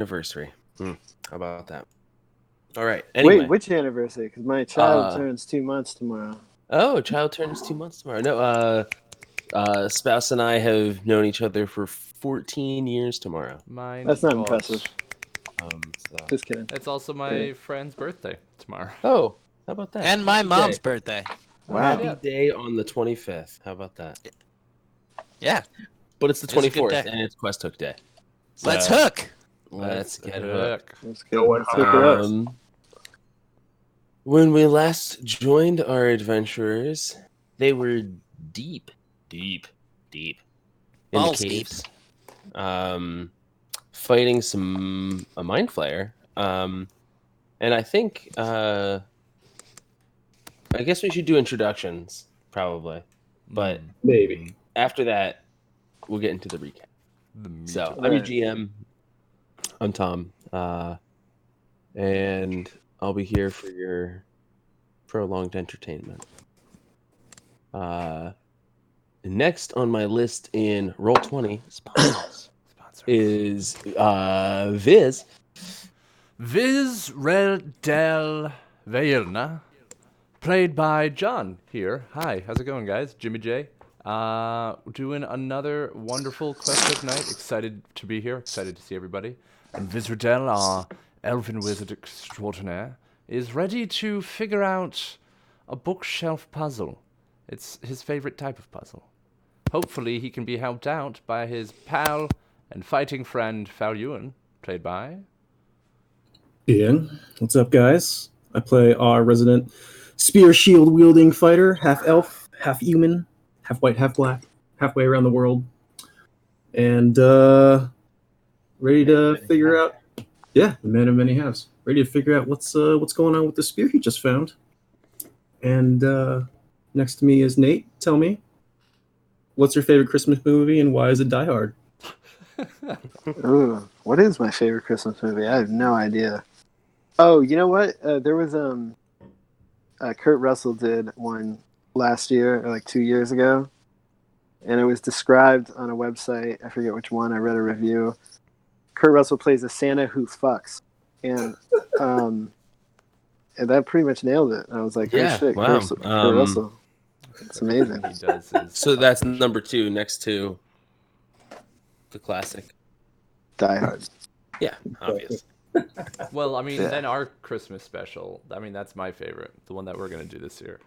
anniversary. How about that? All right. Anyway. Wait, which anniversary? Because my child turns 2 months tomorrow. Oh, child turns 2 months tomorrow. No, spouse and I have known each other for 14 years tomorrow. That's not impressive. Just kidding. It's also my friend's birthday tomorrow. Oh, how about that? And my mom's birthday. Wow. Happy day on the 25th. How about that? Yeah. But it's the 24th, and it's Quest Hook Day. So let's hook. Let's get hooked. Let's hook it up. When we last joined our adventurers, they were deep in Balls the caves, fighting a mind flayer. And I think I guess we should do introductions probably, but maybe after that we'll get into the recap. So I'm your GM. I'm Tom, and I'll be here for your prolonged entertainment. Next on my list in Roll20 is Viz. Viz Del Veilna, played by John here. Hi, how's it going, guys? Jimmy J. Doing another wonderful Quest Hook night. Excited to be here. Excited to see everybody. And Viz Riddell, our elven wizard extraordinaire, is ready to figure out a bookshelf puzzle. It's his favorite type of puzzle. Hopefully he can be helped out by his pal and fighting friend, Fal Ewan, played by... Ian. What's up, guys? I play our resident spear shield wielding fighter, half elf, half human, half white, half black, halfway around the world. And ready to figure out... Yeah, the man of many halves. Ready to figure out what's going on with the spear he just found. And next to me is Nate. Tell me, what's your favorite Christmas movie and why is it Die Hard? Ooh, what is my favorite Christmas movie? I have no idea. Oh, you know what? There was Kurt Russell did one last year, or like 2 years ago, and it was described on a website. I forget which one. I read a review. Kurt Russell plays a Santa who fucks, and that pretty much nailed it. I was like, oh shit, wow. Kurt Russell. It's amazing. He does so that's number 2 next to the classic Die Hard. Yeah, obvious. Well, I mean, then our Christmas special, I mean, that's my favorite. The one that we're going to do this year.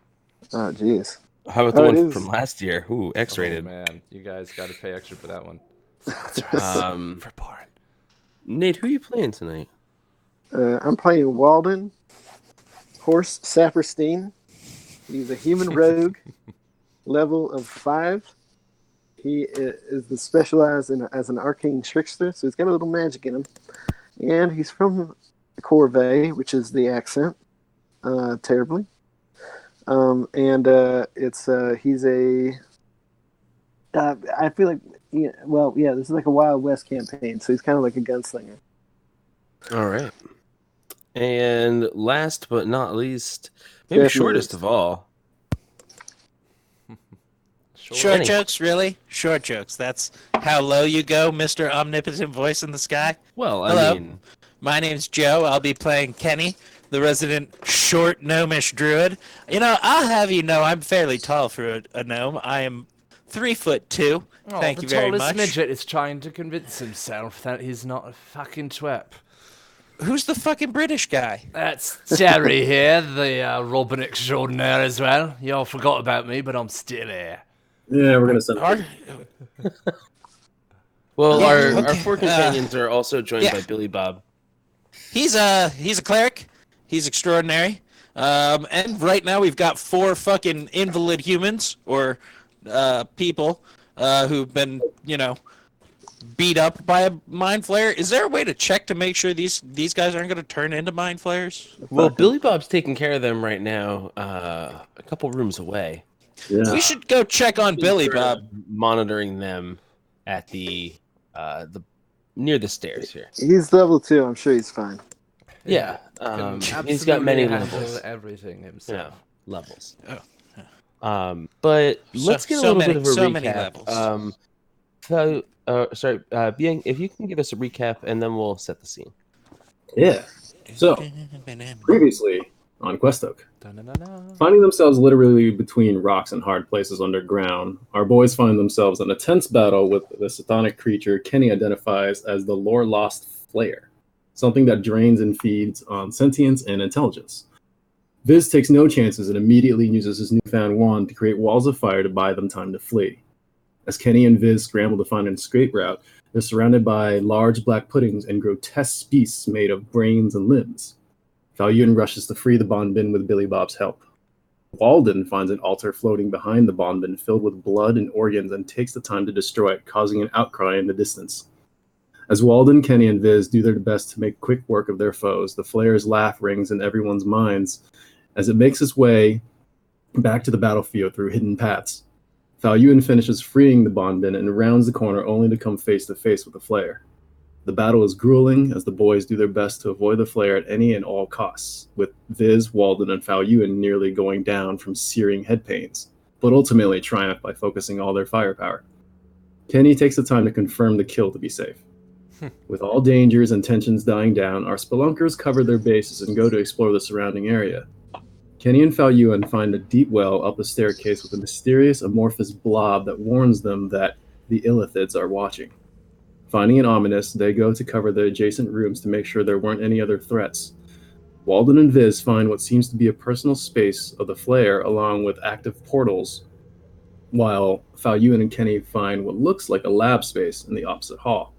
Oh, jeez. How about the one from last year? Ooh, X-rated. Oh, man, you guys got to pay extra for that one. For porn. Nate, who are you playing tonight? I'm playing Walden, Horse Saperstein. He's a human rogue, level of 5. He is specialized as an arcane trickster, so he's got a little magic in him. And he's from Corvée, which is the accent, terribly. He's a... I feel like... this is like a Wild West campaign, so he's kind of like a gunslinger. All right. And last but not least, maybe shortest of all. Short jokes, really? Short jokes. That's how low you go, Mr. Omnipotent Voice in the Sky? Well, hello. My name's Joe. I'll be playing Kenny, the resident short gnomish druid. You know, I'll have you know I'm fairly tall for a gnome. I am 3'2". Thank you very much. The tallest midget is trying to convince himself that he's not a fucking twep. Who's the fucking British guy? That's Terry here, the Robin extraordinaire as well. Y'all forgot about me, but I'm still here. Yeah, we're gonna send Well, our 4 companions are also joined by Billy Bob. He's a cleric. He's extraordinary. And right now we've got 4 fucking invalid humans or people who've been, beat up by a mind flayer. Is there a way to check to make sure these guys aren't going to turn into mind flayers? Well, Billy Bob's taking care of them right now, a couple rooms away. Yeah. We should go check on Billy Bob. Monitoring them at the near the stairs here. He's level 2. I'm sure he's fine. Yeah, he's got many levels. Everything himself. Yeah, levels. But let's get a little bit of a recap. So, Bien, if you can give us a recap, and then we'll set the scene. Yeah. So, previously on Questoke, Da-na-na-na. finding themselves literally between rocks and hard places underground, our boys find themselves in a tense battle with the satanic creature Kenny identifies as the lore-lost Flayer, something that drains and feeds on sentience and intelligence. Viz takes no chances and immediately uses his newfound wand to create walls of fire to buy them time to flee. As Kenny and Viz scramble to find an escape route, they're surrounded by large black puddings and grotesque beasts made of brains and limbs. Falyun rushes to free the Bonbin with Billy Bob's help. Walden finds an altar floating behind the Bonbin filled with blood and organs and takes the time to destroy it, causing an outcry in the distance. As Walden, Kenny, and Viz do their best to make quick work of their foes, the Flayer's laugh rings in everyone's minds as it makes its way back to the battlefield through hidden paths. Falyun finishes freeing the Bonbin and rounds the corner only to come face to face with the Flayer. The battle is grueling as the boys do their best to avoid the Flayer at any and all costs, with Viz, Walden, and Falyun nearly going down from searing head pains, but ultimately triumph by focusing all their firepower. Kenny takes the time to confirm the kill to be safe. With all dangers and tensions dying down, our spelunkers cover their bases and go to explore the surrounding area. Kenny and Falyun find a deep well up a staircase with a mysterious amorphous blob that warns them that the Illithids are watching. Finding it ominous, they go to cover the adjacent rooms to make sure there weren't any other threats. Walden and Viz find what seems to be a personal space of the Flayer along with active portals, while Falyun and Kenny find what looks like a lab space in the opposite hall.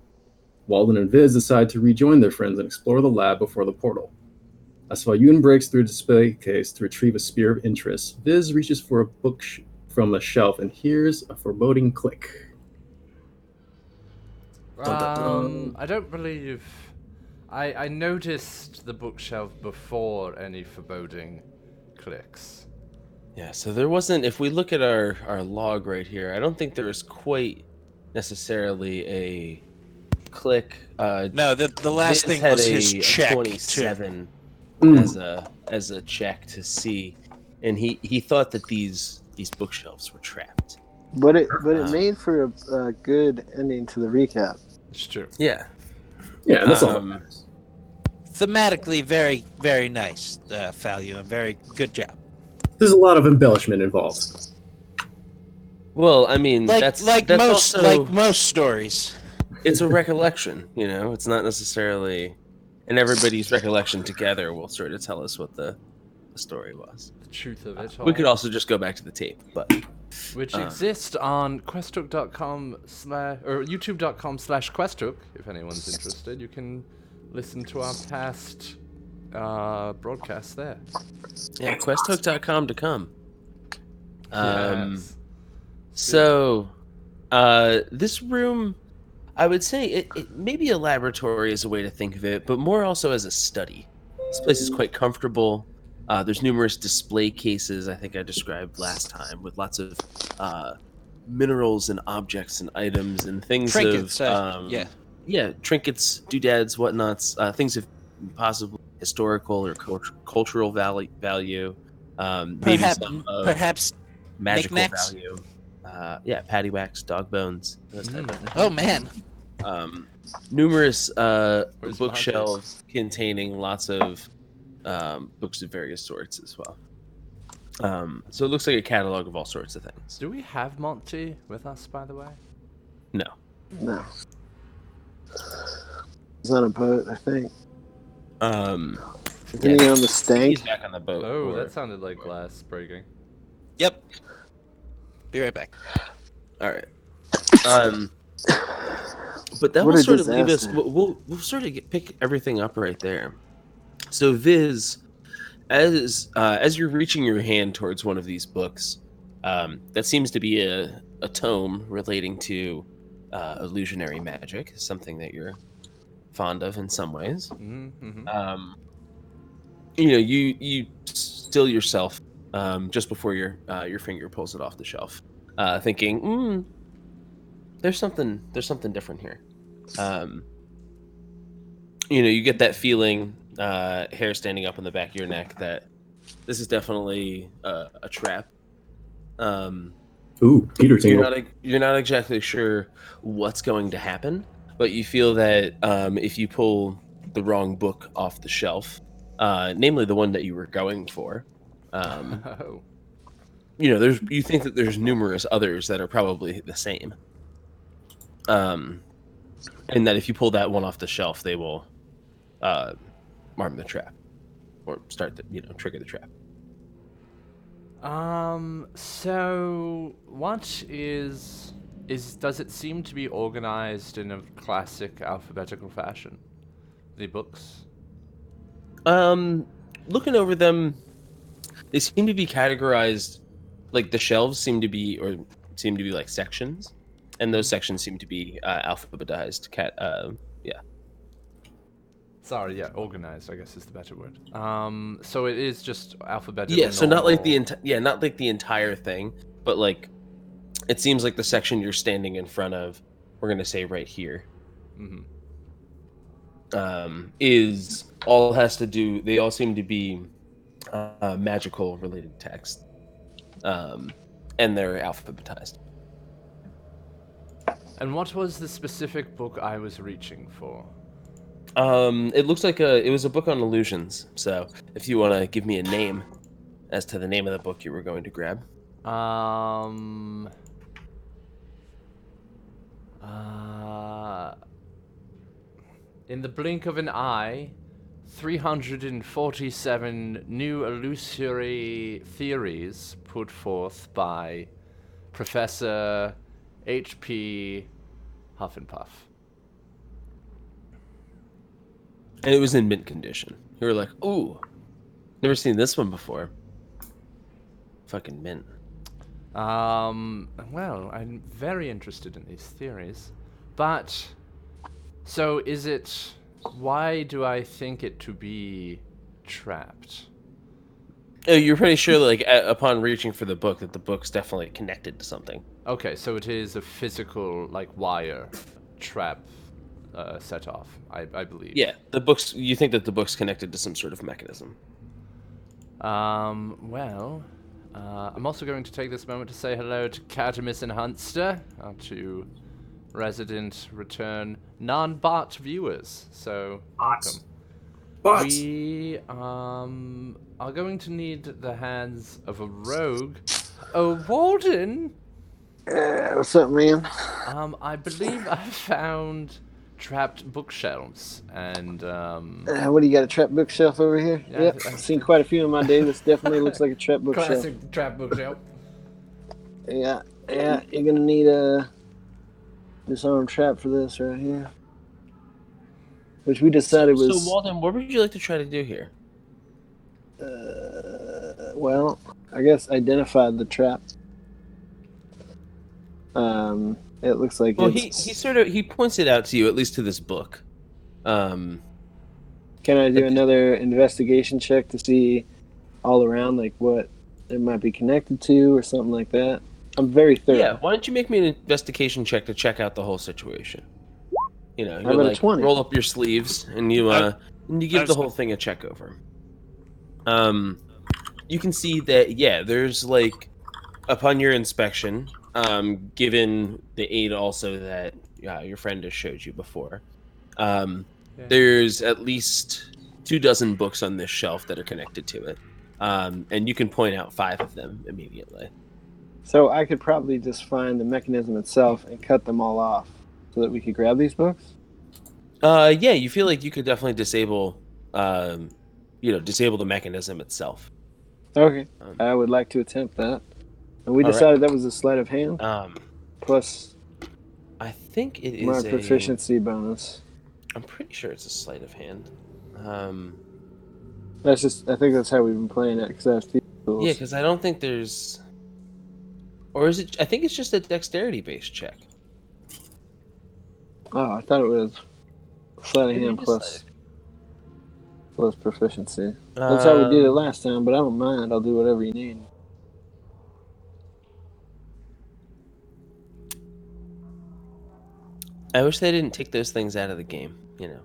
Walden and Viz decide to rejoin their friends and explore the lab before the portal. As Falyun breaks through a display case to retrieve a spear of interest, Viz reaches for a book from a shelf and hears a foreboding click. I don't believe I noticed the bookshelf before any foreboding clicks. Yeah, so there wasn't. If we look at our log right here, I don't think there was quite necessarily a click. No, the last Viz thing had was his a check. Too. 27 Mm. as a check to see, and he thought that these bookshelves were trapped. But it made for a good ending to the recap. It's true. Yeah. Yeah, and that's all that Um, matters. Thematically, very, very nice, Falyun. Very good job. There's a lot of embellishment involved. Well, I mean, Like that's most also, stories. it's a recollection, you know. It's not necessarily, and everybody's recollection together will sort of tell us what the story was. The truth of it all. We could also just go back to the tape, but Which exists on questook.com or youtube.com/questook. If anyone's interested, you can listen to our past broadcasts there. yeah, questhook.com to come. Yes. So, this room, I would say it maybe a laboratory is a way to think of it, but more also as a study. This place is quite comfortable. There's numerous display cases, I think I described last time, with lots of minerals and objects and items and things Trinkets, of yeah. trinkets, doodads, whatnots, things of possibly historical or cultural value. Maybe some of Perhaps. magical knickknacks? value. Paddywhacks, dog bones, those type of things. Oh man. Numerous Where's bookshelves containing lots of books of various sorts as well. So it looks like a catalog of all sorts of things. Do we have Monty with us, by the way? No. No. He's on a boat, I think. Isn't he on the He's stank? back on the boat. Oh, or- that sounded like glass breaking. Yep. Be right back. All right. But that What will a sort of leave us. disaster. We'll sort of pick everything up right there. So Viz, as you're reaching your hand towards one of these books, that seems to be a tome relating to illusionary magic, something that you're fond of in some ways. Mm-hmm. You still yourself just before your finger pulls it off the shelf, thinking, there's something different here. You get that feeling, hair standing up on the back of your neck, that this is definitely a trap. Ooh, Peter Tingle. You're not exactly sure what's going to happen, but you feel that if you pull the wrong book off the shelf, namely the one that you were going for, Oh. you think that there's numerous others that are probably the same, and that if you pull that one off the shelf, they will arm the trap or start the trigger the trap. So what does it seem to be organized in a classic alphabetical fashion? The books? Looking over them, they seem to be categorized, like the shelves seem to be like sections, and those sections seem to be alphabetized. Yeah. Sorry, yeah, organized, I guess is the better word. So it is just alphabetical. Yeah, so not like normal- not like the entire thing, but like it seems like the section you're standing in front of, we're gonna say right here, Mhm. is all has to do. They all seem to be magical related text, and they're alphabetized. And what was the specific book I was reaching for? It looks like it was a book on illusions. So if you want to give me a name as to the name of the book you were going to grab. In the blink of an eye, 347 new illusory theories put forth by Professor H.P. Huffenpuff. And it was in mint condition. You were like, ooh, never seen this one before. Fucking mint. Well, I'm very interested in these theories. But, so is it, why do I think it to be trapped? Oh, you're pretty sure, like, upon reaching for the book, that the book's definitely connected to something. Okay, so it is a physical, like, wire trap set off, I believe. Yeah, you think that the book's connected to some sort of mechanism. Well, I'm also going to take this moment to say hello to Catamus and Hunster, our two resident return non-bot viewers. So, welcome. Bots. We are going to need the hands of a rogue. Oh, Walden! What's up, man? I believe I found trapped bookshelves, and What do you got, a trap bookshelf over here? Yeah, Yep, I've seen quite a few in my day. This definitely looks like a trap bookshelf. classic trap bookshelf. Yeah, you're gonna need a disarm trap for this right here. Which we decided was... So, Walden, what would you like to try to do here? well, I guess identify the trap. It looks like Well, it's... he points it out to you, at least to this book. Can I do another investigation check to see all around, like, what it might be connected to or something like that? I'm very thorough. Yeah, why don't you make me an investigation check to check out the whole situation? You know, How you about a like 20? roll up your sleeves and you give the whole thing a check over. You can see that there's like, upon your inspection, given the aid also that your friend has showed you before, there's at least 24 books on this shelf that are connected to it, and you can point out 5 of them immediately. So I could probably just find the mechanism itself and cut them all off so that we could grab these books? You feel like you could definitely disable the mechanism itself. Okay, I would like to attempt that. And we All decided that was a sleight of hand plus I think it is my proficiency bonus. I'm pretty sure it's a sleight of hand. I think that's how we've been playing it because I have thieves' tools. Yeah, because I don't think there's, or is it? I think it's just a dexterity-based check. Oh, I thought it was sleight of Maybe hand just plus proficiency. That's how we did it last time, but I don't mind. I'll do whatever you need. I wish they didn't take those things out of the game,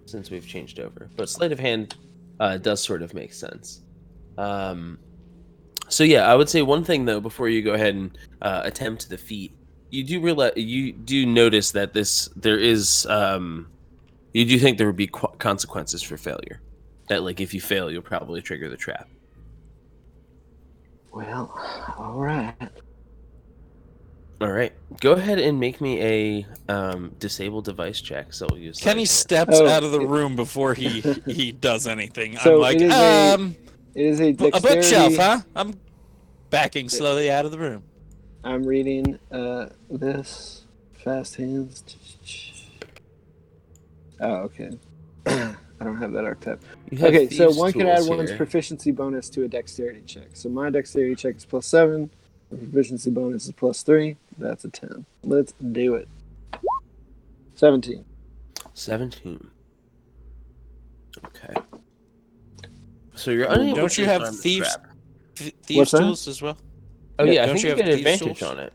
since we've changed over. But sleight of hand does sort of make sense. So yeah, I would say one thing though before you go ahead and attempt the feat, you do notice that there is you do think there would be consequences for failure. That like if you fail, you'll probably trigger the trap. Well, all right. All right, go ahead and make me a disable device check. So we'll use. Kenny like, steps Oh, out of the room before he does anything. So I'm like, it is a a dexterity. bookshelf, huh? I'm backing slowly out of the room. I'm reading this fast hands. Oh, okay. I don't have that archetype. you have Okay, so thieves' one can add tools one's here. proficiency bonus to a dexterity check. So my dexterity check is +7. My proficiency bonus is +3. That's a 10. Let's do it. 17. 17. Okay. So you're unable Don't to you have disarm the thieves- trap. Thieves' What's that? tools as well. Oh yeah, I don't think you you have get thieves' advantage tools? on it.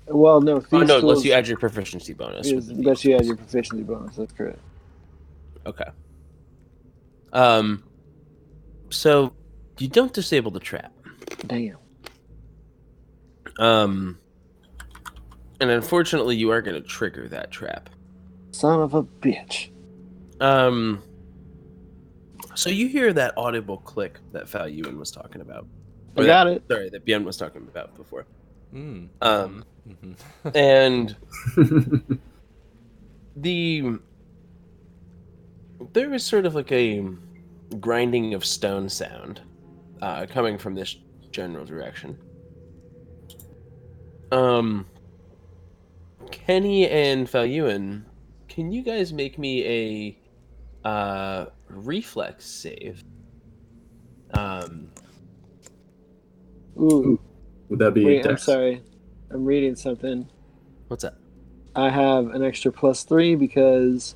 Well, no. Oh Thieves' no, unless tools you add your proficiency bonus. is with the unless thieves' you add tools. your proficiency bonus. That's correct. Okay. So you don't disable the trap. Damn. And unfortunately, you are going to trigger that trap. Son of a bitch. So you hear that audible click that Fal Yuan was talking about. I Or got that- it. Sorry, that Bien was talking about before. Mm. Um, Mhm. and there was sort of like a grinding of stone sound coming from this general direction. Kenny and Fal Yuan, can you guys make me a reflex save? Ooh. Would that be? Wait, I'm dex? sorry. I'm reading something. What's that? I have an extra +3 because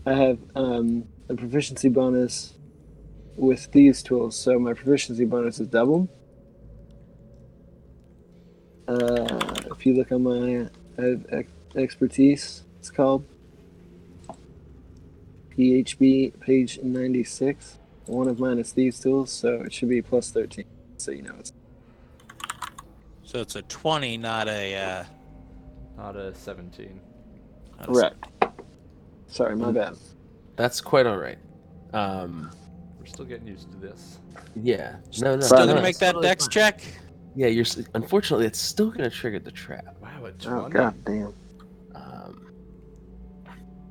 I have a proficiency bonus with these tools, so my proficiency bonus is doubled. If you look on my expertise, it's called PHB, page 96. One of mine is these tools, so it should be +13. So you know it's So it's a 20, not a. Not a 17. Not a correct. Sorry, my bad. That's quite all right. We're still getting used to this. Yeah. No. Still Right. gonna no, make it's that totally dex fine. check. Yeah, unfortunately, it's still going to trigger the trap. Wow, a 20. Oh god damn.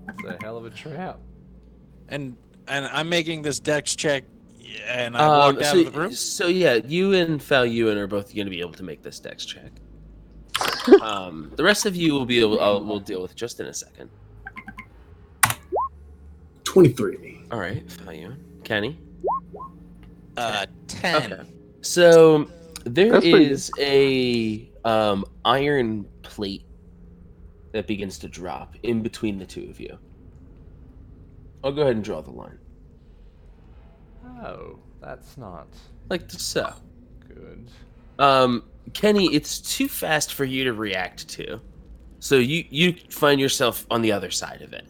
That's a hell of a trap. And I'm making this dex check, and I walked out of the room. So yeah, you and Fal Yuan are both going to be able to make this dex check. The rest of you will be able. We'll deal with just in a second. 23. All right, Fal Yuan, Kenny. 10. Okay. So there That's pretty is a iron plate that begins to drop in between the two of you. I'll go ahead and draw the line, Oh, that's not like so. good. Kenny, it's too fast for you to react to, so you find yourself on the other side of it.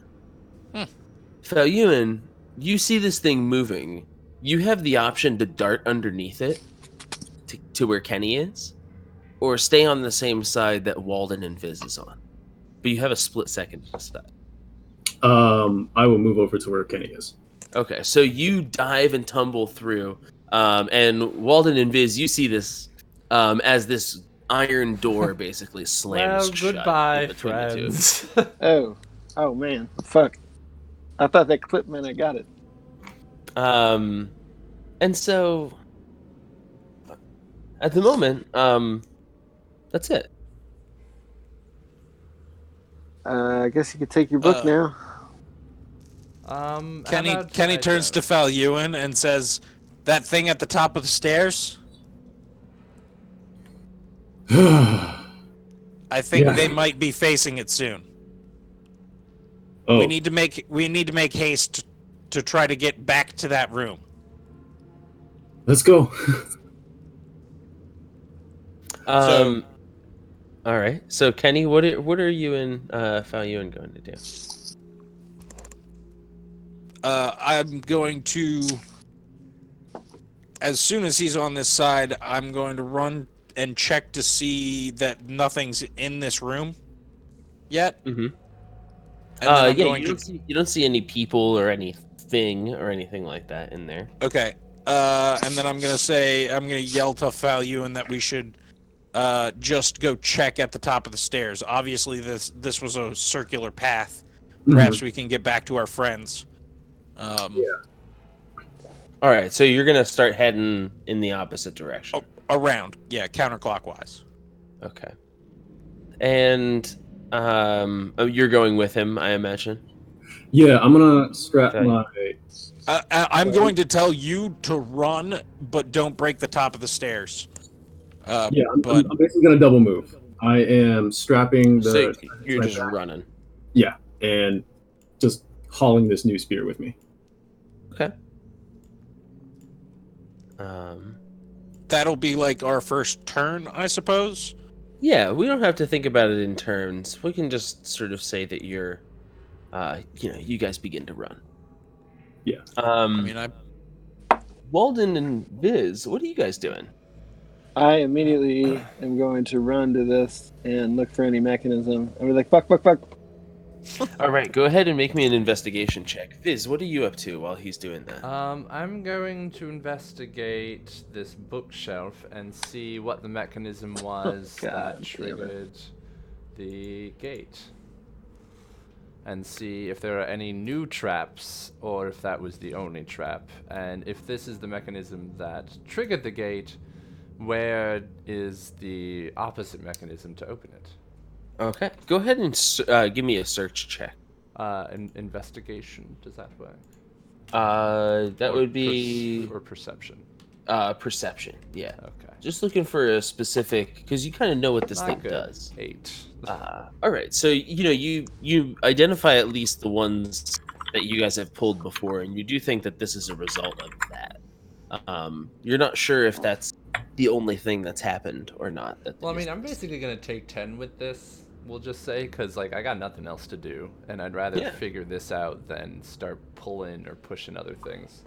Fal Yuan, you see this thing moving. You have the option to dart underneath it to where Kenny is, or stay on the same side that Walden and Viz is on. But you have a split second to decide. I will move over to where Kenny is. Okay, so you dive and tumble through, and Walden and Viz, you see this as this iron door basically slams Well, shut goodbye, in between the two. friends. Oh man. Fuck. I thought that clip meant I got it. And so at the moment, that's it. I guess you could take your book now. how Kenny about Kenny I turns to don't? Fal Yuan and says, "That thing at the top of the stairs. Oh, I think Yeah. they might be facing it soon. We need to make haste to try to get back to that room." let's go. So- All right. So Kenny, what are you and Fal Yuan going to do? I'm going to as soon as he's on this side, I'm going to run and check to see that nothing's in this room yet. Mm-hmm. And then I'm Yeah, going you don't see any people or anything or anything like that in there. Okay. And then I'm gonna yell to Falyuan that we should just go check at the top of the stairs. Obviously, this was a circular path. Perhaps we can get back to our friends. All right, so you're gonna start heading in the opposite direction. Around, yeah, counterclockwise. Okay. And you're going with him, I imagine. Yeah, I'm gonna strap Okay. my. I'm going to tell you to run, but don't break the top of the stairs. Yeah, I'm but basically gonna double move. I am strapping So the you're my just back. running. Yeah, and just hauling this new spear with me. Okay. that'll be like our first turn, I suppose. Yeah, we don't have to think about it in turns. We can just sort of say that you're, you guys begin to run. Yeah. I mean, Walden and Viz, what are you guys doing? I immediately am going to run to this and look for any mechanism. And we're like, fuck, fuck, fuck. All right, go ahead and make me an investigation check. Viz, what are you up to while he's doing that? I'm going to investigate this bookshelf and see what the mechanism was God damn that it. triggered the gate. And see if there are any new traps or if that was the only trap. And if this is the mechanism that triggered the gate, where is the opposite mechanism to open it? Okay, go ahead and give me a search check. Investigation, does that work? That Or would be or perception. perception. Yeah. Okay. Just looking for a specific, because you kind of know what this Not thing good. does. 8. All right, so you identify at least the ones that you guys have pulled before, and you do think that this is a result of that. You're not sure if that's the only thing that's happened or not. Well, I mean, I'm basically gonna take 10 with this. We'll just say, because like I got nothing else to do, and I'd rather Yeah. figure this out than start pulling or pushing other things.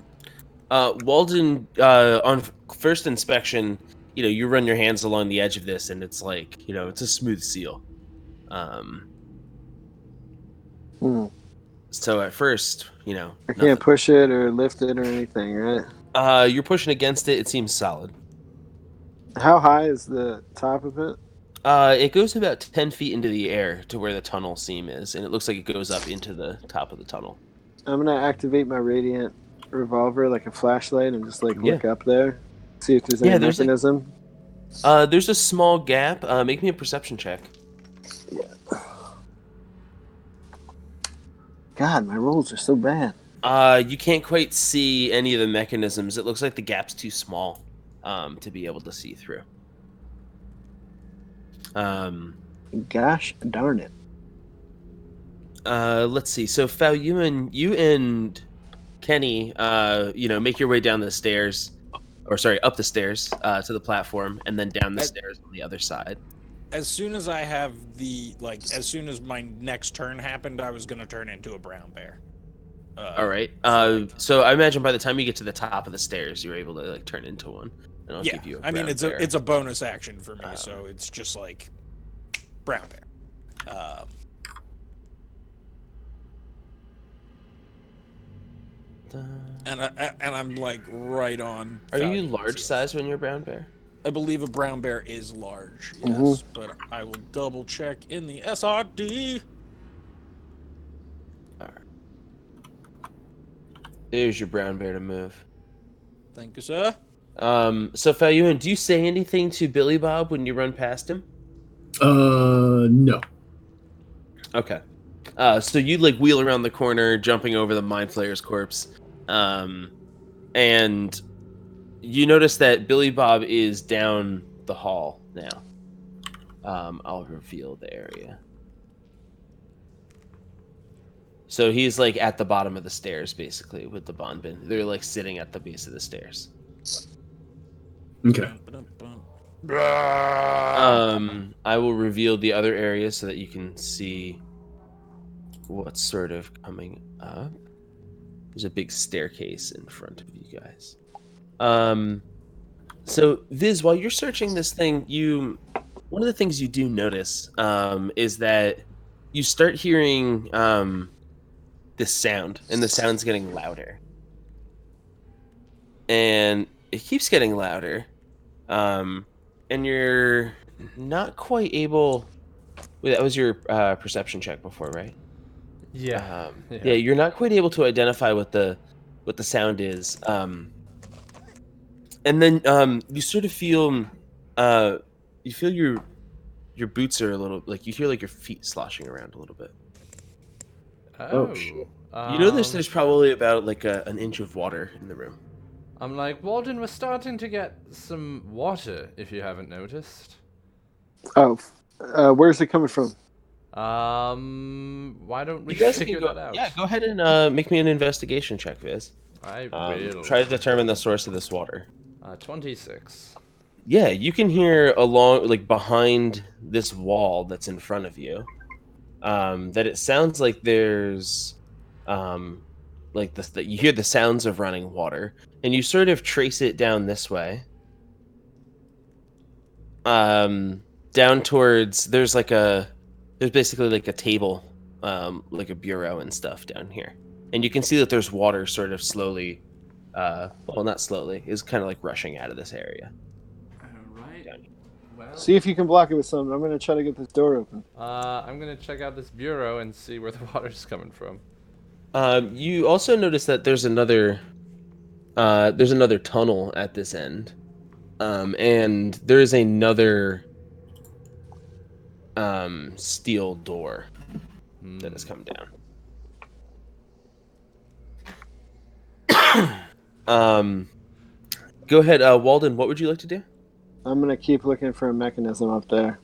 Walden, on first inspection, you run your hands along the edge of this, and it's like, it's a smooth seal. So at first, I can't push it or lift it or anything, right? you're pushing against it. It seems solid. How high is the top of it? It goes about 10 feet into the air to where the tunnel seam is, and it looks like it goes up into the top of the tunnel. I'm gonna activate my radiant revolver like a flashlight and just like Yeah. look up there, see if there's any Yeah, there's, like- mechanism. There's a small gap. Make me a perception check. God, my rolls are so bad. You can't quite see any of the mechanisms. It looks like the gap's too small to be able to see through. Gosh darn it. Let's see. So, Falyuan, you and Kenny, make your way down the stairs, up the stairs to the platform, and then down the stairs on the other side. as soon as I have as soon as my next turn happened, I was gonna turn into a brown bear. All right. So I imagine by the time you get to the top of the stairs, you're able to turn into one, and I'll Yeah, give you. I mean brown it's bear. a bonus action for me, so it's just like brown bear. And I'm like right on. Are you Falcons, large yes. size when you're brown bear? I believe a brown bear is large, yes, Mhm. but I will double check in the SRD. All right. There's your brown bear to move. Thank you, sir. So Falyuan, do you say anything to Billy Bob when you run past him? No. Okay. So you wheel around the corner, jumping over the Mind Flayer's corpse, and you notice that Billy Bob is down the hall now. I'll reveal the area. So he's at the bottom of the stairs, basically, with the bond bin. They're sitting at the base of the stairs. Okay. I will reveal the other areas so that you can see what's sort of coming up. There's a big staircase in front of you guys. So Viz, while you're searching this thing, one of the things you do notice is that you start hearing this sound, and the sound's getting louder, and it keeps getting louder, and you're not quite able. Wait, that was your perception check before, right? Yeah. Yeah, you're not quite able to identify what the sound is. And then you sort of feel you feel your boots are a little like you hear like your feet sloshing around a little bit. Oh. shit. You know there's probably about like an inch of water in the room. I'm like, Walden, we're starting to get some water, if you haven't noticed. Oh, where's it coming from? Why don't we You guys figure can go, that out? yeah, go ahead and make me an investigation check, Viz. I will. Try to determine the source of this water. 26. Yeah, you can hear along like behind this wall that's in front of you. That it sounds like there's like this that you hear the sounds of running water, and you sort of trace it down this way. Down towards there's basically like a table, like a bureau and stuff down here. And you can see that there's water sort of slowly well, not slowly, is kind of like rushing out of this area. Alright. Well, See if you can block it with something. I'm gonna try to get this door open. I'm gonna check out this bureau and see where the water's coming from. You also notice that there's another tunnel at this end, and there is another steel door that has come down. Go ahead, Walden. What would you like to do? I'm gonna keep looking for a mechanism up there.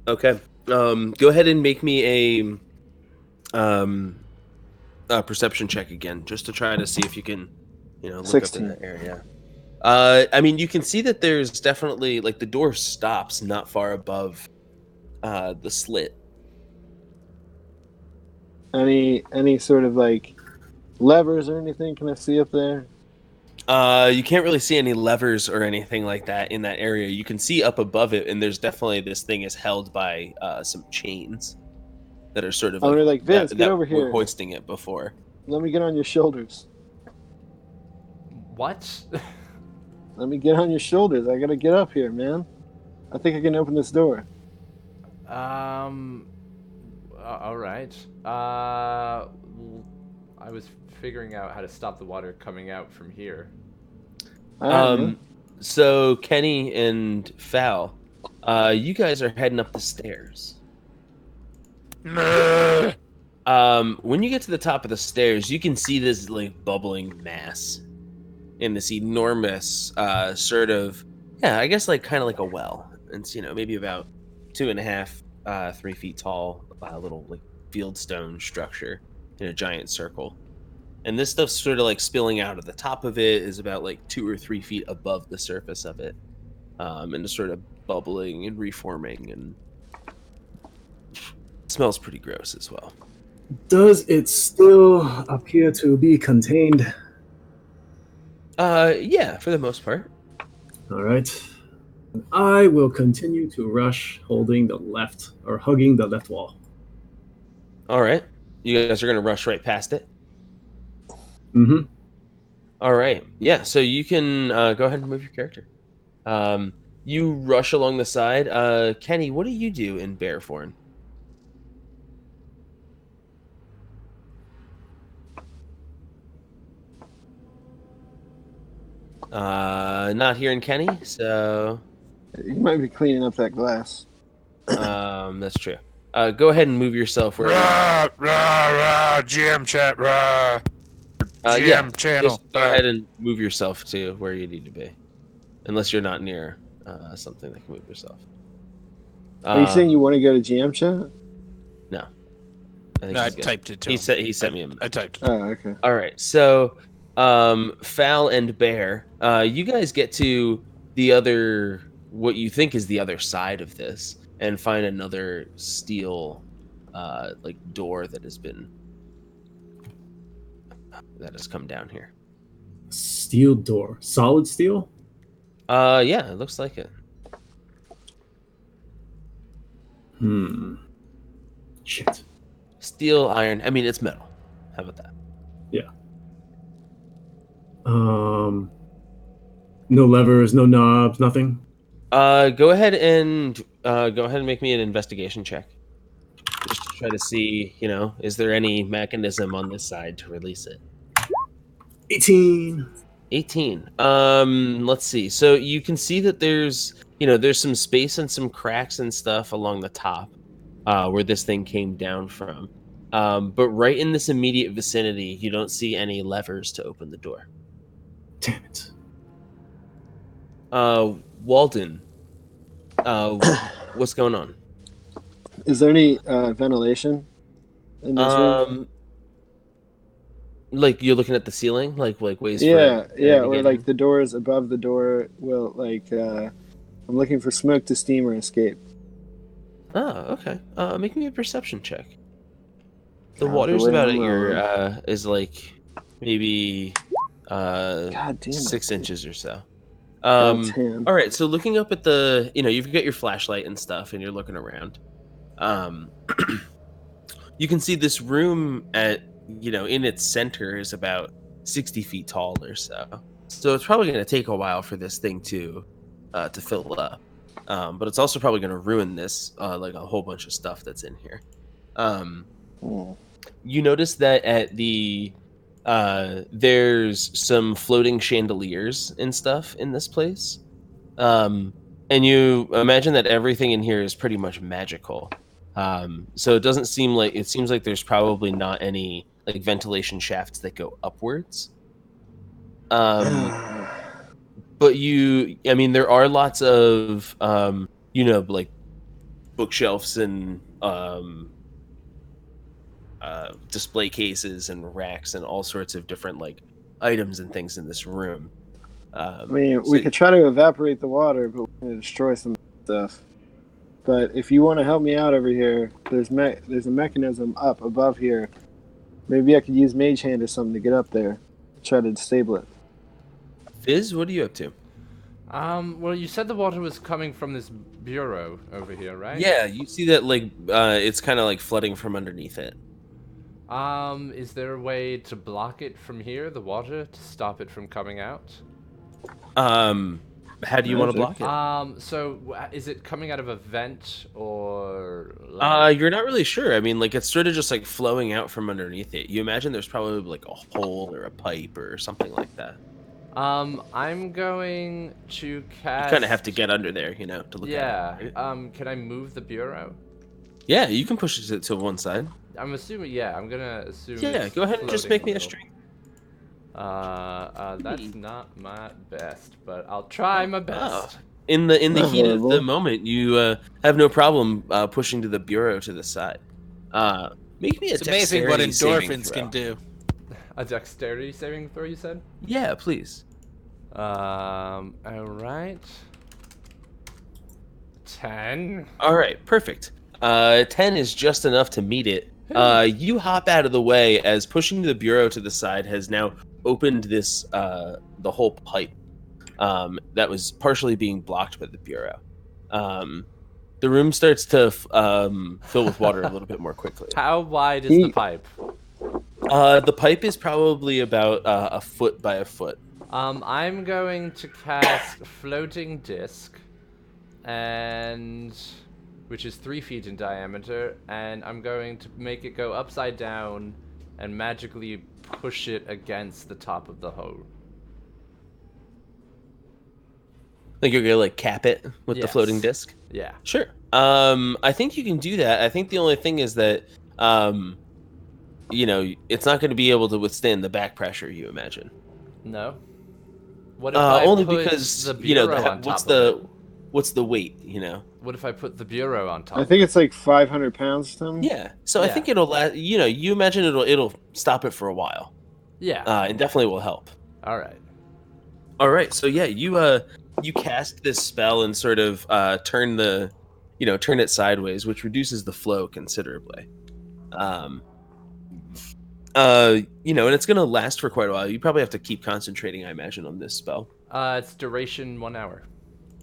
Okay. Go ahead and make me a perception check again, just to try to see if you can, look 16. up in that area. I mean, you can see that there's definitely like the door stops not far above the slit. Any sort of like levers or anything? Can I see up there? You can't really see any levers or anything like that in that area. You can see up above it, and there's definitely this thing is held by some chains that are sort of I'm gonna like Vince, that get over were here. hoisting it before. Let me get on your shoulders. What? Let me get on your shoulders. I gotta get up here, man. I think I can open this door. All right. I was figuring out how to stop the water coming out from here. All right, man. So Kenny and Fal, you guys are heading up the stairs. When you get to the top of the stairs, you can see this like bubbling mass in this enormous sort of, yeah, I guess like kind of like a well. It's maybe about 2.5, 3 feet tall, little like fieldstone structure in a giant circle. And this stuff's sort of like spilling out of the top of it is about like 2 or 3 feet above the surface of it, and just sort of bubbling and reforming, and it smells pretty gross as well. Does it still appear to be contained? Yeah, for the most part. All right. I will continue to rush, hugging the left wall. All right, you guys are gonna rush right past it. Mm-hmm. All right, yeah. So you can go ahead and move your character. You rush along the side. Kenny, what do you do in bear form? Not hearing Kenny, so You might be cleaning up that glass. that's true. Go ahead and move yourself where. GM chat, rah. GM Yeah, channel. just go ahead and move yourself to where you need to be, unless you're not near something that can move yourself. Are you saying you want to go to GM chat? No. think No, I he's good. typed it to He him. sent me a I typed it. Oh, okay. All right, so Fal and Bear, you guys get to the other, what you think is the other side of this, and find another steel, like door that has come down here. steel door. Solid steel? Yeah, it looks like it. Shit. Steel, iron. I mean, it's metal. How about that? No levers, no knobs, nothing. Go ahead and make me an investigation check. Just to try to see, is there any mechanism on this side to release it? 18. 18. Let's see. So you can see that there's some space and some cracks and stuff along the top, where this thing came down from. But right in this immediate vicinity, you don't see any levers to open the door. Damn it. Walden, what's going on? Is there any ventilation in this room? Like you're looking at the ceiling, like ways. Yeah, for air to or get like in? the doors above the door will I'm looking for smoke to steam or escape. Oh, okay. Make me a perception check. The God, water's the way about I'm at your is like maybe God damn it. 6 inches or so. 10. All right. So looking up at the, you've got your flashlight and stuff, and you're looking around. You can see this room at in its center is about 60 feet tall or so. So it's probably going to take a while for this thing to fill up. But it's also probably going to ruin this, like a whole bunch of stuff that's in here. You notice that at the there's some floating chandeliers and stuff in this place, and you imagine that everything in here is pretty much magical. So it seems like there's probably not any like ventilation shafts that go upwards. But there are lots of like bookshelves and display cases and racks and all sorts of different like items and things in this room. We could try to evaporate the water, but we're going to destroy some stuff. But if you want to help me out over here, there's a mechanism up above here. Maybe I could use Mage Hand or something to get up there, try to disable it. Fizz, what are you up to? Well, you said the water was coming from this bureau over here, right? Yeah, you see that like it's kind of like flooding from underneath it. Is there a way to block it from here, the water, to stop it from coming out? How do you want to block it? Is it coming out of a vent or? You're not really sure. I mean, like it's sort of just like flowing out from underneath it. You imagine there's probably like a hole or a pipe or something like that. I'm going to cast. You kind of have to get under there, to look at it. Right? Can I move the bureau? Yeah, you can push it to one side. I'm assuming. Yeah, I'm gonna assume. Yeah, it's go ahead and just make me a strength. That's not my best, but I'll try my best. In the heat of the moment, you have no problem pushing to the bureau to the side. Make me a It's amazing what endorphins can do. A dexterity saving throw, you said? Yeah, please. All right. 10. All right, perfect. 10 is just enough to meet it. You hop out of the way as pushing the bureau to the side has now opened this the whole pipe that was partially being blocked by the bureau. The room starts to fill with water a little bit more quickly. How wide is the pipe? The pipe is probably about a foot by a foot. I'm going to cast floating disc, which is 3 feet in diameter, and I'm going to make it go upside down and magically push it against the top of the hole. Like you're gonna like cap it with the Yes. floating disc? Yeah. Sure. I think you can do that. I think the only thing is that it's not going to be able to withstand the back pressure, you imagine. No. What if I only put because the bureau on top of it? what's the weight, What if I put the bureau on top? I think it's like 500 pounds or something. Yeah. So I Yeah. think it'll last, you imagine it'll stop it for a while. Yeah. And definitely will help. All right. All right. So yeah, you cast this spell and sort of turn it sideways, which reduces the flow considerably. And it's gonna last for quite a while. You probably have to keep concentrating, I imagine, on this spell. It's duration 1 hour.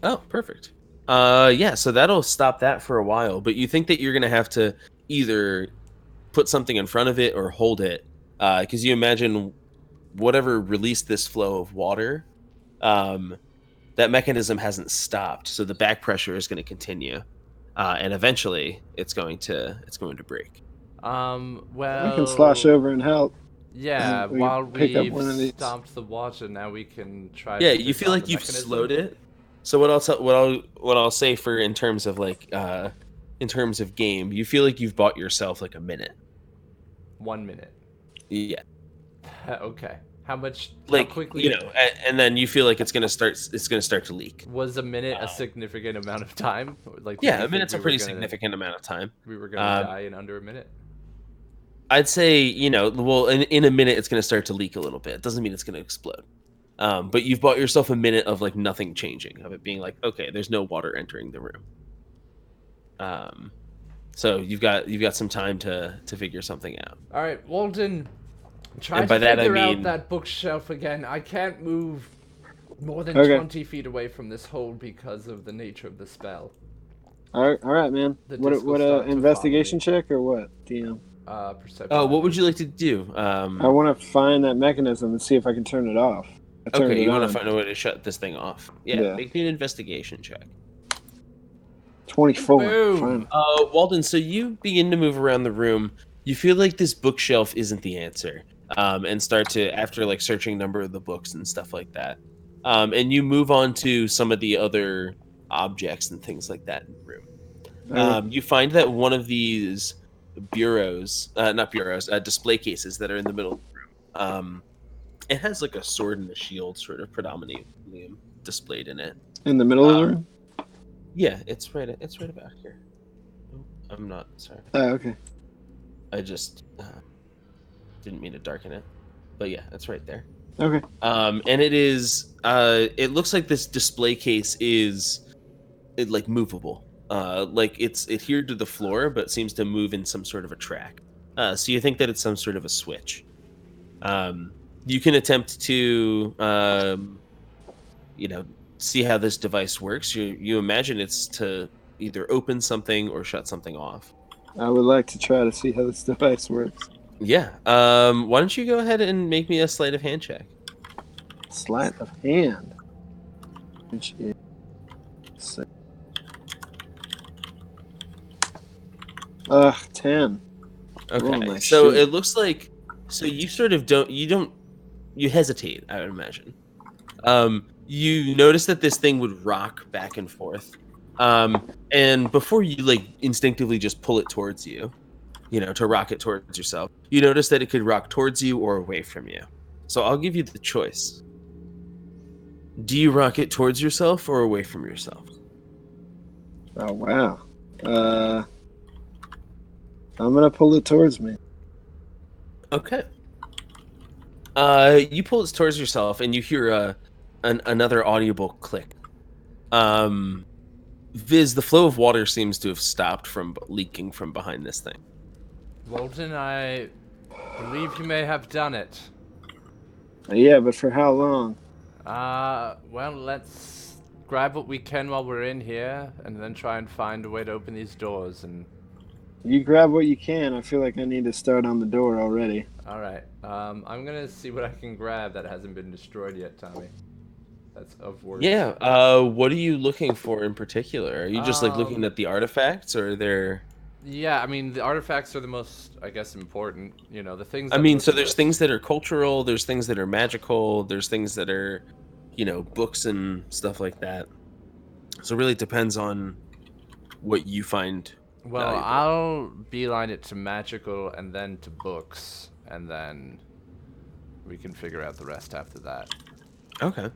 Oh, perfect. Yeah, so that'll stop that for a while. But you think that you're gonna have to either put something in front of it or hold it, because you imagine whatever released this flow of water, that mechanism hasn't stopped, so the back pressure is going to continue, and eventually it's going to break. Well, I can slosh over and help. Yeah, We while pick up we've one of these. stopped the water, now we can try. Yeah, to you fix feel on like the you've mechanism. slowed it. So what I'll say for in terms of in terms of game, you feel like you've bought yourself like a minute. 1 minute. Yeah. Okay. How much? Like how quickly? and then you feel like it's gonna start to leak. Was a minute a significant amount of time? Like, Yeah, did you a minute's a think pretty significant amount of time. We were gonna die in under a minute. I'd say, well, in a minute it's going to start to leak a little bit. It doesn't mean it's going to explode. But you've bought yourself a minute of like nothing changing, of it being like, okay, there's no water entering the room. So you've got some time to figure something out. All right, Walden. Try And by to that, I figure mean- out that bookshelf again. I can't move more than Okay. 20 feet away from this hole because of the nature of the spell. All right, man. The What disc will start to investigation follow check or what, DM? Perception. Oh, what would you like to do? I want to find that mechanism and see if I can turn it off. I turned Okay, it you want on. to find a way to shut this thing off. Yeah, Yeah. make me an investigation check. 24. Boom. Fine. Walden, so you begin to move around the room. You feel like this bookshelf isn't the answer, and start to, after like searching a number of the books and stuff like that, and you move on to some of the other objects and things like that in the room. You find that one of these display cases that are in the middle of the room, it has like a sword and a shield sort of predominantly displayed in it. In the middle of the room? Yeah, it's right about here. Oh, I'm not sorry. Oh, okay. I just didn't mean to darken it, but yeah, it's right there. Okay. And it is. It looks like this display case is, like movable. Like it's adhered to the floor, but seems to move in some sort of a track. So you think that it's some sort of a switch. You can attempt to, see how this device works. You imagine it's to either open something or shut something off. I would like to try to see how this device works. Yeah. Why don't you go ahead and make me a sleight of hand check? Sleight of hand. Which is... 10. Oh, Okay. my So shit. it looks like you sort of you hesitate, I would imagine. You notice that this thing would rock back and forth. And before you like instinctively just pull it towards you, to rock it towards yourself, you notice that it could rock towards you or away from you. So I'll give you the choice. Do you rock it towards yourself or away from yourself? Oh, wow. I'm going to pull it towards me. Okay. You pull it towards yourself, and you hear another audible click. Viz, the flow of water seems to have stopped from leaking from behind this thing. Walden, I believe you may have done it. Yeah, but for how long? Well, let's grab what we can while we're in here, and then try and find a way to open these doors. And You grab what you can. I feel like I need to start on the door already. all right, I'm gonna see what I can grab that hasn't been destroyed yet, Tommy. That's of worth. Yeah. What are you looking for in particular? Are you just like looking Um, at the artifacts, or they're? Yeah, I mean the artifacts are the most, I guess, important. The things. I that mean, look so there's good. things that are cultural. There's things that are magical. There's things that are, books and stuff like that. So it really depends on what you find. Well, valuable. I'll beeline it to magical and then to books, and then we can figure out the rest after that. Okay.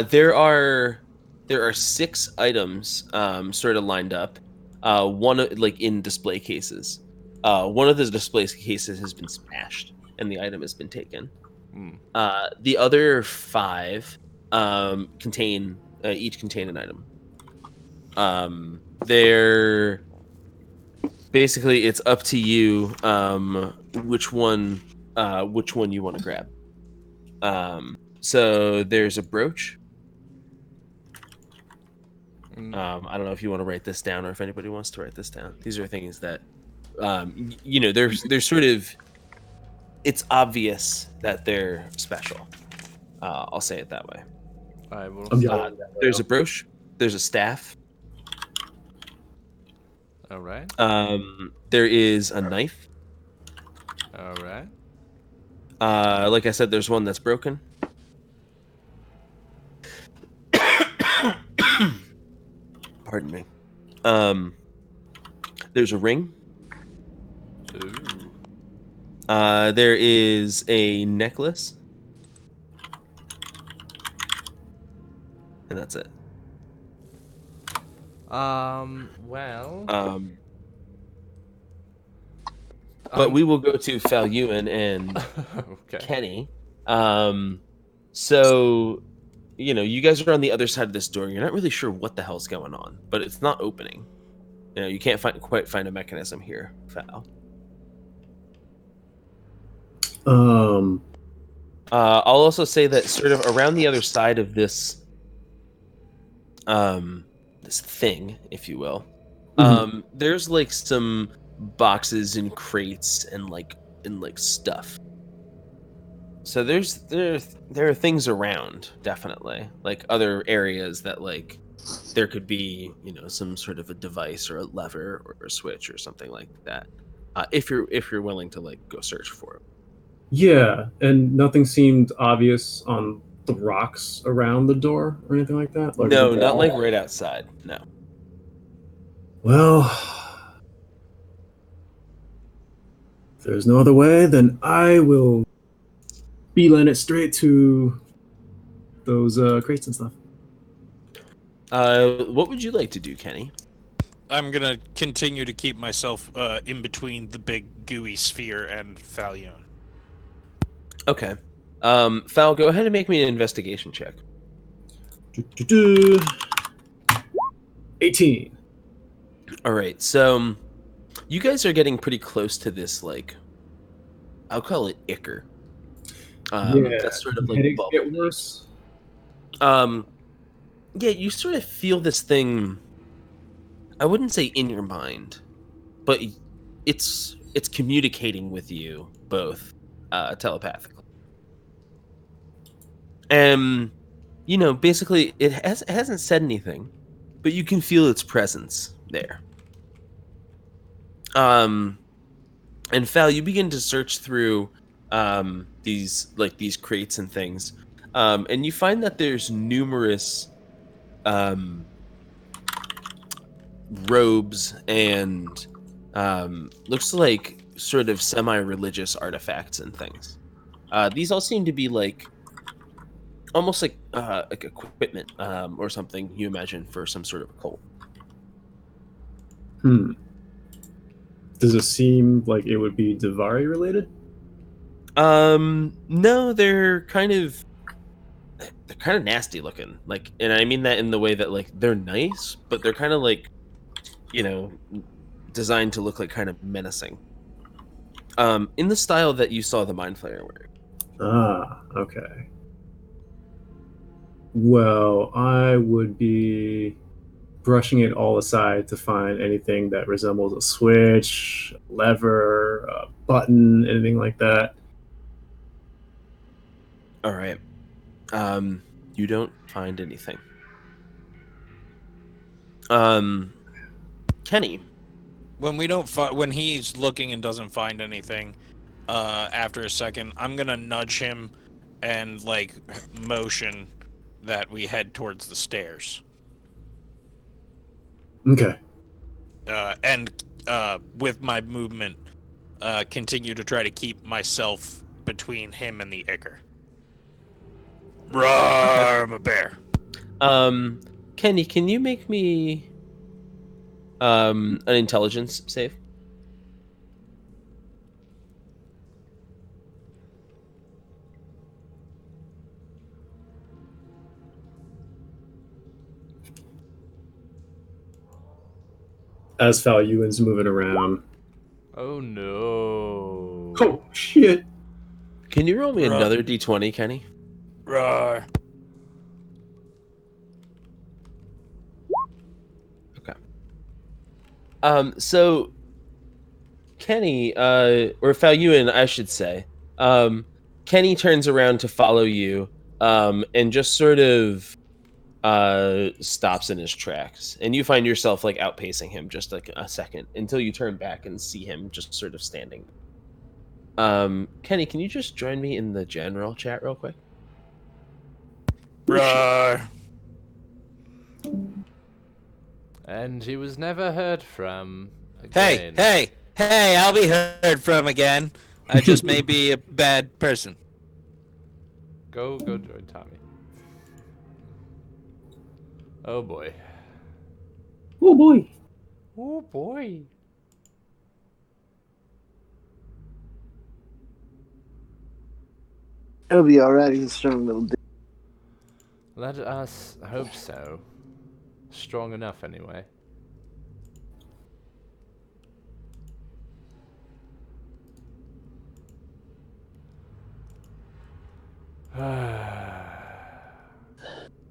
There are 6 items sort of lined up. One like in display cases. One of the display cases has been smashed, and the item has been taken. Hmm. The other 5 each contain an item. They're basically, it's up to you which one which one you want to grab. So there's a brooch. I don't know if you want to write this down or if anybody wants to write this down. These are things that, there's sort of, it's obvious that they're special. I'll say it that way. I will. I'm yelling that There's a out. brooch. There's a staff. All right. There is a knife. All right. Like I said, there's one that's broken. Pardon me. There's a ring. Ooh. There is a necklace. And that's it. Well. But we will go to Falyuan and Okay. Kenny. So, you guys are on the other side of this door. You're not really sure what the hell's going on, but it's not opening. You can't quite find a mechanism here, Fal. I'll also say that sort of around the other side of this, this thing, if you will, there's like some boxes and crates and like stuff. So there are things around, definitely, like other areas that like there could be, some sort of a device or a lever or a switch or something like that. If you're willing to like go search for it. Yeah, and nothing seemed obvious on the rocks around the door or anything like that? Like No, the not wall? like right outside. No. Well, if there's no other way, then I will beeline it straight to those crates and stuff. What would you like to do, Kenny? I'm gonna continue to keep myself in between the big gooey sphere and Falyuan. Okay. Fal, go ahead and make me an investigation check. 18. All right. So you guys are getting pretty close to this, like, I'll call it ichor. That's sort of like Headaches bubble. get worse. Yeah, you sort of feel this thing. I wouldn't say in your mind, but it's communicating with you both telepathically. And basically, it hasn't said anything, but you can feel its presence there. And Fal, you begin to search through these crates and things, and you find that there's numerous robes and looks like sort of semi-religious artifacts and things. These all seem to be like almost like equipment or something you imagine for some sort of a cult. Does it seem like it would be Davari related? No, they're kind of nasty looking. Like, and I mean that in the way that like they're nice, but they're kind of like, designed to look like kind of menacing. In the style that you saw the Mind Flayer wearing. Ah, okay. Well, I would be brushing it all aside to find anything that resembles a switch, a lever, a button, anything like that. All right. You don't find anything. Kenny. When he's looking and doesn't find anything, after a second, I'm gonna nudge him and like motion that we head towards the stairs. Okay. And with my movement, continue to try to keep myself between him and the ichor. Roar, I'm a bear. Kenny, can you make me an intelligence save? As Falyuan's moving around. Oh no. Oh shit! Can you roll me Roar. another d20, Kenny? Roar. Okay. So Kenny, or Falyuan, I should say, Kenny turns around to follow you, and just sort of stops in his tracks, and you find yourself like outpacing him just like a second until you turn back and see him just sort of standing. Kenny, can you just join me in the general chat real quick? Roar. And he was never heard from Hey, again. hey, I'll be heard from again. I just may be a bad person. Go join Tommy. Oh boy. Oh boy. Oh boy. It'll be alright. He's a strong little dude. Let us hope so. Strong enough, anyway.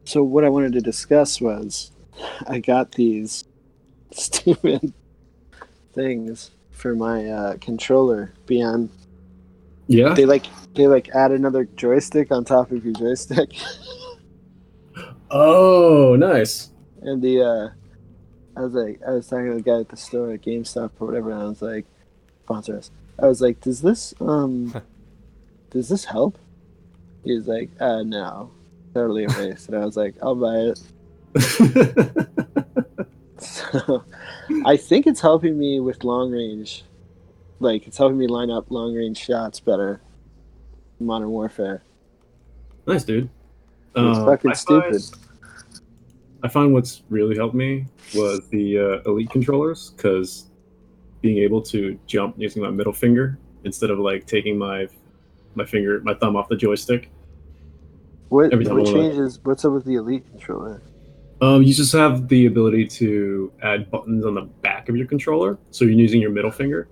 So what I wanted to discuss was, I got these stupid things for my controller. Beyond, Yeah. they add another joystick on top of your joystick, Oh, nice. and I was talking to the guy at the store at GameStop or whatever, and I was like, sponsor us. I was like, does this help? He was like, no, totally a waste. And I was like, I'll buy it. So I think it's helping me with long range. Like, it's helping me line up long range shots better in Modern Warfare. Nice, dude. It's fucking stupid. I find what's really helped me was the Elite controllers, because being able to jump using my middle finger instead of like taking my thumb off the joystick. What every time I wanna- changes? What's up with the Elite controller? You just have the ability to add buttons on the back of your controller, so you're using your middle finger,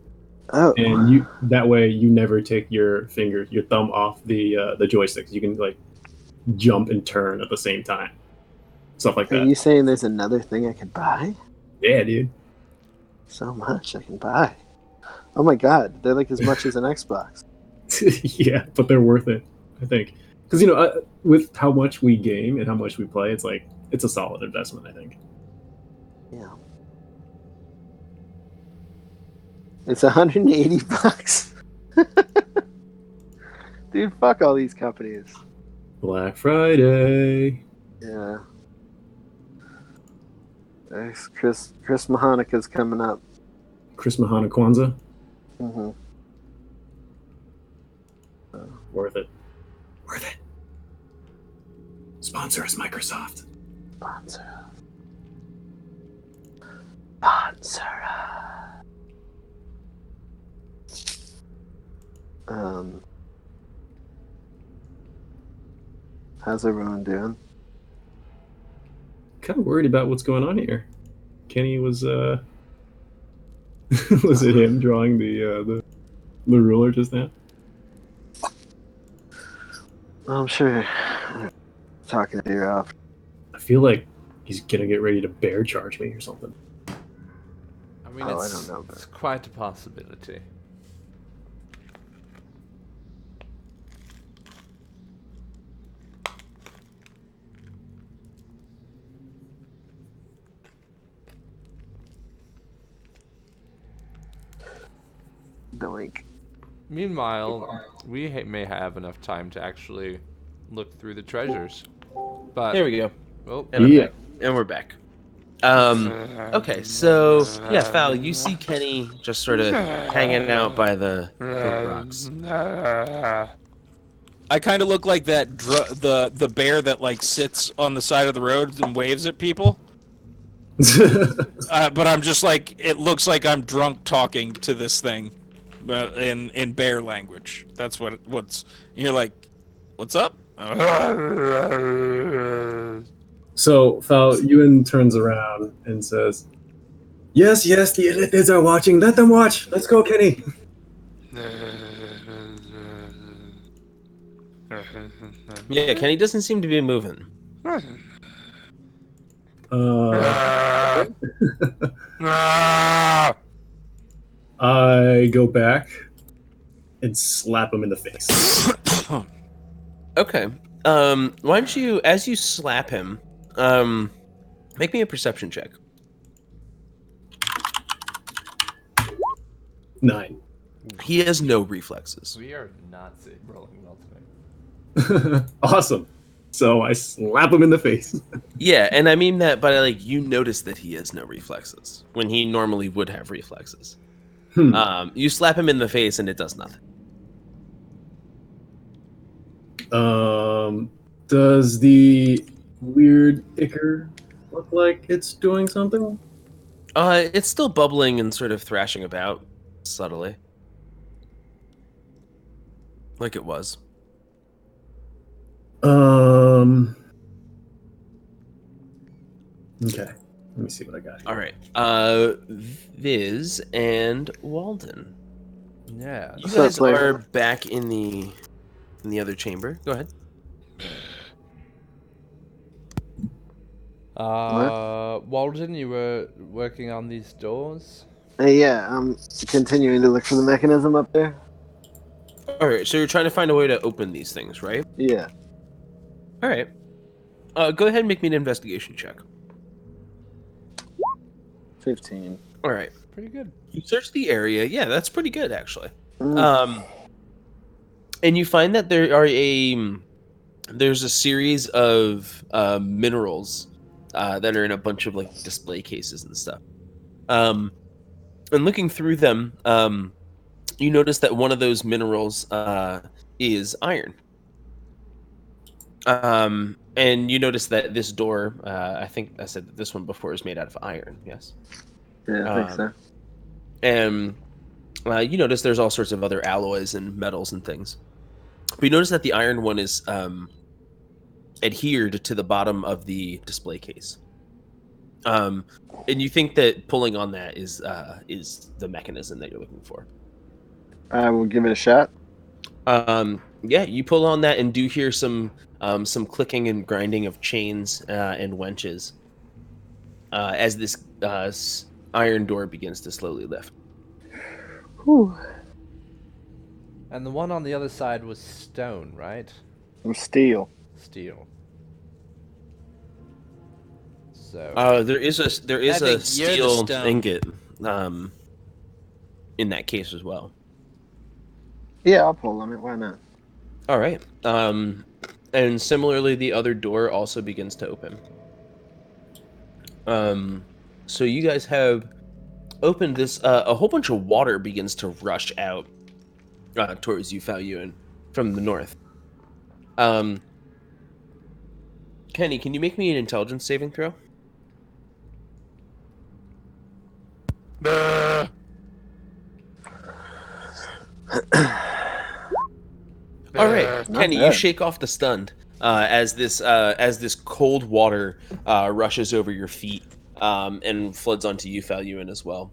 Oh, and that way you never take your thumb off the joystick. You can like jump and turn at the same time, stuff like are that. you saying there's another thing I could buy? Yeah, dude. So much I can buy. Oh my god, they're like as much as an Xbox. Yeah, but they're worth it, I think, because with how much we game and how much we play, it's a solid investment, I think. Yeah. It's $180. Dude, fuck all these companies. Black Friday. Yeah. There's Chris Hanukkah's coming up. Chris Mahana Kwanzaa. Mm-hmm. Worth it. Worth it. Sponsor us, Microsoft. Sponsor. Sponsor. How's everyone doing? Kind of worried about what's going on here. Kenny was was it him drawing the ruler just now? I'm sure. Talking to you off. I feel like he's gonna get ready to bear charge me or something. I mean, Oh, I it's, don't know, it's quite a possibility. Doink. Meanwhile, we may have enough time to actually look through the treasures. But There we go. oh, And, I'm Yeah. back. And we're back. Okay, so yeah, Fal, you see Kenny just sort of hanging out by the rocks. I kind of look like that the bear that like sits on the side of the road and waves at people. But I'm just like, it looks like I'm drunk talking to this thing, in bear language. That's what's. You're like, what's up? So Fal Ewan turns around and says, "Yes, the Elitids are watching. Let them watch. Let's go, Kenny." Yeah, Kenny doesn't seem to be moving. I go back and slap him in the face. Okay. Why don't you, as you slap him, make me a perception check. 9. He has no reflexes. We are not rolling well tonight. Awesome. So I slap him in the face. Yeah, and I mean that by like you notice that he has no reflexes when he normally would have reflexes. You slap him in the face and it does nothing. Does the weird ichor look like it's doing something? It's still bubbling and sort of thrashing about subtly, like it was. Okay. Let me see what I got here. All right. Viz and Walden. Yeah. You What's up, guys player? are back in the other chamber. Go ahead. Walden, you were working on these doors? Yeah, I'm continuing to look for the mechanism up there. All right. So you're trying to find a way to open these things, right? Yeah. All right. Go ahead and make me an investigation check. 15. All right. Pretty good. You search the area. Yeah, that's pretty good actually. Mm. And you find that there's a series of minerals that are in a bunch of like display cases and stuff. And looking through them, you notice that one of those minerals is iron. And you notice that this door, I think I said that this one before, is made out of iron. Yes. Yeah, I think so. And you notice there's all sorts of other alloys and metals and things. But you notice that the iron one is adhered to the bottom of the display case. And you think that pulling on that is the mechanism that you're looking for. I will give it a shot. Yeah, you pull on that and do hear some clicking and grinding of chains and wenches as this iron door begins to slowly lift. Whew. And the one on the other side was stone, right? I'm steel. Steel. So There is a I think you're the steel stone. ingot in that case as well. Yeah, I'll pull on it. Why not? All right. And similarly, the other door also begins to open. So you guys have opened this. A whole bunch of water begins to rush out towards you, Falyuan, from the north. Kenny, can you make me an intelligence saving throw? All right, Not Kenny, you bad. shake off the stunned as this cold water rushes over your feet and floods onto you, Falyuan, as well.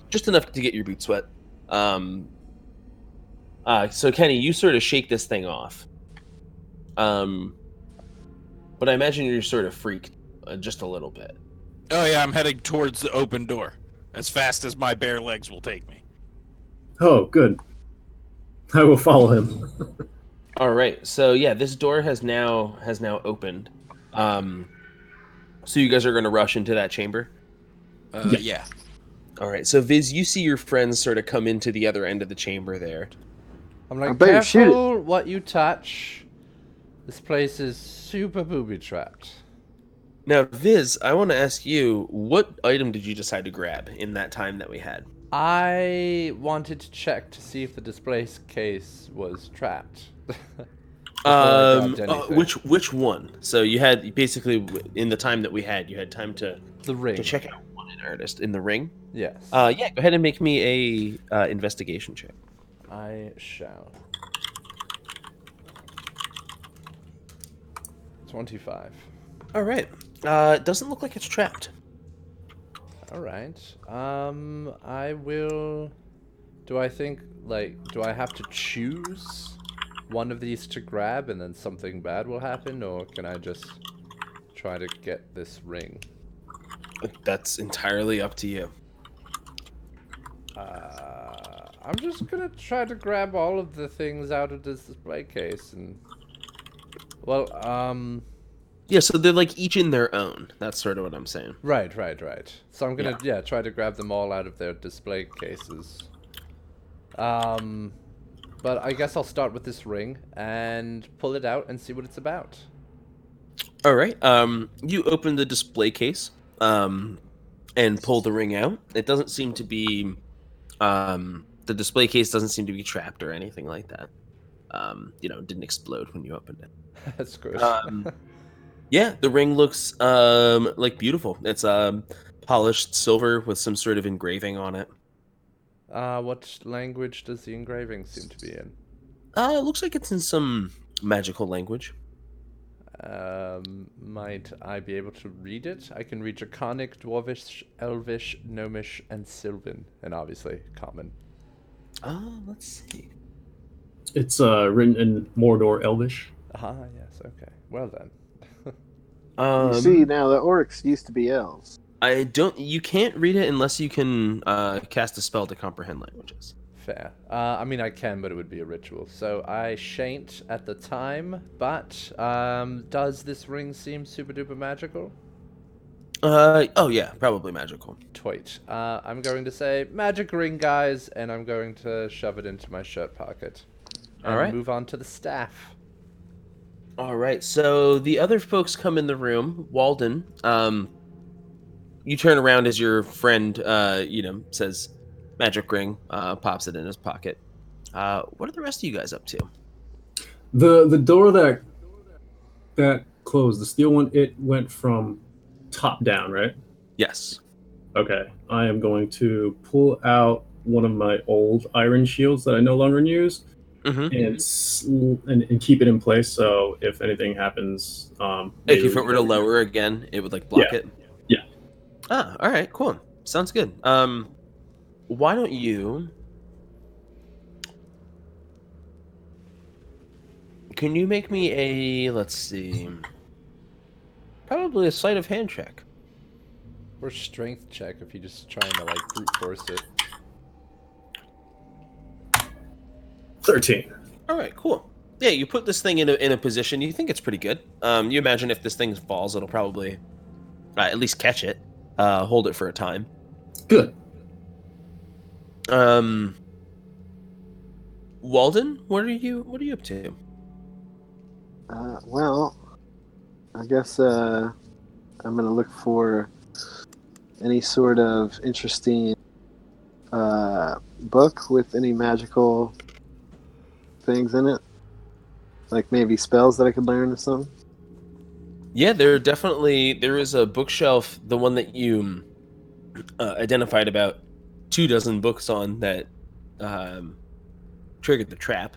Just enough to get your boots wet. So Kenny, you sort of shake this thing off. But I imagine you're sort of freaked just a little bit. Oh yeah, I'm heading towards the open door as fast as my bare legs will take me. Oh, good. I will follow him. All right, so yeah, this door has now opened. So you guys are going to rush into that chamber. Yeah. All right, so Viz, you see your friends sort of come into the other end of the chamber there. I'm I like, better shoot it. careful what you touch. This place is super booby trapped. Now, Viz, I want to ask you, what item did you decide to grab in that time that we had? I wanted to check to see if the display case was trapped. Before I grabbed anything. Which one? So you had basically in the time that we had, you had time to The ring. check out one in earnest in the ring. Yes. Yeah, go ahead and make me a investigation check. I shall. 25. All right. It doesn't look like it's trapped. All right. I will. Do I think do I have to choose one of these to grab and then something bad will happen, or can I just try to get this ring? That's entirely up to you. I'm just gonna try to grab all of the things out of this display case and... Well, Yeah, so they're like each in their own. That's sort of what I'm saying. Right. So I'm gonna, try to grab them all out of their display cases. But I guess I'll start with this ring and pull it out and see what it's about. All right. You open the display case, and pull the ring out. It doesn't seem to be, the display case doesn't seem to be trapped or anything like that. It didn't explode when you opened it. That's good. Yeah, the ring looks like beautiful. It's polished silver with some sort of engraving on it. What language does the engraving seem to be in? It looks like it's in some magical language. Might I be able to read it? I can read Draconic, Dwarvish, Elvish, Gnomish, and Sylvan, and obviously Common. Let's see. It's written in Mordor Elvish. Yes, okay. Well then. You see, now the orcs used to be elves. You can't read it unless you can cast a spell to comprehend languages. Fair. I mean, I can, but it would be a ritual. So I shan't at the time, but does this ring seem super duper magical? Oh yeah, probably magical. Tweet. I'm going to say magic ring, guys, and I'm going to shove it into my shirt pocket. And All right. move on to the staff. All right, so the other folks come in the room. Walden, you turn around as your friend, says magic ring, pops it in his pocket. What are the rest of you guys up to? The door that closed, the steel one, it went from top down, right? Yes. Okay. I am going to pull out one of my old iron shields that I no longer use Mm-hmm. and keep it in place. So if anything happens, If it were to lower again, it would like block it. Yeah. All right, cool. Sounds good. Why don't you? Can you make me a, let's see, probably a sleight of hand check? Or strength check if you're just trying to like brute force it. 13. All right, cool. Yeah, you put this thing in a position. You think it's pretty good. You imagine if this thing falls, it'll probably at least catch it, hold it for a time. Good. Walden, what are you up to? Well, I guess I'm gonna look for any sort of interesting book with any magical things in it, like maybe spells that I could learn or something. Yeah, there is a bookshelf, the one that you identified about 24 books on that triggered the trap.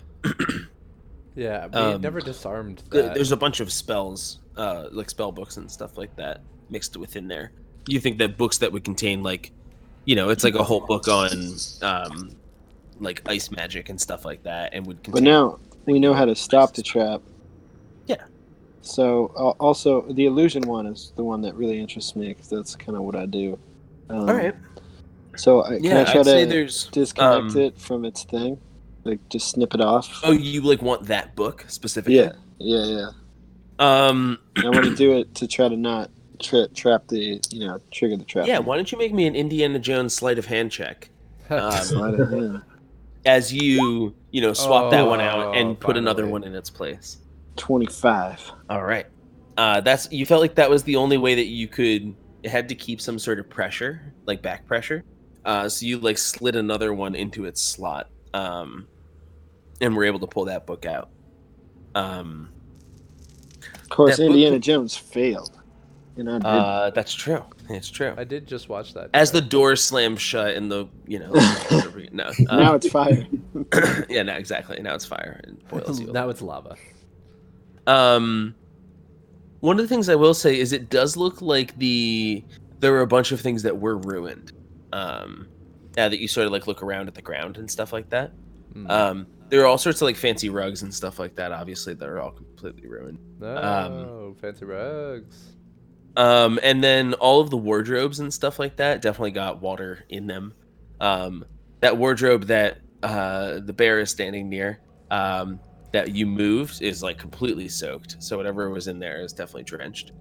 Yeah, we never disarmed that. There's a bunch of spells, like spell books and stuff like that, mixed within there. You think that books that would contain it's like a whole book on like ice magic and stuff like that, and would contain. But now we know how to stop the trap. Yeah. So also the illusion one is the one that really interests me because that's kind of what I do. All right. So can I try I'd say to there's disconnect it from its thing, like just snip it off? Oh, you want that book specifically? Yeah. I want to do it to try to not trap the trigger the trap. Yeah. Why don't you make me an Indiana Jones sleight of hand check? Sleight of hand. As you swap that one out and put another finally. one in its place. 25. All right. You felt like that was the only way that you could. It had to keep some sort of pressure, like back pressure. So you slid another one into its slot, and were able to pull that book out. Of course, Indiana Jones failed. And I did. That's true. It's true. I did just watch that. As the door slams shut and no. Now it's fire. Yeah, no, exactly. Now it's fire and boils you. Now it's lava. One of the things I will say is it does look like there were a bunch of things that were ruined. Now that you sort of look around at the ground and stuff like that. there are all sorts of like fancy rugs and stuff like that. Obviously, that are all completely ruined. No, fancy rugs. And then all of the wardrobes and stuff like that definitely got water in them. That wardrobe that the bear is standing near, that you moved, is like completely soaked. So whatever was in there is definitely drenched.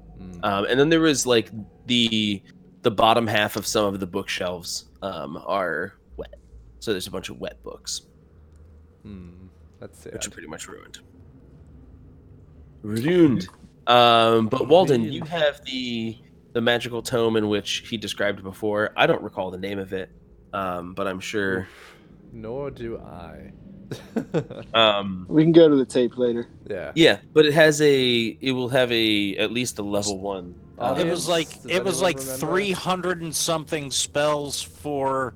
And then there was like the bottom half of some of the bookshelves are wet. So there's a bunch of wet books, That's sad. which are pretty much ruined. Ruined. But Walden, you have the magical tome in which he described before. I don't recall the name of it, but I'm sure. Nor do I. We can go to the tape later. Yeah. Yeah, but it will have at least a level 1. It was like Does it was anyone like remember? 300 and something spells for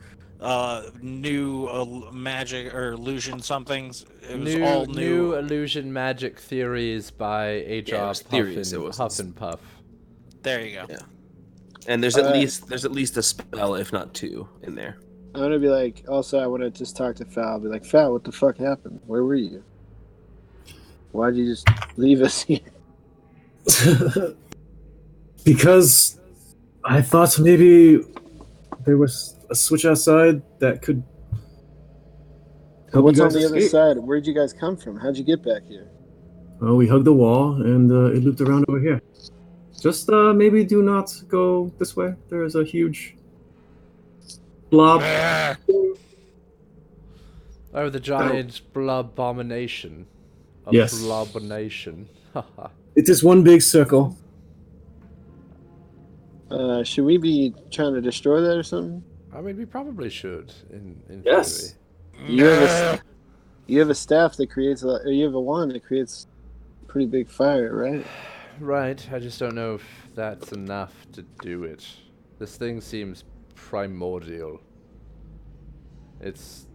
new magic or illusion somethings. It was all new. illusion magic theories by H.R. Yeah, it was theories, it wasn't Huff and Puff. There you go. Yeah. And there's at least a spell, if not 2, in there. I'm gonna be like, also, I want to just talk to Fal. Be like, Fal, what the fuck happened? Where were you? Why'd you just leave us here? Because I thought maybe there was a switch outside that could help What's you on guys the other escape. side? Where'd you guys come from? How'd you get back here? Well, we hugged the wall and it looped around over here. Just maybe do not go this way. There is a huge blob. Oh, the giant blobomination. Yes. Blobomination. Haha. It is one big circle. Should we be trying to destroy that or something? I mean, we probably should, in Yes. theory. You have a staff that creates or you have a wand that creates pretty big fire, right? Right, I just don't know if that's enough to do it. This thing seems primordial. It's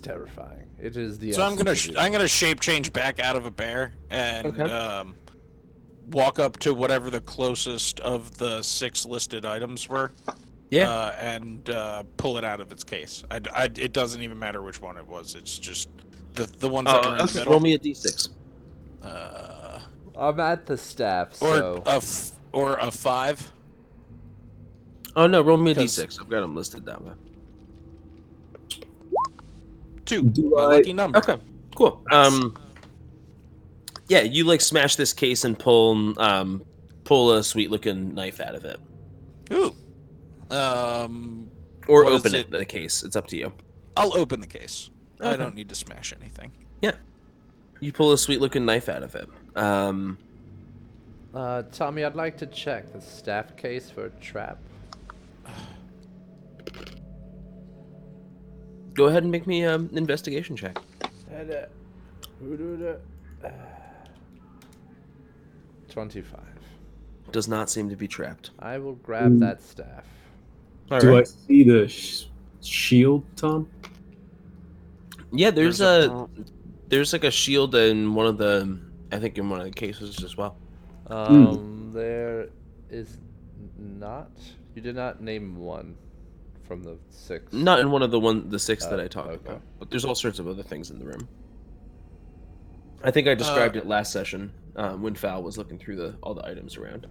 terrifying. It is the. So I'm gonna essence of I'm gonna shape change back out of a bear and Okay. walk up to whatever the closest of the 6 listed items were. Yeah. And pull it out of its case. It doesn't even matter which one it was. It's just the ones that are in the Okay. middle. Roll me a d6. I'm at the staff, Or so or a 5. Oh no, roll me a 'Cause- d6. I've got them listed that way. 2. Do My I- lucky number. Okay, cool. Yeah, you like smash this case and pull a sweet looking knife out of it, Ooh. or What is open it? the case. It's up to you. I'll open the case. I Okay. don't need to smash anything. Yeah, you pull a sweet looking knife out of it. Tommy, I'd like to check the staff case for a trap. Go ahead and make me an investigation check. And, 25. Does not seem to be trapped. I will grab that staff. Do I see the shield, Tom? Yeah, there's like a shield in one of the, I think in one of the cases as well. There is not. You did not name one from the 6. Not in one of the 6 that I talked okay. about, but there's all sorts of other things in the room. I think I described it last session when Fal was looking through all the items around.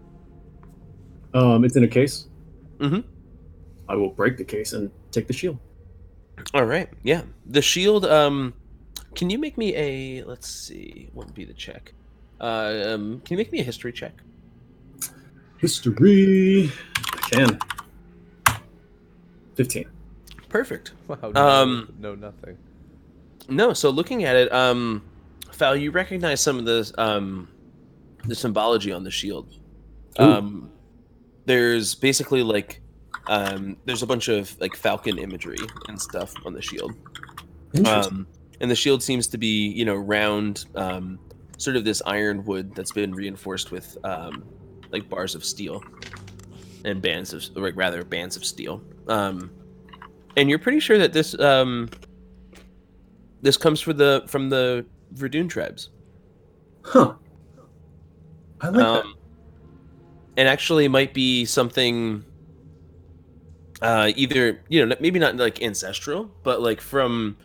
It's in a case. Mm-hmm. I will break the case and take the shield. All right, yeah. The shield. Can you make me a? Let's see. What would be the check? Can you make me a history check? History. I can. 15. Perfect. Wow. No, nothing. No. So looking at it, Fal, you recognize some of the symbology on the shield. There's basically like, there's a bunch of like falcon imagery and stuff on the shield. Interesting. And the shield seems to be, round, sort of this iron wood that's been reinforced with like bars of steel and bands of steel. And you're pretty sure that this this comes from the Verdun tribes. Huh. I like that. And actually might be something either, maybe not like ancestral, but like from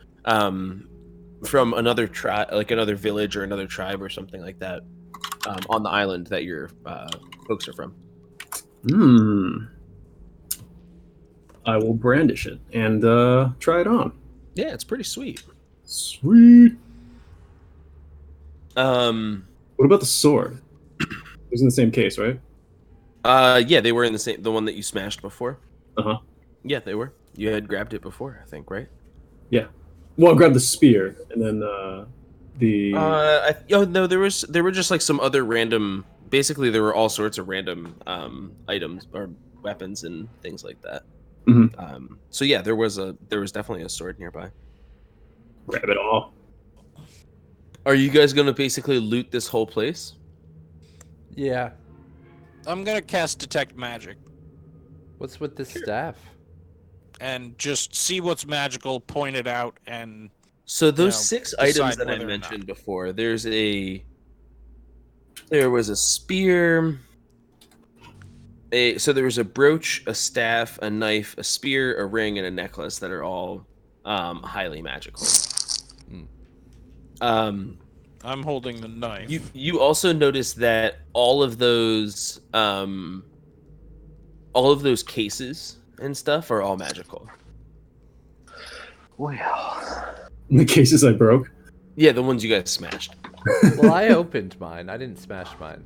from another tribe, like another village or another tribe or something like that, on the island that your folks are from. I will brandish it and try it on. Yeah, it's pretty sweet. Sweet. Um, What about the sword? It was in the same case, right? yeah, they were in the one that you smashed before. Uh-huh. Yeah, they were. You had grabbed it before, I think, right? Yeah. Well, I grabbed the spear and then the. Oh no, there were just like some other random. Basically, there were all sorts of random items or weapons and things like that. Mhm. So yeah, there was definitely a sword nearby. Grab it all. Are you guys gonna basically loot this whole place? Yeah. I'm gonna cast Detect Magic What's with this staff? and just see what's magical, point it out, and So those know, 6 items decide that I whether or mentioned before, there was a spear. So there was a brooch, a staff, a knife, a spear, a ring, and a necklace that are all highly magical. I'm holding the knife. You also notice that all of those cases and stuff are all magical. Well, The cases I broke. Yeah, the ones you guys smashed. Well, I opened mine. I didn't smash mine.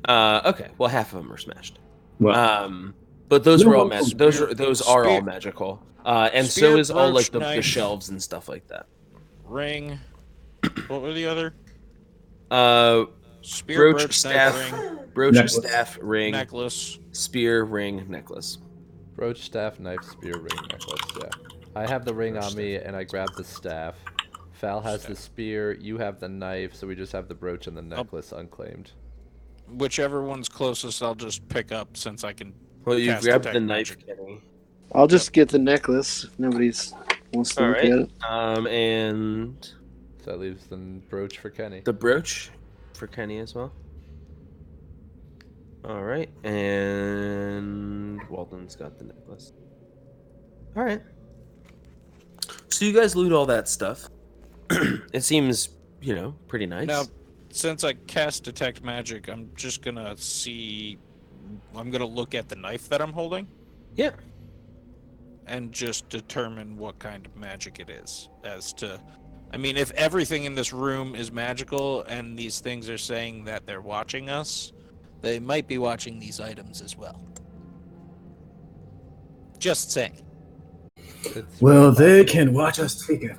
Okay, well half of them are smashed. Well, But those No, were all no, magic. Those are all spear- magical. And so spear, is all like brooch, the knife. shelves and stuff like that. Ring. What were the other? Spear, Brooch, brooch, staff, knife, ring, brooch, Necklace. staff, ring, necklace. spear, ring, necklace. Brooch, staff, knife, spear, ring, necklace. Yeah. I have the ring on me, and I grabbed the staff. Fal has the spear. You have the knife, so we just have the brooch and the necklace unclaimed. Whichever one's closest, I'll just pick up since I can. Well, you Cast grabbed the Detect knife, Magic. Kenny. I'll just get the necklace if nobody's wants to All look right. at it. And So that leaves the brooch for Kenny. the brooch for Kenny as well. All right, and Walden's got the necklace. All right. So you guys loot all that stuff. It seems, pretty nice. Now, since I cast Detect Magic, I'm just gonna I'm gonna look at the knife that I'm holding. Yeah. And just determine what kind of magic it is. I mean, if everything in this room is magical and these things are saying that they're watching us, they might be watching these items as well. Just saying. It's well, very they can watch us take it.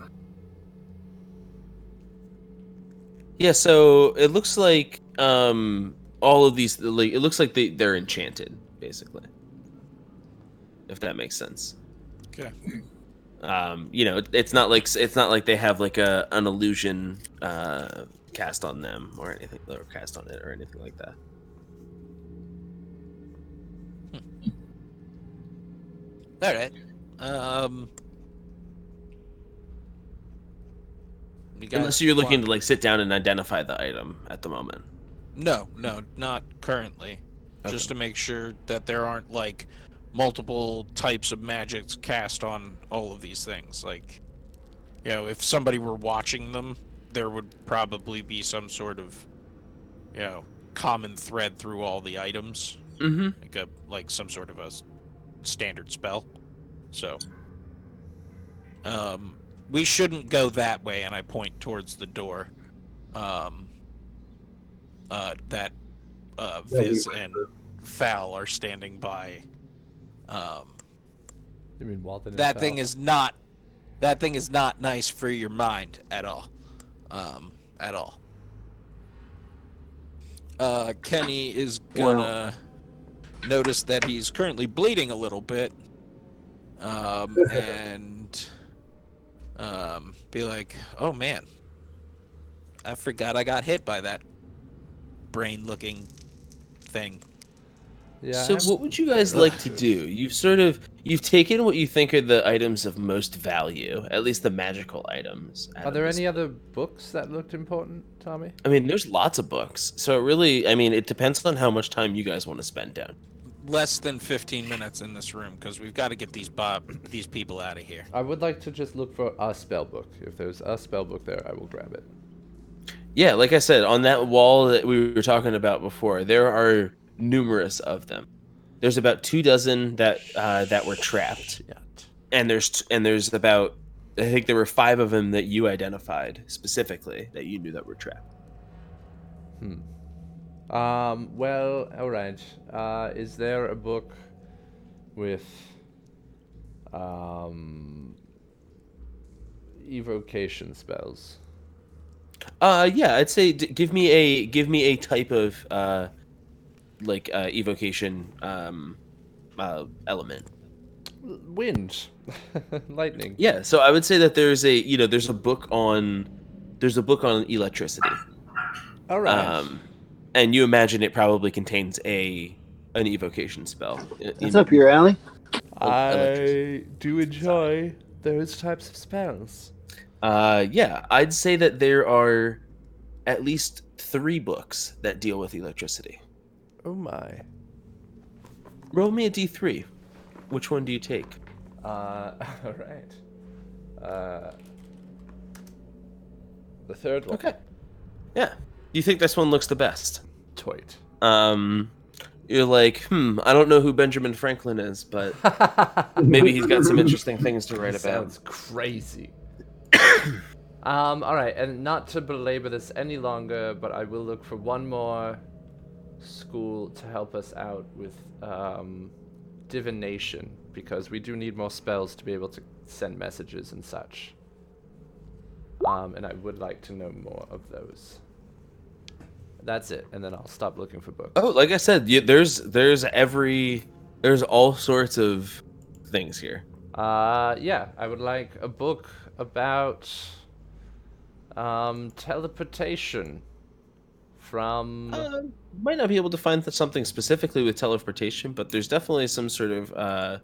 Yeah, so it looks like all of these, like, it looks like they're enchanted, basically. If that makes sense. Okay. It's not like they have like an illusion cast on them or anything, or cast on it or anything like that. All right. You guys Unless you're looking want- to like sit down and identify the item at the moment. No, not currently. Just to make sure that there aren't like multiple types of magics cast on all of these things. Like, if somebody were watching them, there would probably be some sort of, common thread through all the items. Mm-hmm. Like some sort of a standard spell. So, we shouldn't go that way, and I point towards the door. That Viz and Fal are standing by. You mean Walden and That Fal? thing is not nice for your mind at all. At all. Kenny is gonna notice that he's currently bleeding a little bit. And be like, oh man, I forgot I got hit by that brain-looking thing. Yeah. So what would you guys like to do? You've taken what you think are the items of most value, at least the magical items. out Are of there this. any other books that looked important, Tommy? I mean, there's lots of books. So it really, it depends on how much time you guys want to spend down. less than 15 minutes in this room because we've got to get these people out of here. I would like to just look for a spell book. If there's a spell book there, I will grab it. Yeah, like I said, on that wall that we were talking about before, there are numerous of them. There's about 24 that were trapped, and there's about, I think there were 5 of them that you identified specifically that you knew that were trapped. Well, all right. Is there a book with evocation spells? Yeah, I'd say give me a type of evocation element. Wind, lightning. Yeah, so I would say that there's a book on electricity. All right. And you imagine it probably contains an evocation spell. That's up your alley. I do enjoy those types of spells. Yeah, I'd say that there are at least 3 books that deal with electricity. Oh my. Roll me a d3. Which one do you take? All right. The third one. Okay. Yeah. You think this one looks the best? Toit. You're like, I don't know who Benjamin Franklin is, but maybe he's got some interesting things to write about. Sounds crazy. All right, and not to belabor this any longer, but I will look for one more school to help us out with divination, because we do need more spells to be able to send messages and such. And I would like to know more of those. That's it, and then I'll stop looking for books. Oh, like I said, there's all sorts of things here. Yeah, I would like a book about teleportation from... Might not be able to find something specifically with teleportation, but there's definitely some sort of, I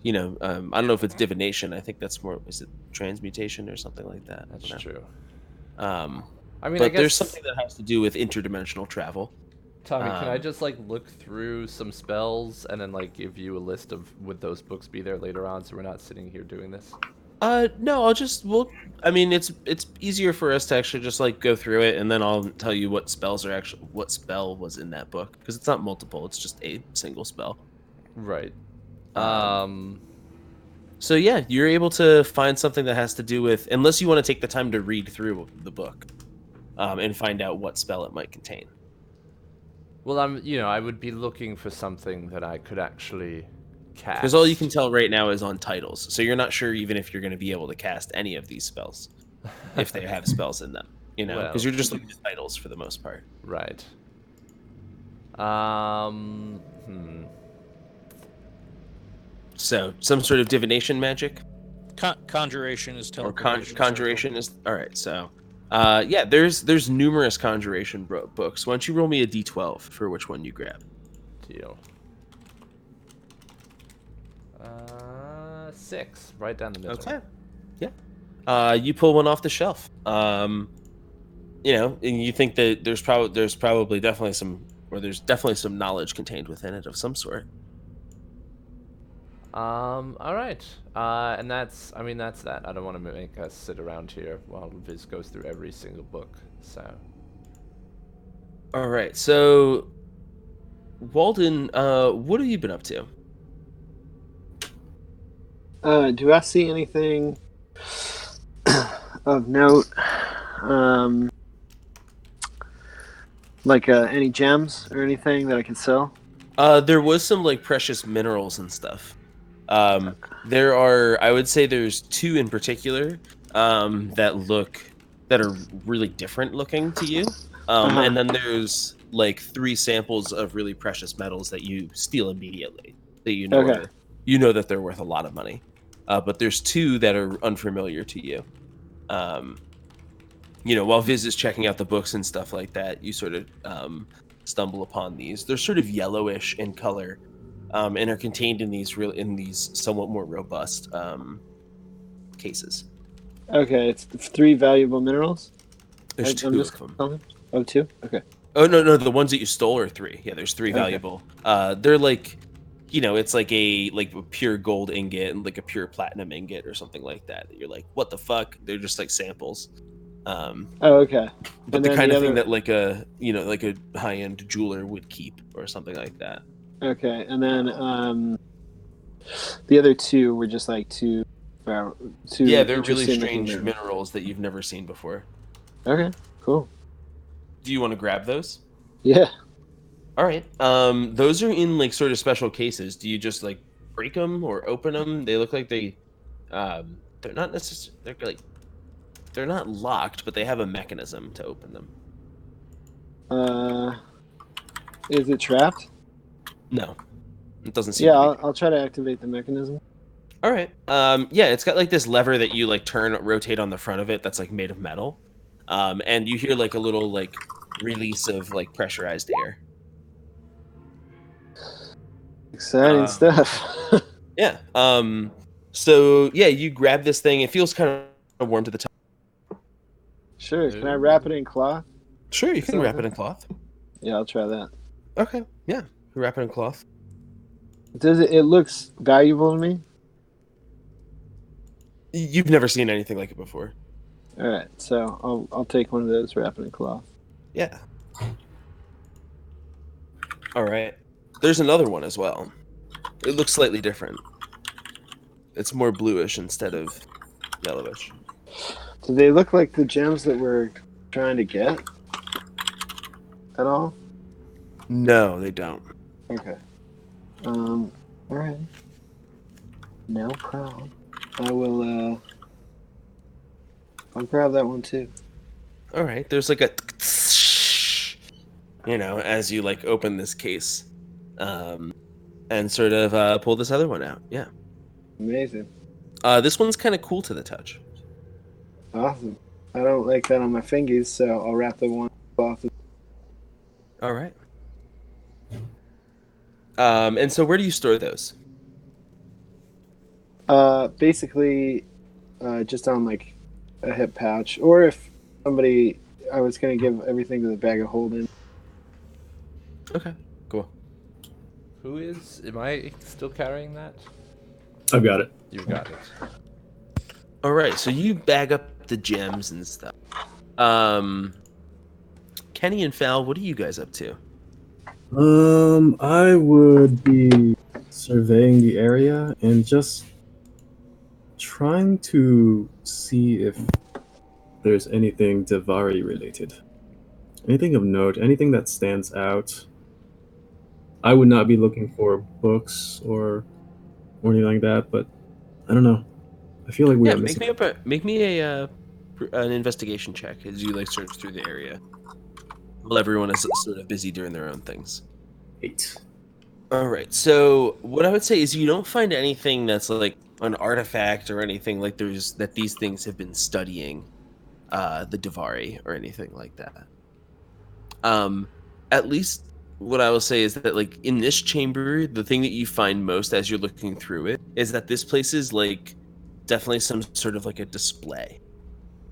don't know if it's divination. I think that's more, is it transmutation or something like that? That's true. I mean, but I guess... there's something that has to do with interdimensional travel. Tommy, can I just look through some spells and then give you a list of would those books be there later on, so we're not sitting here doing this? No, it's easier for us to actually just go through it, and then I'll tell you what spell was in that book, because it's not multiple, it's just a single spell. Right. So yeah, you're able to find something that has to do with, unless you want to take the time to read through the book, and find out what spell it might contain. Well, I would be looking for something that I could actually cast. Because all you can tell right now is on titles, so you're not sure even if you're going to be able to cast any of these spells, if they have spells in them, because you're just looking at titles for the most part. Right. So some sort of divination magic, Conjuration is or teleportation. conjuration is all right. So, yeah, there's numerous conjuration books. Why don't you roll me a d12 for which one you grab? Deal. 6, right down the middle. Okay. Yeah. You pull one off the shelf. And you think that there's definitely some knowledge contained within it of some sort. All right. And that's that. I don't want to make us sit around here while Viz goes through every single book. So. All right. So, Walden, what have you been up to? Do I see anything of note? Any gems or anything that I can sell? There was some precious minerals and stuff. There are, I would say, there's 2 in particular that are really different looking to you. And then there's 3 samples of really precious metals that you steal immediately. That you know that they're worth a lot of money. But there's 2 that are unfamiliar to you. While Viz is checking out the books and stuff like that, you sort of stumble upon these. They're sort of yellowish in color, and are contained in these somewhat more robust cases. Okay, it's 3 valuable minerals. There's 2 of them. Oh, 2? Okay. Oh no, the ones that you stole are 3. Yeah, there's 3 Okay. valuable. They're like, it's like a pure gold ingot and like a pure platinum ingot or something like that. You're like, what the fuck? They're just like samples. Oh, okay. But And the then kind the of thing other- that like a like a high end jeweler would keep or something like that. Okay, and then the other 2 were just like two. Yeah, they're really interesting looking strange minerals. minerals that you've never seen before. Okay, cool. Do you want to grab those? Yeah. All right. Those are in like sort of special cases. Do you just like break them or open them? They look like they're not necessarily they're not locked, but they have a mechanism to open them. Is it trapped? No, it doesn't seem. Yeah, to be. I'll try to activate the mechanism. All right. Yeah, it's got like this lever that you like rotate on the front of it. That's like made of metal. And you hear like a little like release of like pressurized air. Exciting stuff. Yeah. So yeah, you grab this thing. It feels kind of warm to the touch. Sure. Can I wrap it in cloth? Sure, you can wrap it in cloth. Yeah, I'll try that. Okay. Yeah, wrap it in cloth. Does it? It looks valuable to me. You've never seen anything like it before. All right, so I'll take one of those, wrap it in cloth. Yeah. All right. There's another one as well. It looks slightly different. It's more bluish instead of yellowish. Do they look like the gems that we're trying to get at all? No, they don't. Okay. All right. No problem. I will. I'll grab that one too. All right. There's like a, as you like open this case, and sort of pull this other one out. Yeah. Amazing. This one's kind of cool to the touch. Awesome. I don't like that on my fingers, so I'll wrap the one cloth. All right. And so where do you store those? Basically, just on like a hip pouch, or if somebody, I was gonna give everything to the bag of holding. Okay. Cool. Am I still carrying that? I've got it. You've got it. All right. So you bag up the gems and stuff. Kenny and Fal, what are you guys up to? I would be surveying the area and just trying to see if there's anything Davari related. Anything of note, anything that stands out. I would not be looking for books or anything like that, but I don't know. I feel like we are missing. Make me an investigation check as you like search through the area. Well, everyone is sort of busy doing their own things. 8. All right. So what I would say is you don't find anything that's like an artifact or anything like that these things have been studying the Davari or anything like that. At least what I will say is that like in this chamber, the thing that you find most as you're looking through it is that this place is like definitely some sort of like a display.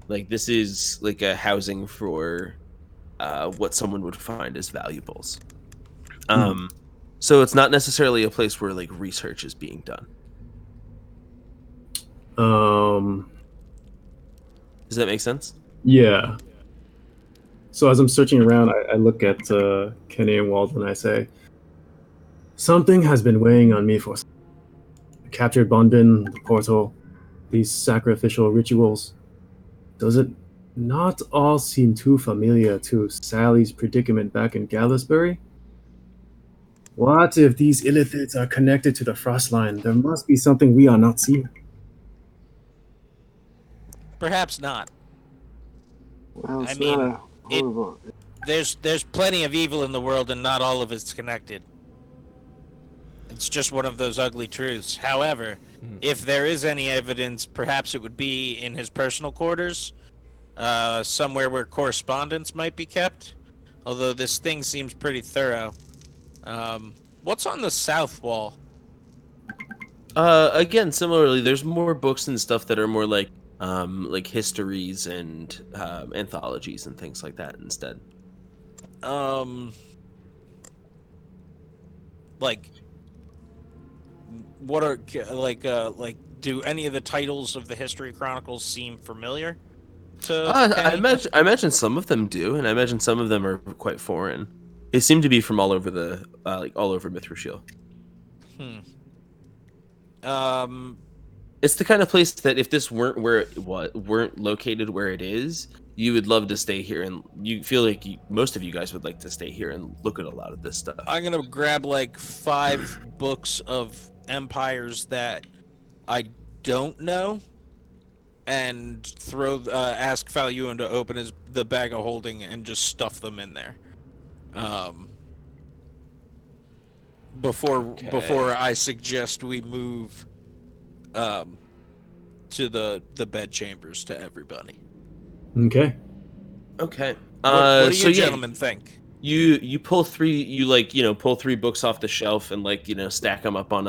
Like this is like a housing for what someone would find as valuables. So it's not necessarily a place where like research is being done. Does that make sense? Yeah. So as I'm searching around, I look at Kenny and Walden and I say, something has been weighing on me for the captured Bonbin, the portal, these sacrificial rituals. Does it not all seem too familiar to Sally's predicament back in Gallisbury? What if these illithids are connected to the Frostline? There must be something we are not seeing. Perhaps not. Well, it's I mean, not a horrible. There's plenty of evil in the world, and not all of it's connected. It's just one of those ugly truths. However, if there is any evidence, perhaps it would be in his personal quarters, somewhere where correspondence might be kept. Although this thing seems pretty thorough. What's on the south wall? Again, similarly, there's more books and stuff that are more like histories and anthologies and things like that instead. like, what are like? Do any of the titles of the History Chronicles seem familiar to Kenny? I imagine some of them do, and I imagine some of them are quite foreign. They seem to be from all over the all over Mithril. It's the kind of place that if this weren't weren't located where it is, you would love to stay here, and you feel like most of you guys would like to stay here and look at a lot of this stuff. I'm gonna grab like 5 books of empires that I don't know, and ask Falyuan to open the bag of holding and just stuff them in there. Before I suggest we move to the bed chambers to everybody. Okay. Okay. What do so you yeah, gentlemen think? you pull 3 pull 3 books off the shelf and stack them up on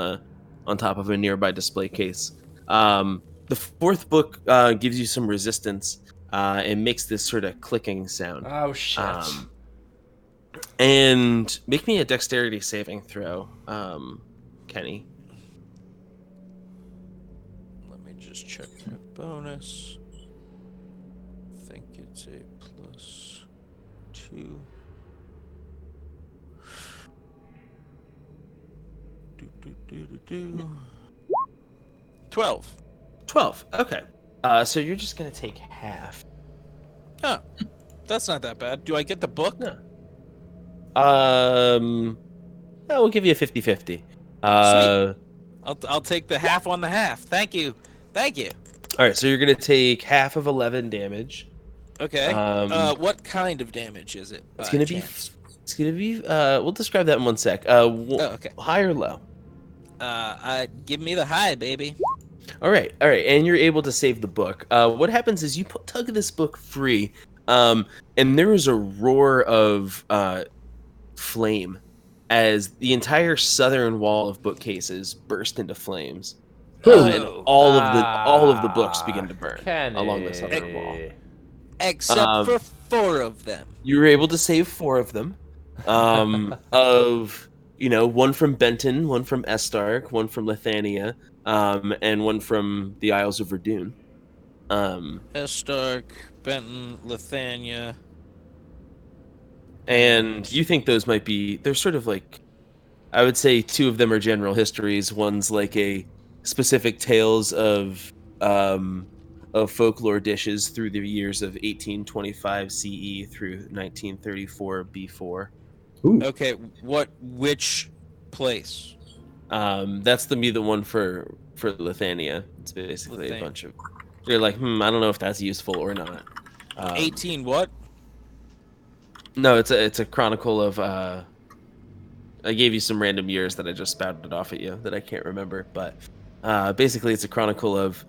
top of a nearby display case. The 4th book gives you some resistance and makes this sort of clicking sound. Oh shit. And make me a dexterity saving throw, Kenny. Let me just check my bonus. I think it's a +2. Do. 12. 12. Okay. So you're just gonna take half. Huh. That's not that bad. Do I get the book? No. We'll give you a 50-50. I'll take the half on the half. Thank you. All right, so you're gonna take half of 11 damage. Okay. What kind of damage is it? It's gonna be. We'll describe that in one sec. okay. High or low? Give me the high, baby. All right, and you're able to save the book. What happens is you tug this book free, and there is a roar of flame as the entire southern wall of bookcases burst into flames, and all of the books begin to burn along the southern wall. Except for 4 of them. You were able to save 4 of them. One from Benton, one from Estark, one from Lithania, and one from the Isles of Verdun. Estark, Benton, Lithania. And you think those might be, they're sort of like, I would say 2 of them are general histories. One's like a specific tales of folklore dishes through the years of 1825 CE through 1934 B4. Ooh. Okay, which place? That's the one for Lithania. It's basically a bunch of, you're like, I don't know if that's useful or not. 18 what? No, it's a chronicle of I gave you some random years that I just spouted off at you that I can't remember, but basically it's a chronicle of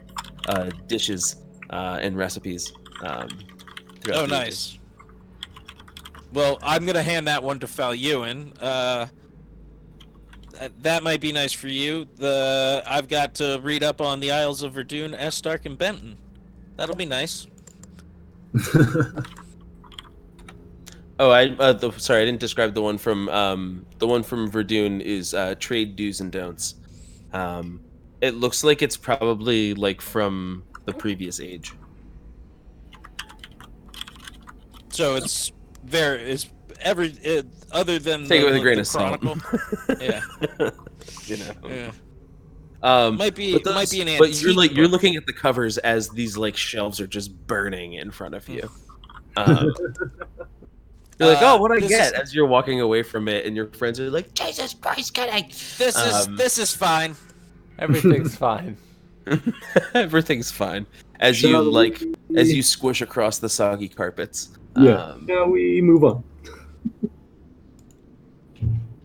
dishes and recipes. Oh, nice. Well, I'm gonna hand that one to Falyuan. That might be nice for you. I've got to read up on the Isles of Verdun, Estark, and Benton. That'll be nice. Oh, sorry, I didn't describe the one from Verdun is trade do's and don'ts. It looks like it's probably like from the previous age. So it's other than take it with a grain the of salt. Yeah. Yeah. Might be an antique. But you're looking at the covers as these shelves are just burning in front of you. You're like, oh, what'd I get? As you're walking away from it, and your friends are like, Jesus Christ, Kenny! This is fine. Everything's fine. Everything's fine. As you squish across the soggy carpets. Yeah. Now we move on.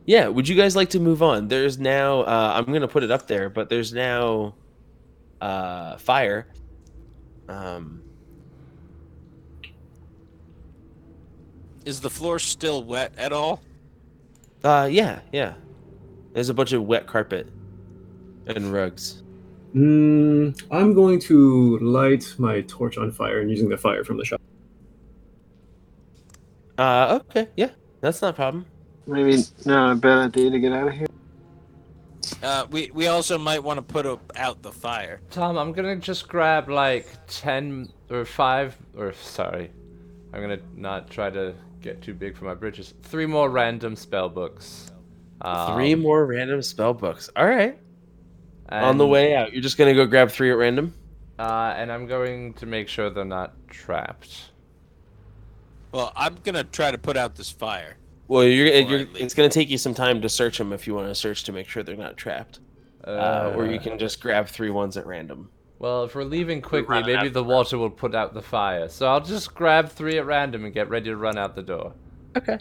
Yeah, would you guys like to move on? There's now, I'm going to put it up there, but there's now fire. Is the floor still wet at all? Yeah. There's a bunch of wet carpet and rugs. I'm going to light my torch on fire and using the fire from the shop. Okay, yeah. That's not a problem. Maybe not a bad idea to get out of here. We also might want to put out the fire. Tom, I'm gonna just grab like 10 or 5, or sorry, I'm gonna not try to get too big for my britches. 3 more random spell books. 3 more random spell books. All right. On the and, way out, you're just gonna go grab 3 at random. and I'm going to make sure they're not trapped. Well, I'm gonna try to put out this fire. Well, Before I leave. it's gonna take you some time to search them if you want to search to make sure they're not trapped. Or you can just grab 3 ones at random. Well, if we're leaving quickly, running maybe out the water will put out the fire. So I'll just grab 3 at random and get ready to run out the door. Okay.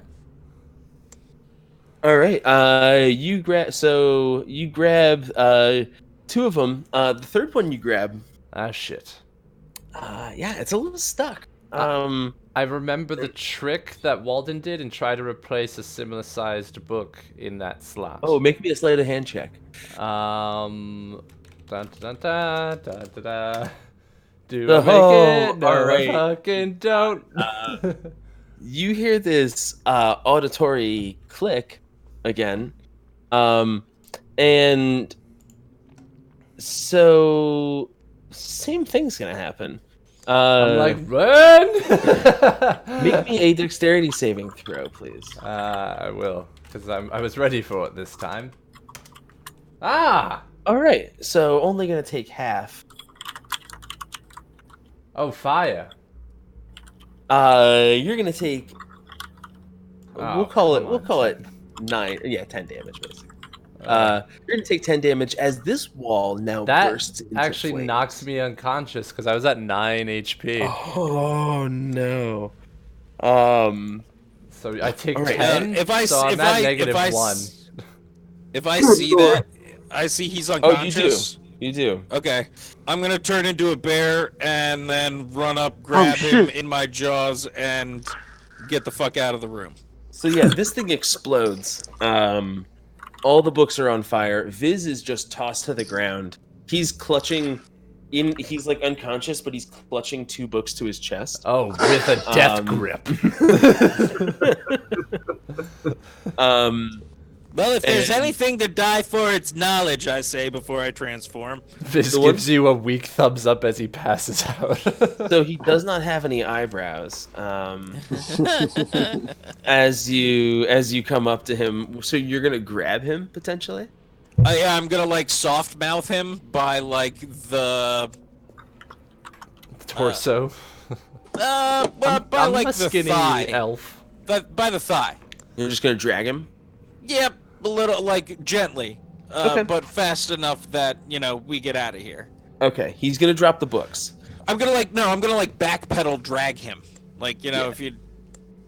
All right. You grab 2 of them. The third one you grab. Ah, shit. Yeah, it's a little stuck. I remember the trick that Walden did and try to replace a similar sized book in that slot. Oh, make me a sleight of hand check. Dun, dun, dun, dun, dun, dun, dun. Do I Oh, make it? No, all right. I fucking don't. You hear this auditory click again, and so same thing's gonna happen. I'm like, run! Make me a dexterity saving throw, please. I will, because I was ready for it this time. Ah! All right, so only gonna take half. Oh, fire. You're gonna take. Oh, we'll call it. come We'll on, call 10. it 9. Yeah, 10 damage basically. You're gonna take 10 damage as this wall now That bursts into actually flames. knocks me unconscious because I was at 9 HP. Oh no. So I take All right. 10. If I so s- I'm if at I- negative if I 1. s- If I see that, I see he's Oh, you do. unconscious. You do. Okay, I'm gonna turn into a bear and then run up, grab him shit. in my jaws, and get the fuck out of the room. So yeah, this thing explodes. All the books are on fire. Viz is just tossed to the ground. He's clutching. He's like unconscious, but he's clutching 2 books to his chest. Oh, with a death grip. Well, if there's And- anything to die for, it's knowledge, I say before I transform. This The one- gives you a weak thumbs up as he passes out. So he does not have any eyebrows. As you come up to him, so you're gonna grab him potentially. Yeah, I'm gonna like soft mouth him by like the Torso. by I'm like a the skinny thigh. elf. By the thigh. You're just gonna drag him. Yep, a little like gently, Okay. but fast enough that we get out of here. Okay, he's gonna drop the books. I'm gonna backpedal drag him, like if you.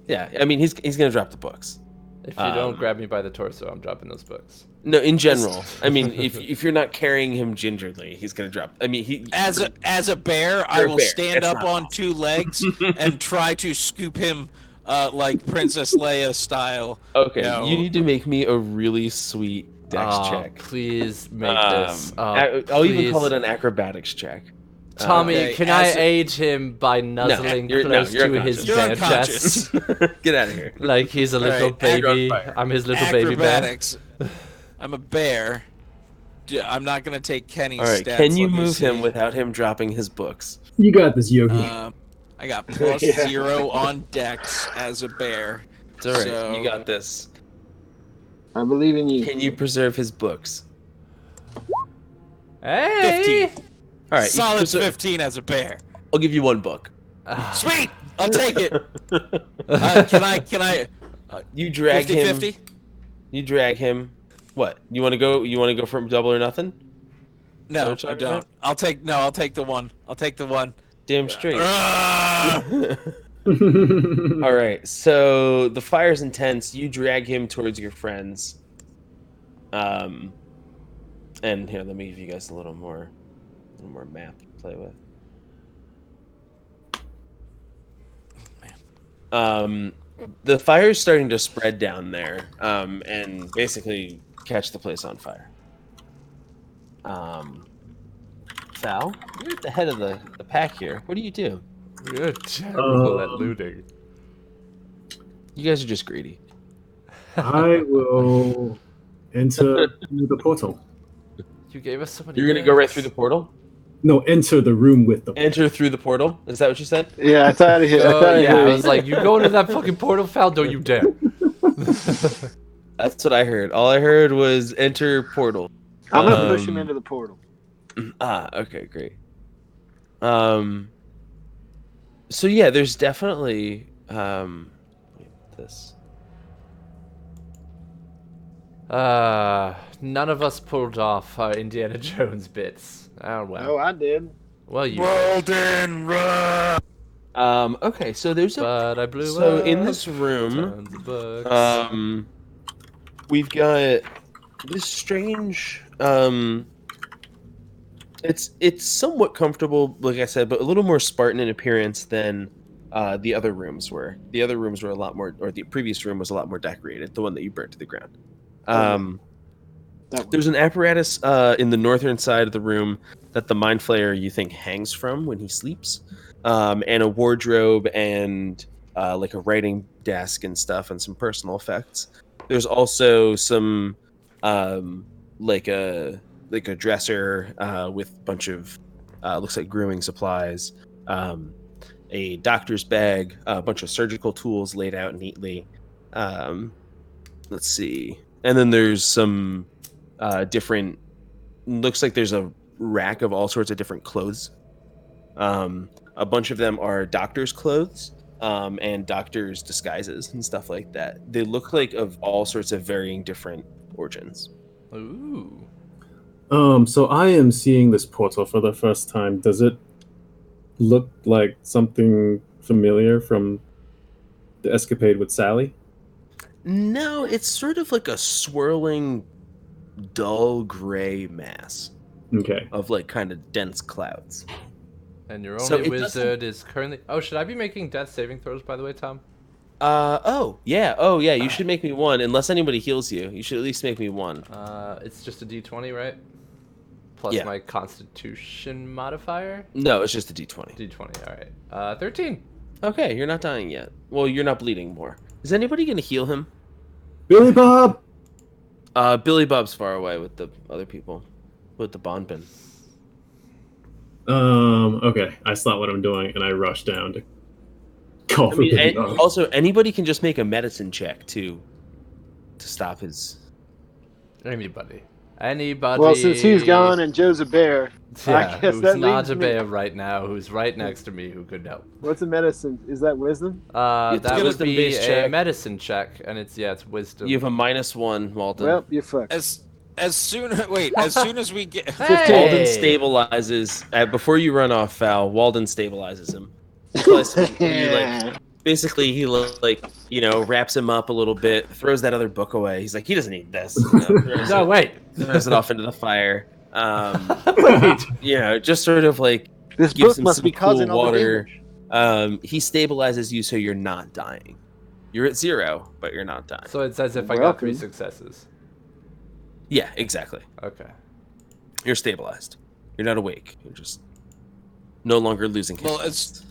Yeah, I mean he's gonna drop the books. If you don't grab me by the torso, I'm dropping those books. No, in general. I mean, if you're not carrying him gingerly, he's gonna drop. I mean, he As a bear, I You're a will bear. stand It's up not on 2 legs and try to scoop him, like Princess Leia style. Okay, No. you need to make me a really sweet dex check. Please make this. I'll even call please. it an acrobatics check. Tommy, Okay, can I as- aid him by nuzzling close you're to his unconscious. bare You're chest? Get out of here. Like he's a little Alright, you're on baby. fire. I'm his little baby bear. Acrobatics. I'm a bear. I'm not gonna take Kenny's All right, stats. can you let me move him see. without him dropping his books? You got this, Yogi. I got plus Yeah. 0 on Dex as a bear. It's all right. So- You got this. I believe in you. Can you preserve his books? Hey! 15. All right, Solid preserve- 15 as a bear. I'll give you 1 book. Sweet. I'll take it. Can I? You drag 50-50? him. You drag him. What? You want to go? You want to go for double or nothing? No, what you're I talking don't. about? I'll take the one. I'll take the one. Damn straight. Ah! All right. So the fire's intense. You drag him towards your friends. And here, let me give you guys a little more map to play with. The fire's starting to spread down there, and basically catch the place on fire. Val, you're at the head of the pack here. What do you do? You're terrible at looting. You guys are just greedy. I will enter through the portal. You gave us so many. You're gonna go right gifts. through the portal. No, enter the room with the. Enter through the portal. Is that what you said? Yeah, I thought I Oh yeah, I heard. was like, you go into that fucking portal, Fal? Don't you dare! That's what I heard. All I heard was enter portal. I'm gonna push him Um, into the portal. Okay, great. So yeah, there's definitely this. None of us pulled off our Indiana Jones bits. Oh well. Oh, I did. Well, you. Walden, run! Okay, so there's a But I blew so up in this room, tons of books. we've got this strange it's somewhat comfortable, like I said, but a little more Spartan in appearance than the other rooms were. The other rooms were a lot more, or the previous room was a lot more decorated, the one that you burnt to the ground. That one. There's an apparatus in the northern side of the room that the Mind Flayer, you think, hangs from when he sleeps, and a wardrobe and like a writing desk and stuff and some personal effects. There's also some like a dresser with a bunch of looks like grooming supplies, a doctor's bag, a bunch of surgical tools laid out neatly. Let's see, and then there's some different. Looks like there's a rack of all sorts of different clothes. A bunch of them are doctor's clothes and doctor's disguises and stuff like that. They look like of all sorts of varying different origins. Ooh. So I am seeing this portal for the first time. Does it look like something familiar from the escapade with Sally? No, it's sort of like a swirling, dull gray mass Okay. of like kind of dense clouds. And your So only it doesn't- wizard is currently. Oh, should I be making death saving throws, by the way, Tom? Oh yeah, you should make me one. Unless anybody heals you, you should at least make me one. It's just a d20, right? Plus Yeah. my constitution modifier? No, it's just a d20. D20, alright. 13. Okay, you're not dying yet. Well, you're not bleeding more. Is anybody gonna heal him? Billy Bob! Billy Bob's far away with the other people, with the bond bin. Okay. I stop what I'm doing and I rush down to call I for mean, Billy and Bob. also anybody can just make a medicine check to stop his. Anybody. Anybody. Well, since he's gone and Joe's a bear, Yeah, I guess who's that not leaves a me. bear right now, who's right next to me, who could help. What's a medicine? Is that wisdom? It's That a would be wisdom-based a check. medicine check, and it's wisdom. You have a -1, Walden. Well, you fucked. As soon as we get Hey! Walden stabilizes before you run off, Foul. Walden stabilizes him. Plus, basically he wraps him up a little bit, throws that other book away. He's like, he doesn't need this. No, wait. Throws it off into the fire. Just sort of like This gives book him must some be causing cool all the water. damage. He stabilizes you so you're not dying. You're at 0, but you're not dying. So it's as if I got 3 Welcome. successes. Yeah, exactly. Okay. You're stabilized. You're not awake. You're just no longer losing Well, consciousness.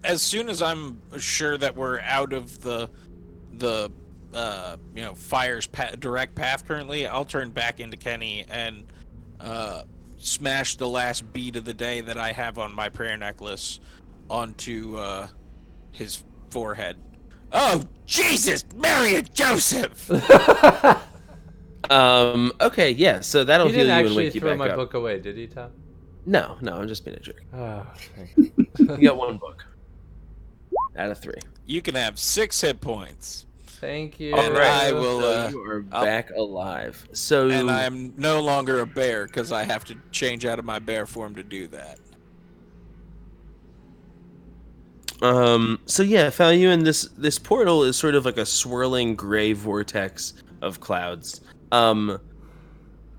as soon as I'm sure that we're out of the fire's direct path currently, I'll turn back into Kenny and smash the last bead of the day that I have on my prayer necklace onto his forehead. Oh, Jesus, Mary and Joseph! Okay, yeah, so that'll He heal didn't you and actually wake you throw back my up. book away, did he, Tom? No, I'm just being a jerk. Oh, You got 1 book out of 3. You can have 6 hit points, thank you. and I will. So you are back alive. So And I'm no longer a bear because I have to change out of my bear form to do that. So yeah, Falyuan, this portal is sort of like a swirling gray vortex of clouds.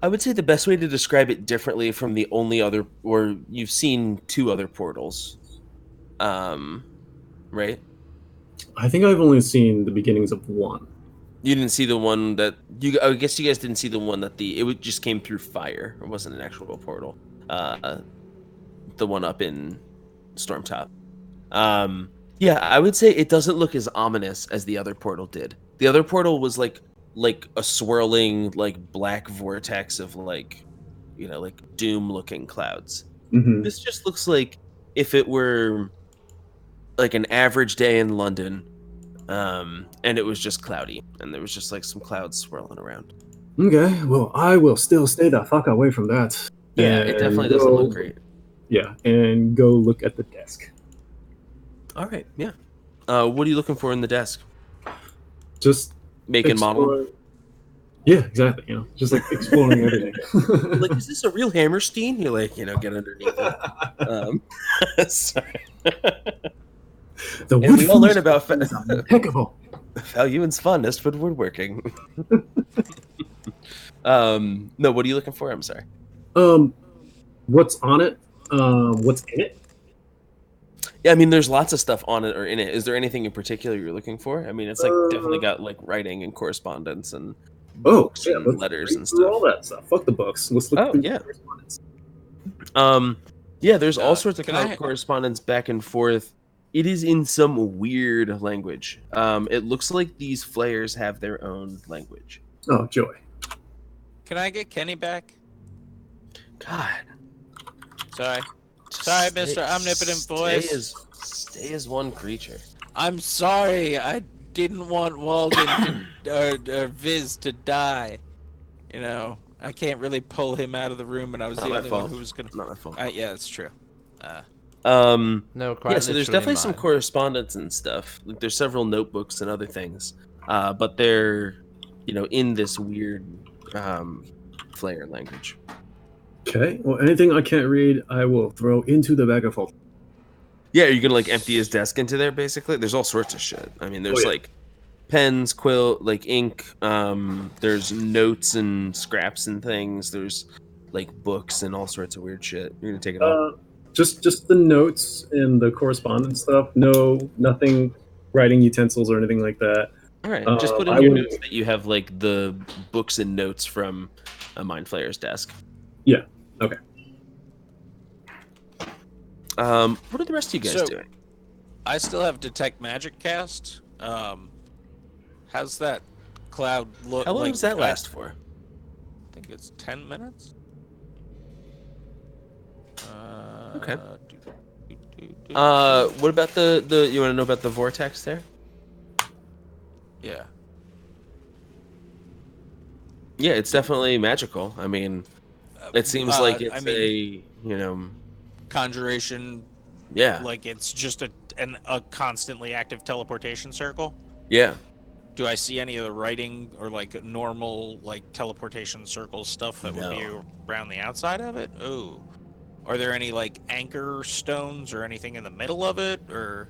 I would say the best way to describe it differently from the only other, or you've seen 2 other portals, right? I think I've only seen the beginnings of one. You didn't see the one that I guess you guys didn't see the one that just came through fire. It wasn't an actual portal. The one up in Stormtop. Yeah, I would say it doesn't look as ominous as the other portal did. The other portal was like like a swirling like black vortex of like like doom looking clouds. Hmm. This just looks like if it were like an average day in London, and it was just cloudy, and there was just like some clouds swirling around. Okay, well, I will still stay the fuck away from that. Yeah, it definitely and doesn't go- look great. Yeah, and go look at the desk. All right, yeah. What are you looking for in the desk? Just Making model? explore- Yeah, exactly. Just like exploring everything. Like, is this a real Hammerstein? You like, get underneath it. Sorry. The And we all wood learn about is impeccable. Val Ewan's fondness for woodworking. No, what are you looking for? I'm sorry. What's on it? What's in it? Yeah, I mean, there's lots of stuff on it or in it. Is there anything in particular you're looking for? I mean, it's like definitely got like writing and correspondence and Oh, books yeah, and let's letters read and through stuff. all that stuff. Fuck the books. Let's look Oh, through yeah. the correspondence. Yeah, there's all sorts of can I- correspondence back and forth. It is in some weird language. It looks like these flayers have their own language. Oh, joy. Can I get Kenny back? God. Sorry. Sorry, Mr. Omnipotent Voice. Stay as one creature. I'm sorry. I didn't want Walden or Viz to die. I can't really pull him out of the room, and I was Not the my only one fault. who was gonna. Not my fault. Yeah, that's true. No, quite Yeah, so there's literally definitely some mine. correspondence and stuff. Like, there's several notebooks and other things, but they're, in this weird flayer language. Okay. Well, anything I can't read, I will throw into the bag of holding. Yeah, are you gonna like empty his desk into there? Basically, there's all sorts of shit. I mean, there's yeah. like pens, quill, like ink. There's notes and scraps and things. There's like books and all sorts of weird shit. You're gonna take it all. Just the notes and the correspondence stuff. No, nothing, writing utensils or anything like that. All right, just put in I your would- notes that you have like the books and notes from a Mind Flayer's desk. Yeah. Okay. What are the rest of you guys So- doing? I still have Detect Magic cast. How's that cloud look? How long like, does that I last for? think it's 10 minutes. Okay. do. What about the you want to know about the vortex there? Yeah. Yeah, it's definitely magical. I mean, it seems like it's Conjuration, yeah, like it's just a constantly active teleportation circle. yeah. Do I see any of the writing or like normal like teleportation circle stuff that would be around the outside of it? Oh, are there any like anchor stones or anything in the middle of it, or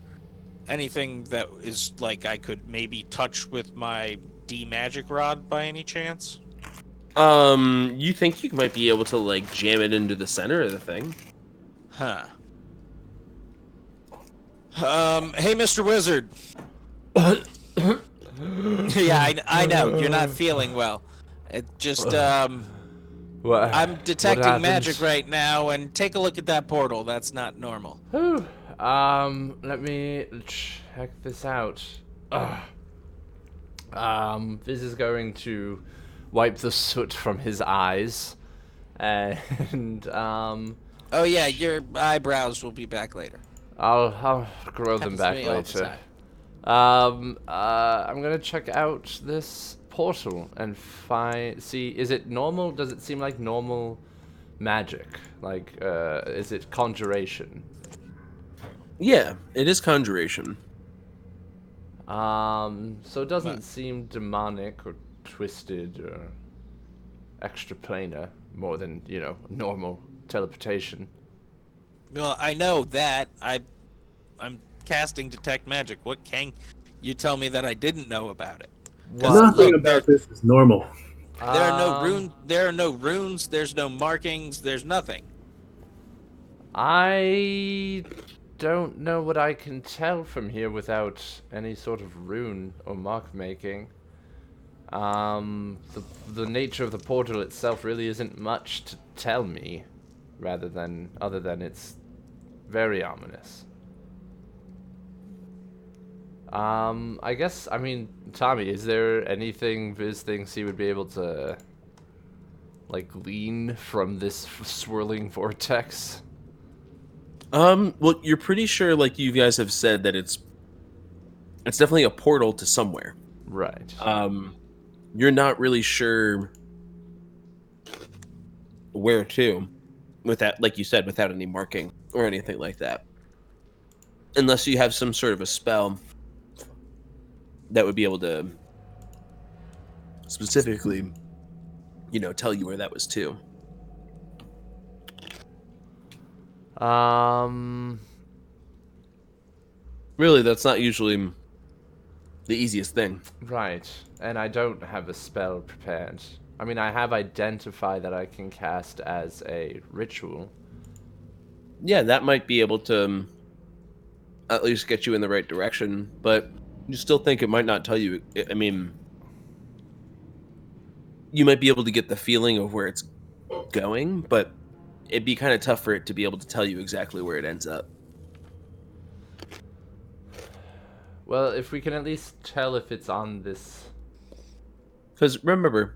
anything that is like I could maybe touch with my D magic rod by any chance? You think you might be able to like jam it into the center of the thing? Huh. Hey, Mr. Wizard. Yeah, I know you're not feeling well. It just What, I'm what detecting happened? magic right now, and take a look at that portal. That's not normal. Whew. Let me check this out. Ugh. This is going to wipe the soot from his eyes, and Oh yeah, your eyebrows will be back later. I'll grow them Happens to back me all the later. time. I'm gonna check out this portal and see, is it normal? Does it seem like normal magic? Like, is it conjuration? Yeah, it is conjuration. So it doesn't seem demonic or twisted or extraplanar more than, normal teleportation. Well, I know that. I'm casting detect magic. What can you tell me that I didn't know about it? Nothing look, about this is normal. There are no runes. There's no markings. There's nothing. I don't know what I can tell from here without any sort of rune or mark making. The nature of the portal itself really isn't much to tell me, other than it's very ominous. I guess, I mean, Tommy, is there anything Viz thinks he would be able to, like, glean from this swirling vortex? Well, you're pretty sure, like you guys have said, that it's definitely a portal to somewhere. Right. You're not really sure where to, without, like you said, without any marking or anything like that. Unless you have some sort of a spell that would be able to specifically, tell you where that was to. Really, that's not usually the easiest thing. Right. And I don't have a spell prepared. I mean, I have Identify that I can cast as a ritual. Yeah, that might be able to at least get you in the right direction, but you still think it might not tell you. I mean, you might be able to get the feeling of where it's going, but it'd be kind of tough for it to be able to tell you exactly where it ends up. Well, if we can at least tell if it's on this... Because remember,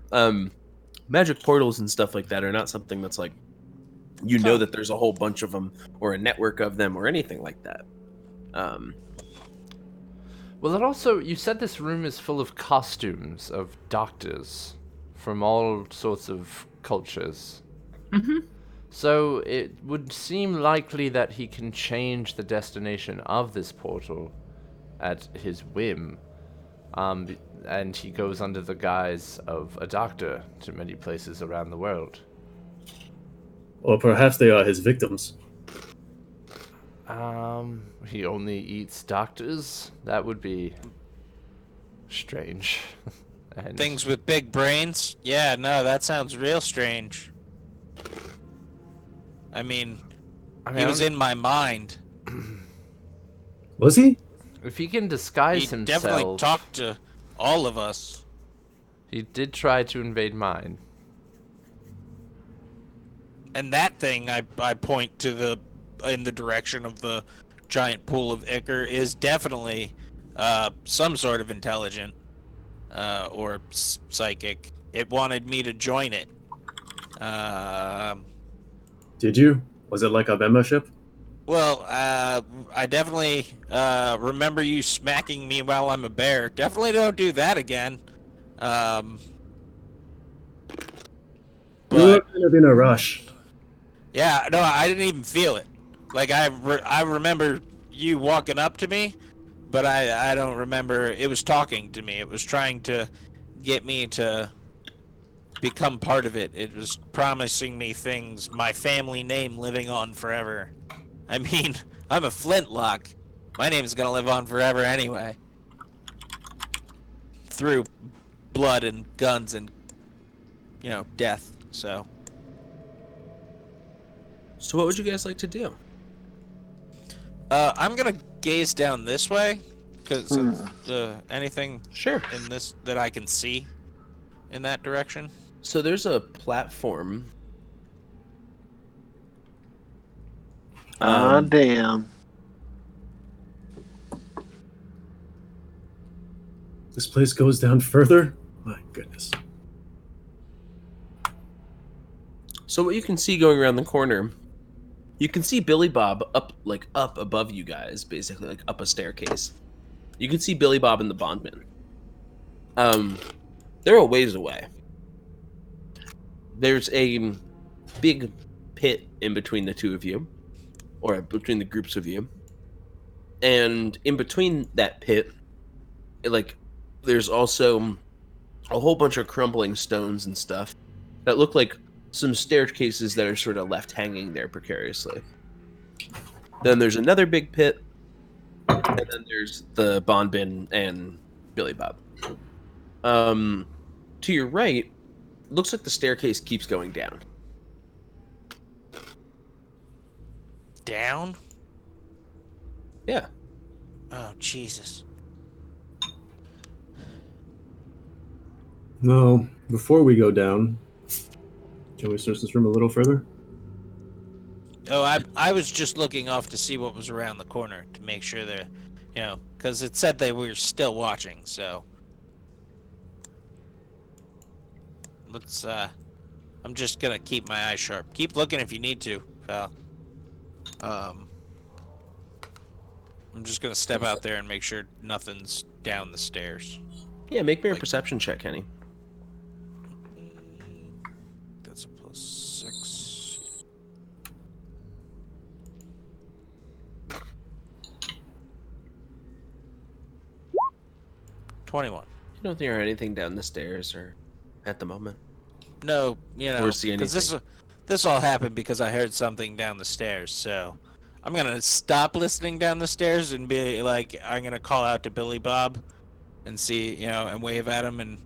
magic portals and stuff like that are not something that's like, that there's a whole bunch of them or a network of them or anything like that. Well, and also, you said this room is full of costumes of doctors from all sorts of cultures. Mm-hmm. So it would seem likely that he can change the destination of this portal at his whim. And he goes under the guise of a doctor to many places around the world. Or perhaps they are his victims. He only eats doctors? That would be strange. And Things with big brains? Yeah, no, that sounds real strange. I mean, he was in my mind. Was he? if he can disguise He himself... definitely talked to all of us. He did try to invade mine. And that thing I point to in the direction of the giant pool of ichor is definitely some sort of intelligent or psychic. It wanted me to join it. Did you? Was it like a membership? Well, I definitely remember you smacking me while I'm a bear. Definitely don't do that again. We were But kind of in a rush. yeah, no, I didn't even feel it. Like I remember you walking up to me, but I don't remember. It was talking to me. It was trying to get me to become part of it. It was promising me things. My family name living on forever. I mean, I'm a flintlock. My name's gonna live on forever anyway. Through blood and guns and, death. So what would you guys like to do? I'm gonna gaze down this way, because anything Sure. in this that I can see in that direction. So there's a platform. Damn. This place goes down further? My goodness. So what you can see going around the corner, you can see Billy Bob up above you guys, basically, like up a staircase. You can see Billy Bob and the Bondman. They're a ways away. There's a big pit in between the two of you, or between the groups of you. And in between that pit, there's also a whole bunch of crumbling stones and stuff that look like some staircases that are sort of left hanging there precariously. Then there's another big pit, and then there's the Bondman and Billy Bob. To your right, looks like the staircase keeps going down. Down? Yeah. Oh, Jesus. No, before we go down, can we search this room a little further? Oh, I was just looking off to see what was around the corner to make sure that, because it said they were still watching. So let's. I'm just gonna keep my eyes sharp. Keep looking if you need to, pal. I'm just gonna step out there and make sure nothing's down the stairs. Yeah, make me a perception check, Kenny. That's a +6. $21. You don't think there's anything down the stairs or at the moment? No, you know, Or see because anything. this all happened because I heard something down the stairs. So I'm gonna stop listening down the stairs and be like, I'm gonna call out to Billy Bob and see, you know, and wave at him and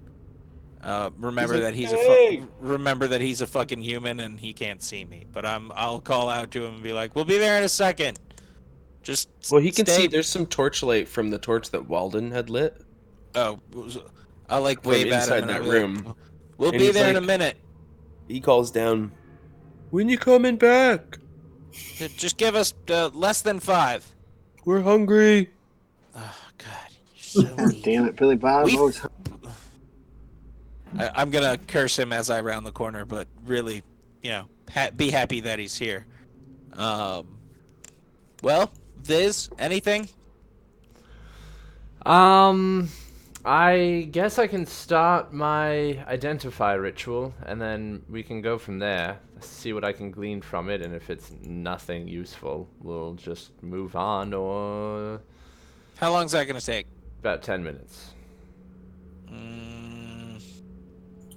remember He's that like, he's "Hey!" remember that he's a fucking human and he can't see me. But I'll call out to him and be like, we'll be there in a second. Just Well, he can stay. see. There's some torchlight from the torch that Walden had lit Oh, I like from wave at inside him and that I'll be like, room. we'll And be he's there in a like- minute. He calls down, "When you coming back? Just give us less than 5. We're hungry." Oh God, you're so mean. Damn it, Billy Bob. We- Always I'm gonna curse him as I round the corner, but really, you know, be happy that he's here. Well, Viz, anything? I guess I can start my identify ritual, and then we can go from there. See what I can glean from it, and if it's nothing useful, we'll just move on, or How long's that gonna take? about 10 minutes.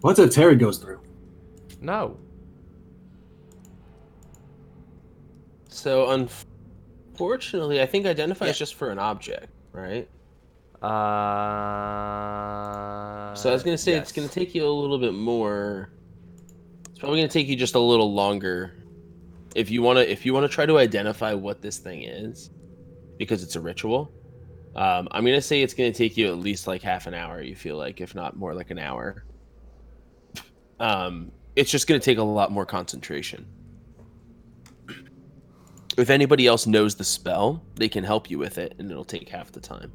What's that Terry goes through? No. So unfortunately, I think identify is just for an object, right? So I was gonna say it's gonna yes. take you a little bit more. It's probably gonna take you just a little longer if you wanna try to identify what this thing is, because it's a ritual. I'm gonna say it's gonna take you at least like half an hour. You feel like, if not more, like an hour. It's just gonna take a lot more concentration. If anybody else knows the spell, they can help you with it, and it'll take half the time.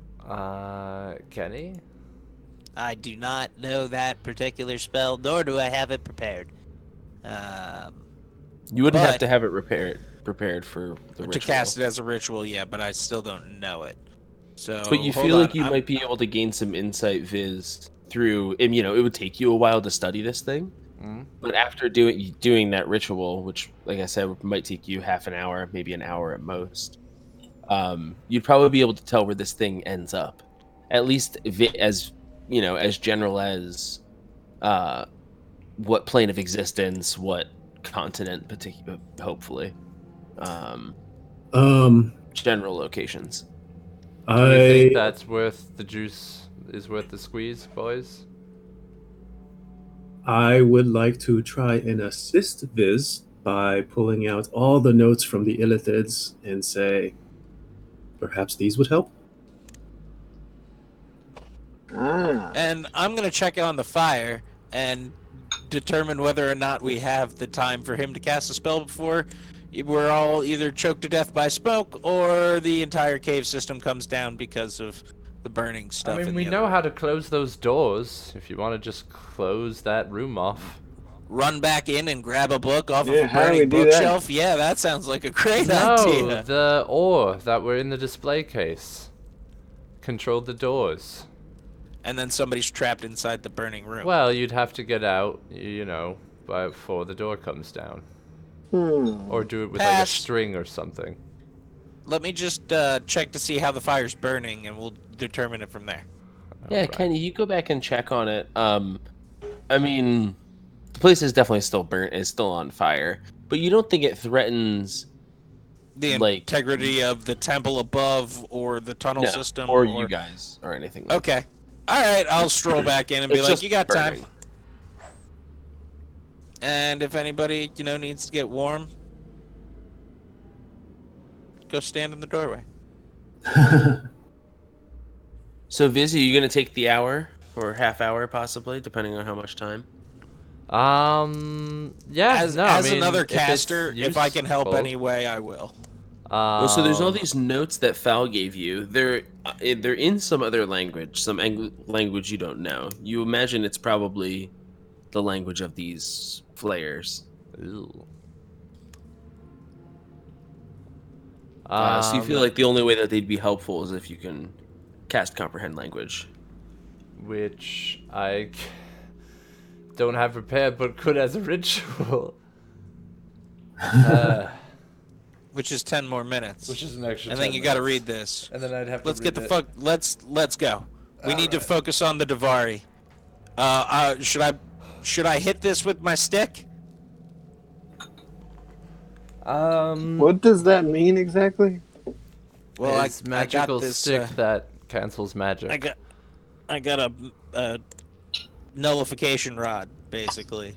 Kenny? I do not know that particular spell, nor do I have it prepared. You wouldn't have But- to have it prepared for the To ritual. cast it as a ritual, yeah, but I still don't know it. So, But you hold feel on, like you I'm- might be able to gain some insight, Viz, through. And, it would take you a while to study this thing, but after doing that ritual, which, like I said, might take you half an hour, maybe an hour at most, you'd probably be able to tell where this thing ends up, at least as general as what plane of existence, what continent, particular, hopefully, general locations. Do you think I that's worth the juice, is worth the squeeze, boys? I would like to try and assist Viz by pulling out all the notes from the Illithids and say, perhaps these would help. And I'm gonna check on the fire and determine whether or not we have the time for him to cast a spell before we're all either choked to death by smoke or the entire cave system comes down because of the burning stuff. I mean, in we the know other how to close those doors. If you want to just close that room off. run back in and grab a book off Yeah, of a how do we burning do that? bookshelf. Yeah, that sounds like a great No, idea. the ore that were in the display case controlled the doors. And then somebody's trapped inside the burning room. Well, you'd have to get out, before the door comes down. Or do it with like a Pass. string or something. Let me just check to see how the fire's burning, and we'll determine it from there. Yeah, Alright. Kenny, you go back and check on it. I mean, the place is definitely still burnt, is still on fire, but you don't think it threatens The Like- integrity of the temple above or the tunnel no, system or you guys or anything. Like Okay. All right, I'll stroll back in and be It's like, just "You got burning. time." And if anybody, needs to get warm, go stand in the doorway. So, Viz, are you gonna take the hour or half hour, possibly, depending on how much time? Yeah. As no, I as mean, another if it's caster, if I can help useful. any way, I will. Well, so there's all Um, these notes that Fal gave you. They're in some other language, some language you don't know. You imagine it's probably the language of these flayers. Ew. So you feel Um, like the only way that they'd be helpful is if you can cast comprehend language. which don't have prepared, but could as a ritual. Which is 10 more minutes. Which is an extra. and then 10 you got to minutes. read this. And then I'd have to. Let's get the read fuck. Let's go. We need to Alright. focus on the Davari. Should I hit this with my stick? What does that mean exactly? Well, it's magical I got this. stick that cancels magic. I got a nullification rod, basically.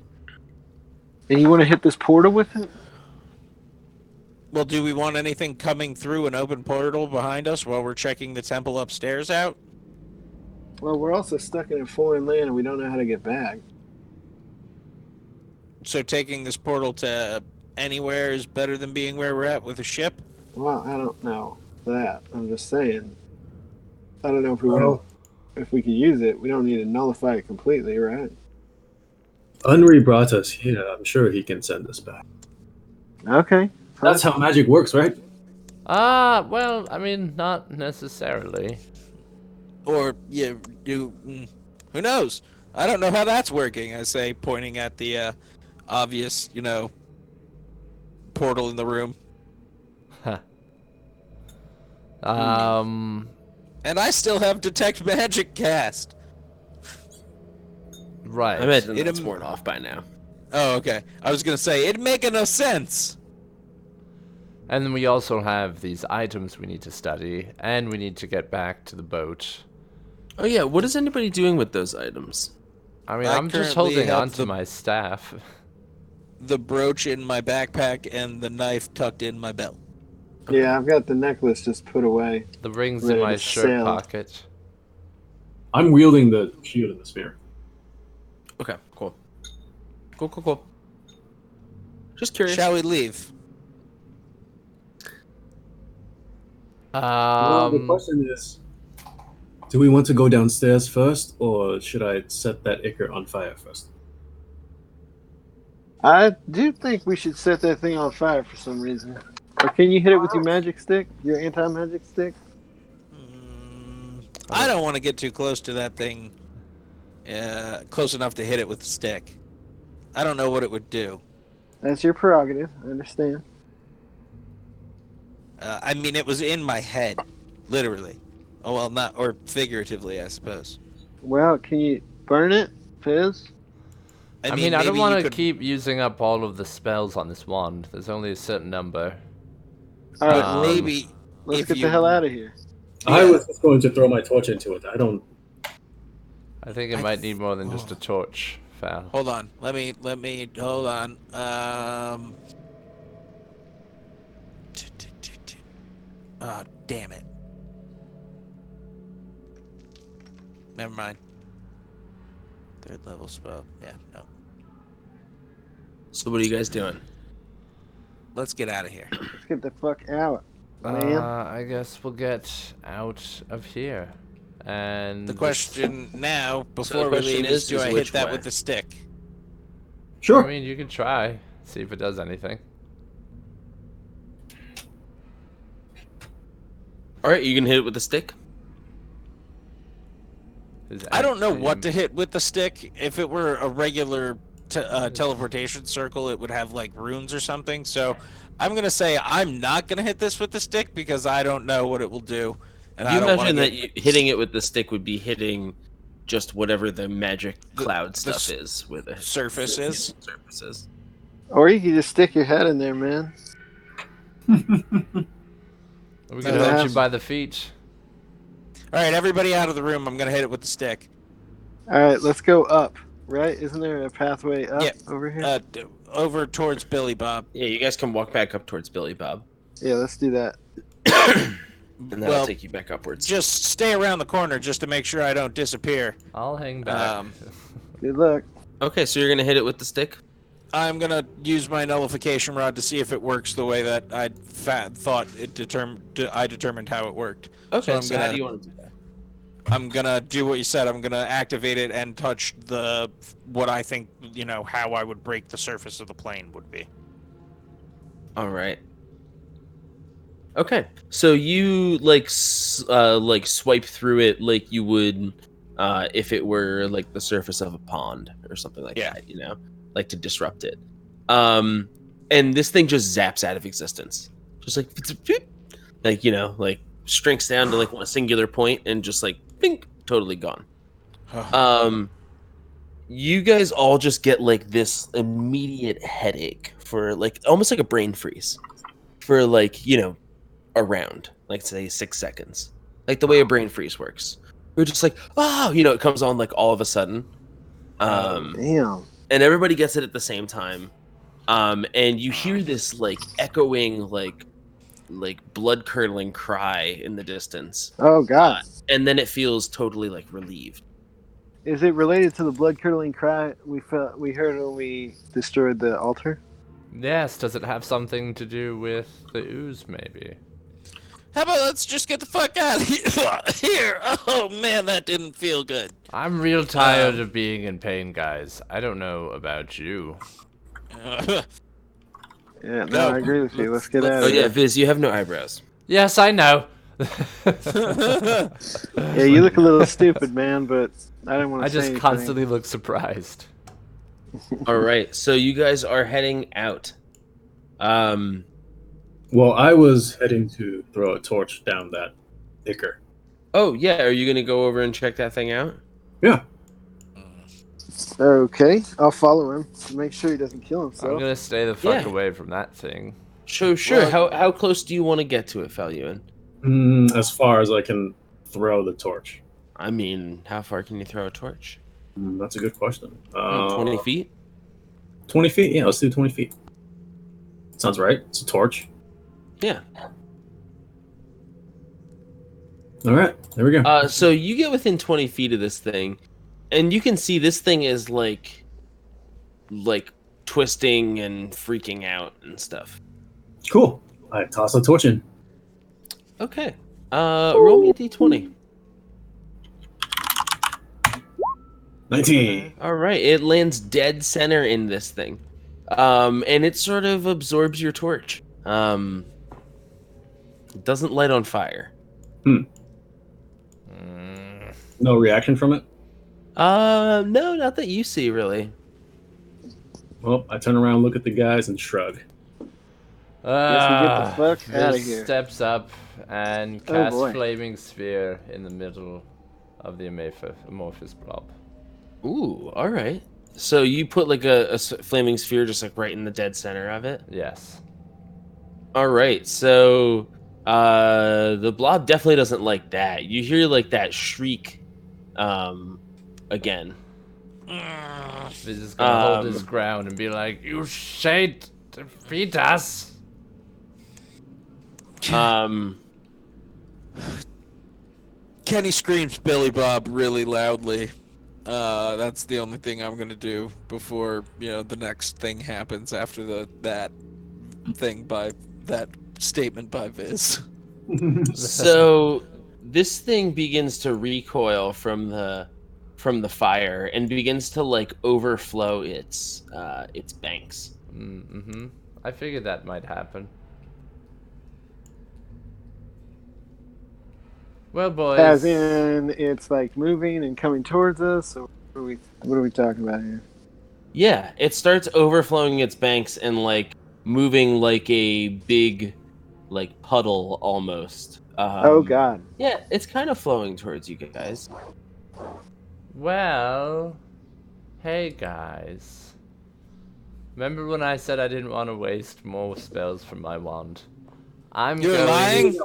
And you want to hit this portal with it? Well, do we want anything coming through an open portal behind us while we're checking the temple upstairs out? Well, we're also stuck in a foreign land and we don't know how to get back. So taking this portal to anywhere is better than being where we're at with a ship? Well, I don't know that. I'm just saying. I don't know if we want if we could use it. We don't need to nullify it completely, right? Unri brought us here. I'm sure he can send us back. Okay. That's how magic works, right? Well, I mean, not necessarily. Or who knows? I don't know how that's working, I say, pointing at the obvious, portal in the room. And I still have detect magic cast. Right. I imagine It that's am- worn off by now. Oh, okay. I was gonna say it'd make no sense. And then we also have these items we need to study, and we need to get back to the boat. Oh yeah, what is anybody doing with those items? I mean, I I'm just currently holding have on to the- my staff. The brooch in my backpack and the knife tucked in my belt. Yeah, I've got the necklace just put away. The ring's in Ready my to shirt sail. pocket. I'm wielding the shield and the spear. Okay, cool. Cool. Just curious. Shall we leave? Well, the question is, do we want to go downstairs first, or should I set that Icar on fire first? I do think we should set that thing on fire for some reason. Or can you hit it with your magic stick? Your anti-magic stick? I don't want to get too close to that thing. Close enough to hit it with a stick. I don't know what it would do. That's your prerogative. I understand. I mean, it was in my head, literally. Oh well, not or figuratively, I suppose. Well, can you burn it, Fizz? I mean, I don't maybe want you to could- keep using up all of the spells on this wand. There's only a certain number. All But right, maybe let's if get you- the hell out of here. I was just going to throw my torch into it. I don't. I think it might need more than just a torch, Fal. Hold on. Let me hold on. Oh, damn it. Never mind. Third level spell. Yeah, no. So what are you guys doing? Let's get out of here. Let's get the fuck out, man. I guess we'll get out of here. And The question now, the before we question leave, is do is I hit which that way? with the stick? Sure. I mean, you can try. See if it does anything. All right, you can hit it with the stick. I don't know what to hit with the stick. If it were a regular teleportation circle, it would have like runes or something. So I'm gonna say I'm not gonna hit this with the stick because I don't know what it will do. And You I don't want imagine to that hitting it with the stick would be hitting just whatever the magic cloud stuff is with it. surfaces. Surfaces. Or you can just stick your head in there, man. We're gonna Yeah. hold you by the feet. All right, everybody out of the room. I'm gonna hit it with the stick. All right, let's go up. Right? Isn't there a pathway up Yeah. over here? Over towards Billy Bob. Yeah, you guys can walk back up towards Billy Bob, Yeah, let's do that. and that'll Well, take you back upwards. just stay around the corner just to make sure I don't disappear. I'll hang back. Good luck. Okay, so you're gonna hit it with the stick. I'm gonna use my nullification rod to see if it works the way that I thought it I determined how it worked. Okay, I'm so how gonna- do you want to do that? I'm gonna do what you said. I'm gonna activate it and touch what I think how I would break the surface of the plane would be. All right. Okay, so you like swipe through it like you would if it were like the surface of a pond or something like Yeah. that, like to disrupt it. And this thing just zaps out of existence, just like like shrinks down to like one singular point and just like bink, totally gone. You guys all just get like this immediate headache for like almost like a brain freeze for like around like say 6 seconds, like the way a brain freeze works. We're just like, oh, it comes on like all of a sudden, Damn. and everybody gets it at the same time, and you hear this like echoing like blood curdling cry in the distance, Oh God. and then it feels totally like relieved. Is it related to the blood curdling cry we heard when we destroyed the altar? Yes, does it have something to do with the ooze, maybe? How about let's just get the fuck out of here? Oh man, that didn't feel good. I'm real tired of being in pain, guys. I don't know about you. Yeah, no, No, I agree with you. Let's get let's- out Oh of yeah, here. Viz, you have no eyebrows. Yes, I know. Yeah, you look a little stupid, man, but I didn't want to I say just anything. constantly look surprised. All right, so you guys are heading out. Well, I was heading to throw a torch down that ichor. Oh yeah, are you gonna go over and check that thing out? Yeah. Okay, I'll follow him to make sure he doesn't kill I'm himself. gonna stay the fuck Yeah. away from that thing. Sure. Well- How close do you want to get to it, Faluin? As far as I can throw the torch. I mean, how far can you throw a torch? That's a good question. 20 feet? 20 feet? Yeah, let's do 20 feet. Sounds right. It's a torch. Yeah. All right, there we go. So you get within 20 feet of this thing, and you can see this thing is like twisting and freaking out and stuff. Cool. I toss a torch in. Okay. Roll me a d20. 19. All right. It lands dead center in this thing. And it sort of absorbs your torch. It doesn't light on fire. No reaction from it? No, not that you see, really. Well, I turn around, look at the guys, and shrug. Guess we get the fuck outta Viz here. steps up and Oh, casts boy. Flaming Sphere in the middle of the amorphous blob. Ooh, all right. So you put like a flaming sphere just like right in the dead center of it. Yes. All right. So the blob definitely doesn't like that. You hear like that shriek again. Viz is gonna hold his ground and be like, "You shan't defeat us." Kenny screams Billy Bob really loudly. That's the only thing I'm gonna do before the next thing happens after that statement by Viz. So this thing begins to recoil from the fire and begins to like overflow its banks. Mm-hmm. I figured that might happen. Well, boys. As in, it's like moving and coming towards us. Or what are we talking about here? Yeah, it starts overflowing its banks and like moving like a big like puddle almost. Oh God. Yeah, it's kind of flowing towards you guys. Well, hey guys. Remember when I said I didn't want to waste more spells from my wand? I'm You're going lying?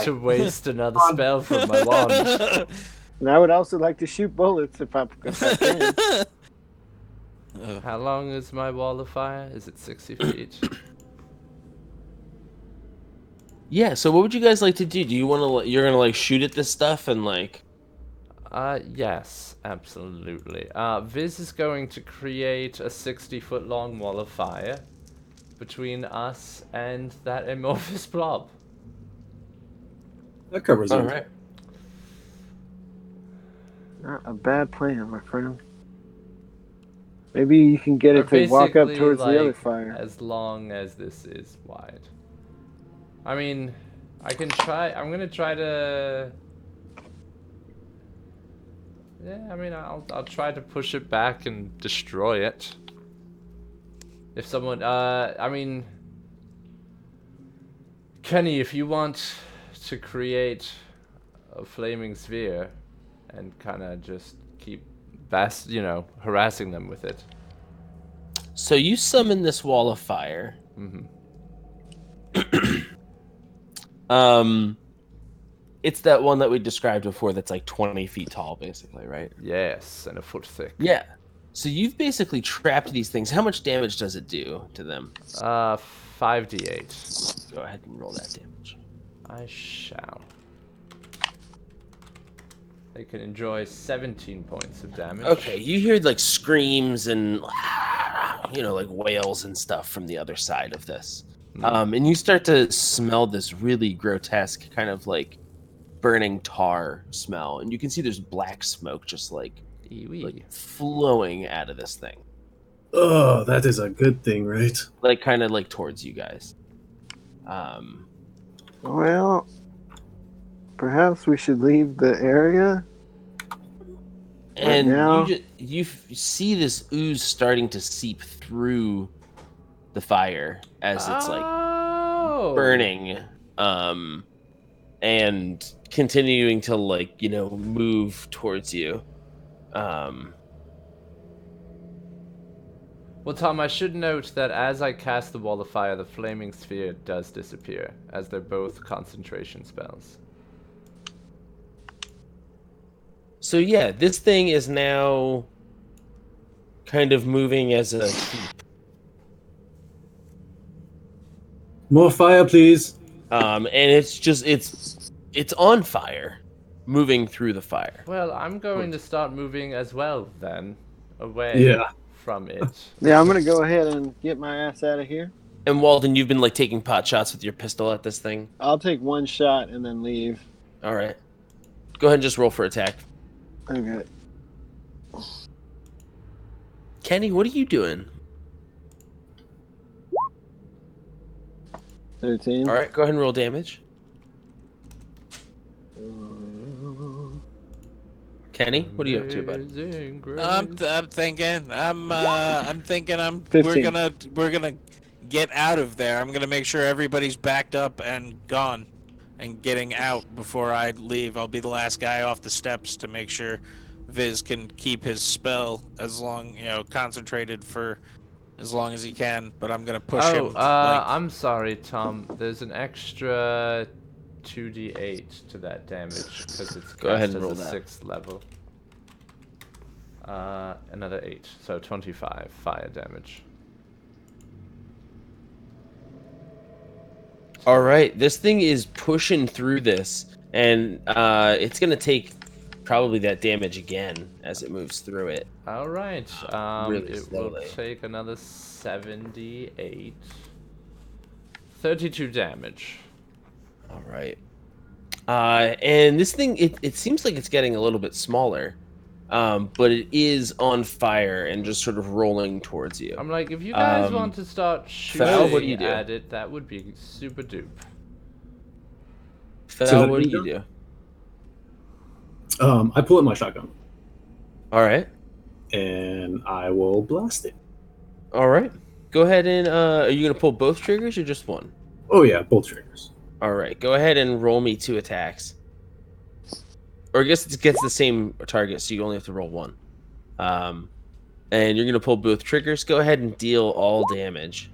to waste another spell from my wand. And I would also like to shoot bullets if I can. How long is my wall of fire? Is it 60 feet? Yeah, so what would you guys like to do? Do you want to you're going to like shoot at this stuff and like Yes, absolutely. Viz is going to create a 60-foot long wall of fire between us and that amorphous blob. That covers All it. right. Not a bad plan, my friend. Maybe you can get it Or to walk up basically, towards the other like, fire. as long as this is wide. I mean, I can try. I'm gonna try to. Yeah, I mean, I'll try to push it back and destroy it. If someone, I mean, Kenny, if you want to create a flaming sphere and kind of just keep harassing them with it. So you summon this wall of fire. Mm-hmm. It's that one that we described before that's like 20 feet tall, basically, right? Yes, and a foot thick. Yeah. So you've basically trapped these things. How much damage does it do to them? 5d8. Go ahead and roll that damage. I shall. They can enjoy 17 points of damage. Okay, you hear like screams and like wails and stuff from the other side of this. And you start to smell this really grotesque kind of like burning tar smell, and you can see there's black smoke just like flowing out of this thing, Oh, that is a good thing, right? like kind of like towards you guys. Well, perhaps we should leave the area. And now? you see this ooze starting to seep through the fire as it's like burning, and continuing to like move towards you. Well, Tom, I should note that as I cast the wall of fire, the flaming sphere does disappear, as they're both concentration spells. So yeah, this thing is now kind of moving as a heap. More fire, please. And it's on fire, moving through the fire. Well, I'm going to start moving as well, then, away from it. Yeah, I'm gonna go ahead and get my ass out of here. And Walden, you've been like taking pot shots with your pistol at this thing. I'll take one shot and then leave. All right, go ahead and just roll for attack. Okay. Kenny, what are you doing? 13. All right, go ahead and roll damage. Kenny, what are you up to, bud? I'm thinking. I'm thinking. 15. We're gonna get out of there. I'm gonna make sure everybody's backed up and gone, and getting out before I leave. I'll be the last guy off the steps to make sure Viz can keep his spell as long, concentrated for as long as he can. But I'm gonna push him. I'm sorry, Tom. There's an extra 2d8 to that damage because it's Go ahead and cast roll as a that. 6th level. Another 8, so 25 fire damage. All right, this thing is pushing through this, and it's gonna take probably that damage again as it moves through it. All right. Really it will slowly. take another 78. 32 damage. All right. And this thing, it seems like it's getting a little bit smaller, but it is on fire and just sort of rolling towards you. I'm like, if you guys want to start Fel, what do you shooting do? at it, that would be super dupe. Fel, So what do you you do? I pull out my shotgun All right. and I will blast it. All right. Go ahead and, are you going to pull both triggers or just one? Oh yeah, both triggers. All right. Go ahead and roll me 2 attacks. Or I guess it gets the same target, so you only have to roll 1. And you're going to pull both triggers. Go ahead and deal all damage.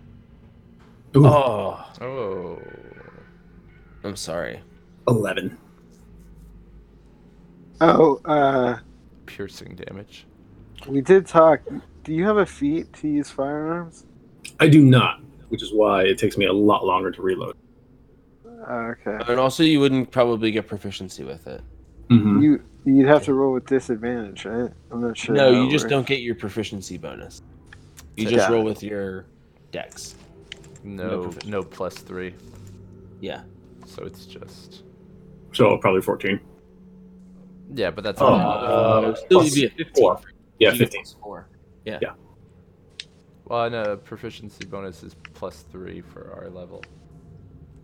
Ooh, Oh, Oh. I'm sorry. 11. Oh, Piercing damage. we did talk. Do you have a feat to use firearms? I do not, which is why it takes me a lot longer to reload. Okay. And also, you wouldn't probably get proficiency with it. Mm-hmm. You You'd have to roll with disadvantage, right? I'm not sure. No, how you it just works. don't get your proficiency bonus. You Got just roll it. with your dex. No, proficiency. no +3. Yeah. So it's just. So probably 14. Yeah, but that's Oh, only Still plus would be a 15. 4. Yeah, You get 15. +4. Yeah. Yeah. Well, no, proficiency bonus is +3 for our level.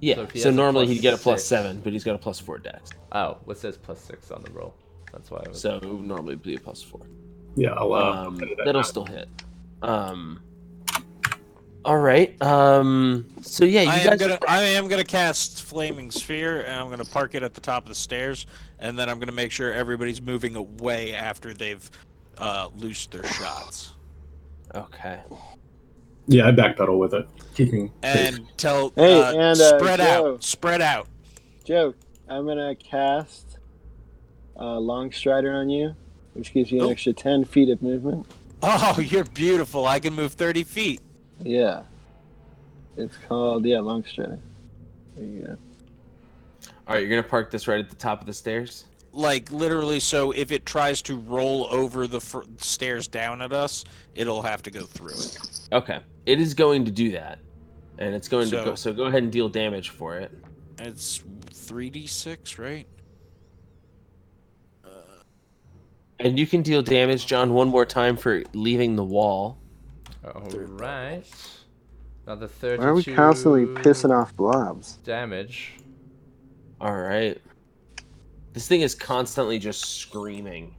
Yeah. So if he So has a normally he'd get a +6 +7, but he's got a +4 dex. Oh, what says +6 on the roll? That's why I was. So it would normally be a +4. Yeah, I'll edit that That'll now. still hit. All right. So yeah, you guys. I am gonna cast Flaming Sphere, and I'm gonna park it at the top of the stairs, and then I'm gonna make sure everybody's moving away after they've loosed their shots. Okay. Yeah, I backpedal with it. Keeping pace. And tell Hey, and, spread Joe. out, spread out. Joe, I'm gonna cast Long Strider on you, which gives you an Oh. extra 10 feet of movement. Oh, you're beautiful. I can move 30 feet. Yeah. It's called Long Strider. There you go. All right, you're gonna park this right at the top of the stairs. Like literally, so if it tries to roll over the stairs down at us, it'll have to go through it. Okay. It is going to do that, and it's going to So- go. So go ahead and deal damage for it. It's 3d6, right? And you can deal damage, John, one more time for leaving the wall. All right. Another 32. Why are we constantly pissing off blobs? Damage. All right. This thing is constantly just screaming,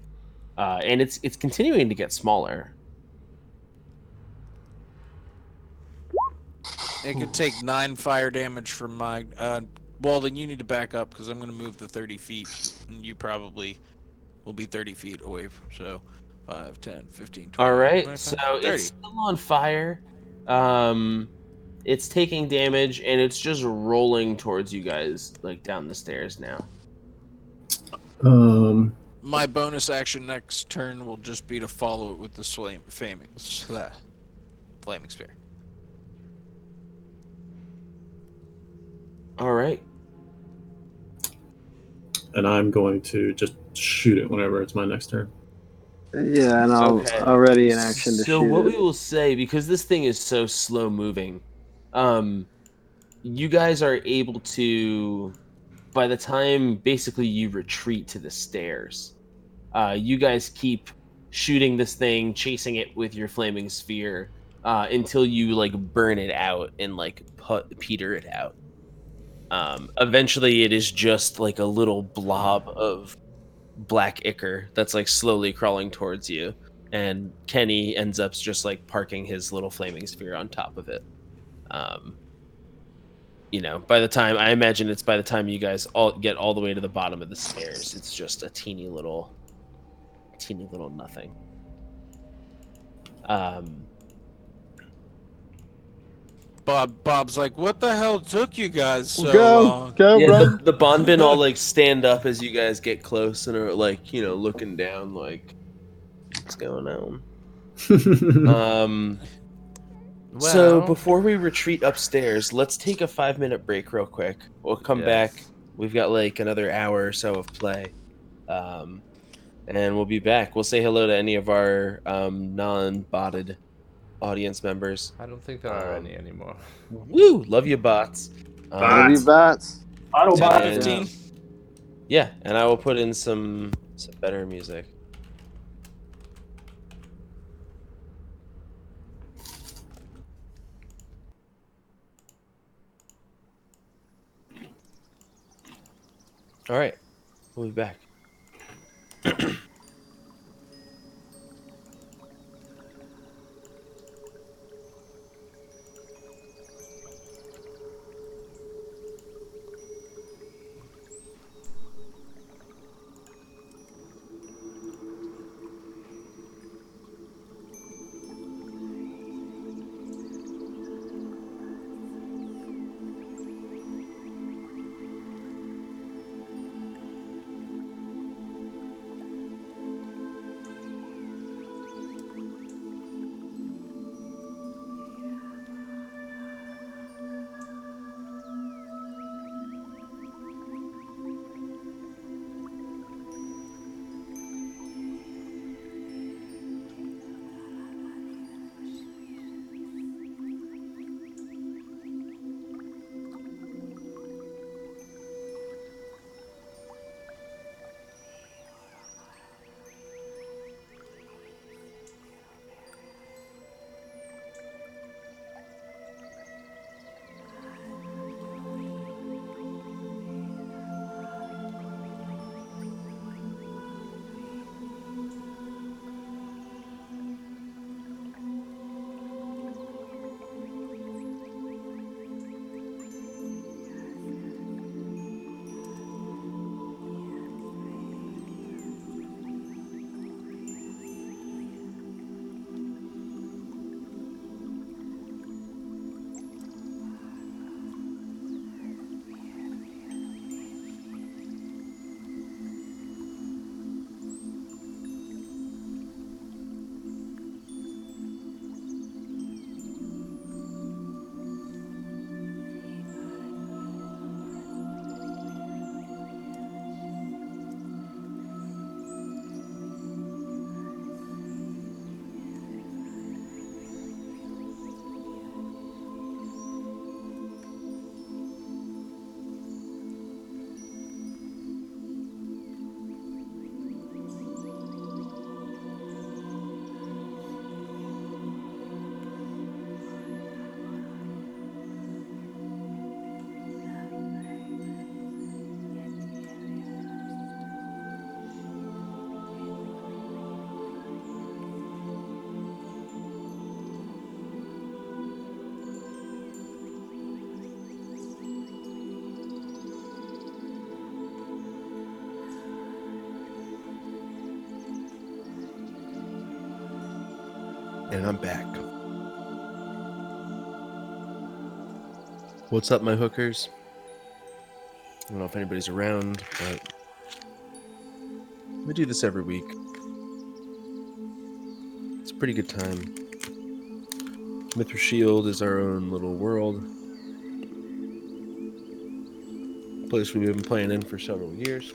and it's continuing to get smaller. It could take 9 fire damage from my. Walden, you need to back up because I'm going to move the 30 feet, and you probably will be 30 feet away. So 5, 10, 15, 20. All right. 25, So 30. it's still on fire. It's taking damage, and it's just rolling towards you guys, like down the stairs now. My bonus action next turn will just be to follow it with the flaming sphere. All right. And I'm going to just shoot it whenever it's my next turn. Yeah, and I'll Okay. already in action to So shoot what it. we will say, because this thing is so slow moving, you guys are able to, by the time basically you retreat to the stairs, you guys keep shooting this thing, chasing it with your flaming sphere, until you like burn it out and like peter it out. Eventually it is just like a little blob of black ichor that's like slowly crawling towards you, and Kenny ends up just like parking his little flaming sphere on top of it. By the time, I imagine it's by the time you guys all get all the way to the bottom of the stairs, it's just a teeny little nothing. Bob's like, what the hell took you guys so Go, long? go, Yeah, run. the Bonbin all like stand up as you guys get close and are like, looking down like, what's going on? So Well- before we retreat upstairs, let's take a 5-minute break real quick. We'll come back. Yes. We've got like another hour or so of play. And we'll be back. We'll say hello to any of our non-botted audience members. I don't think there are any anymore. Woo! Love you, bots. Love you, bots. 10, Bye. 15? Yeah, and I will put in some better music. All right, we'll be back. And I'm back. What's up, my hookers? I don't know if anybody's around, but we do this every week. It's a pretty good time. Mithra Shield is our own little world. A place we've been playing in for several years.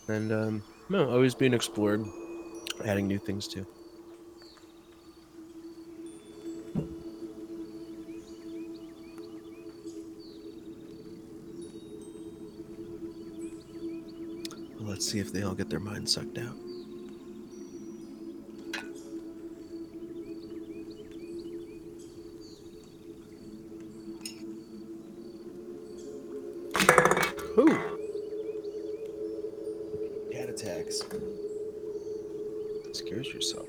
And, no, always being explored, adding new things too. Let's see if they all get their minds sucked out. Ooh. Cat attacks. Scares yourself.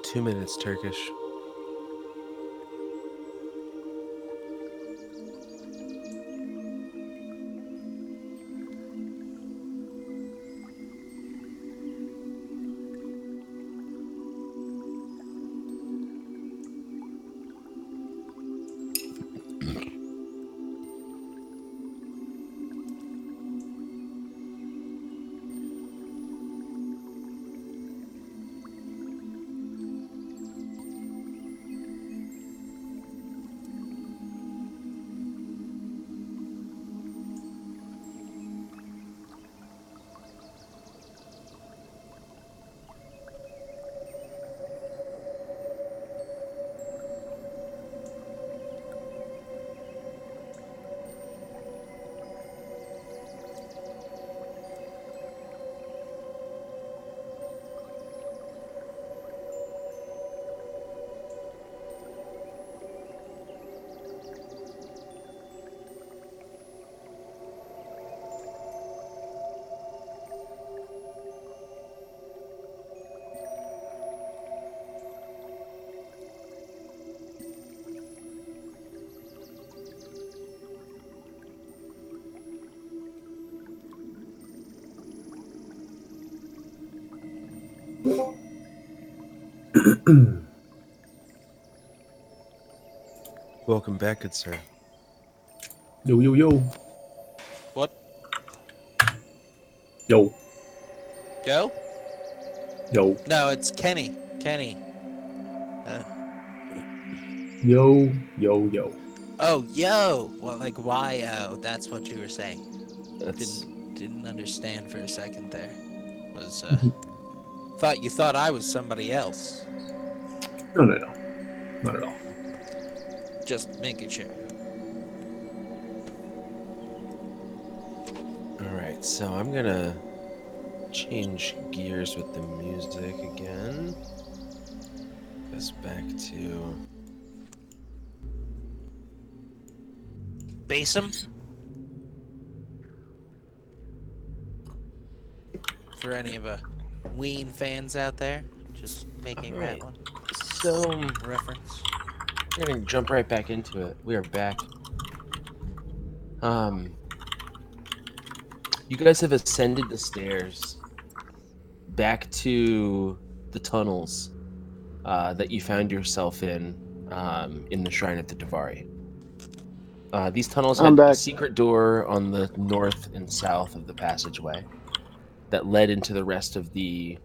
Two minutes, Turkish. Welcome back, good sir. Yo, yo, yo. What? Yo, Joe? yo, No, it's Kenny. Kenny. yo, yo, yo. Oh, yo. Well, like Y-O. That's what you were saying. That's Didn't understand for a second there. Was you thought I was somebody else. No, no, no. Not at all. Just making sure. alright, so I'm gonna change gears with the music again. Goes back to Basim? For any of Ween fans out there, just making Alright. that one so reference. we're gonna jump right back into it. We are back. You guys have ascended the stairs back to the tunnels that you found yourself in the Shrine of the Davari. These tunnels I'm had a back. secret door on the north and south of the passageway that led into the rest of the.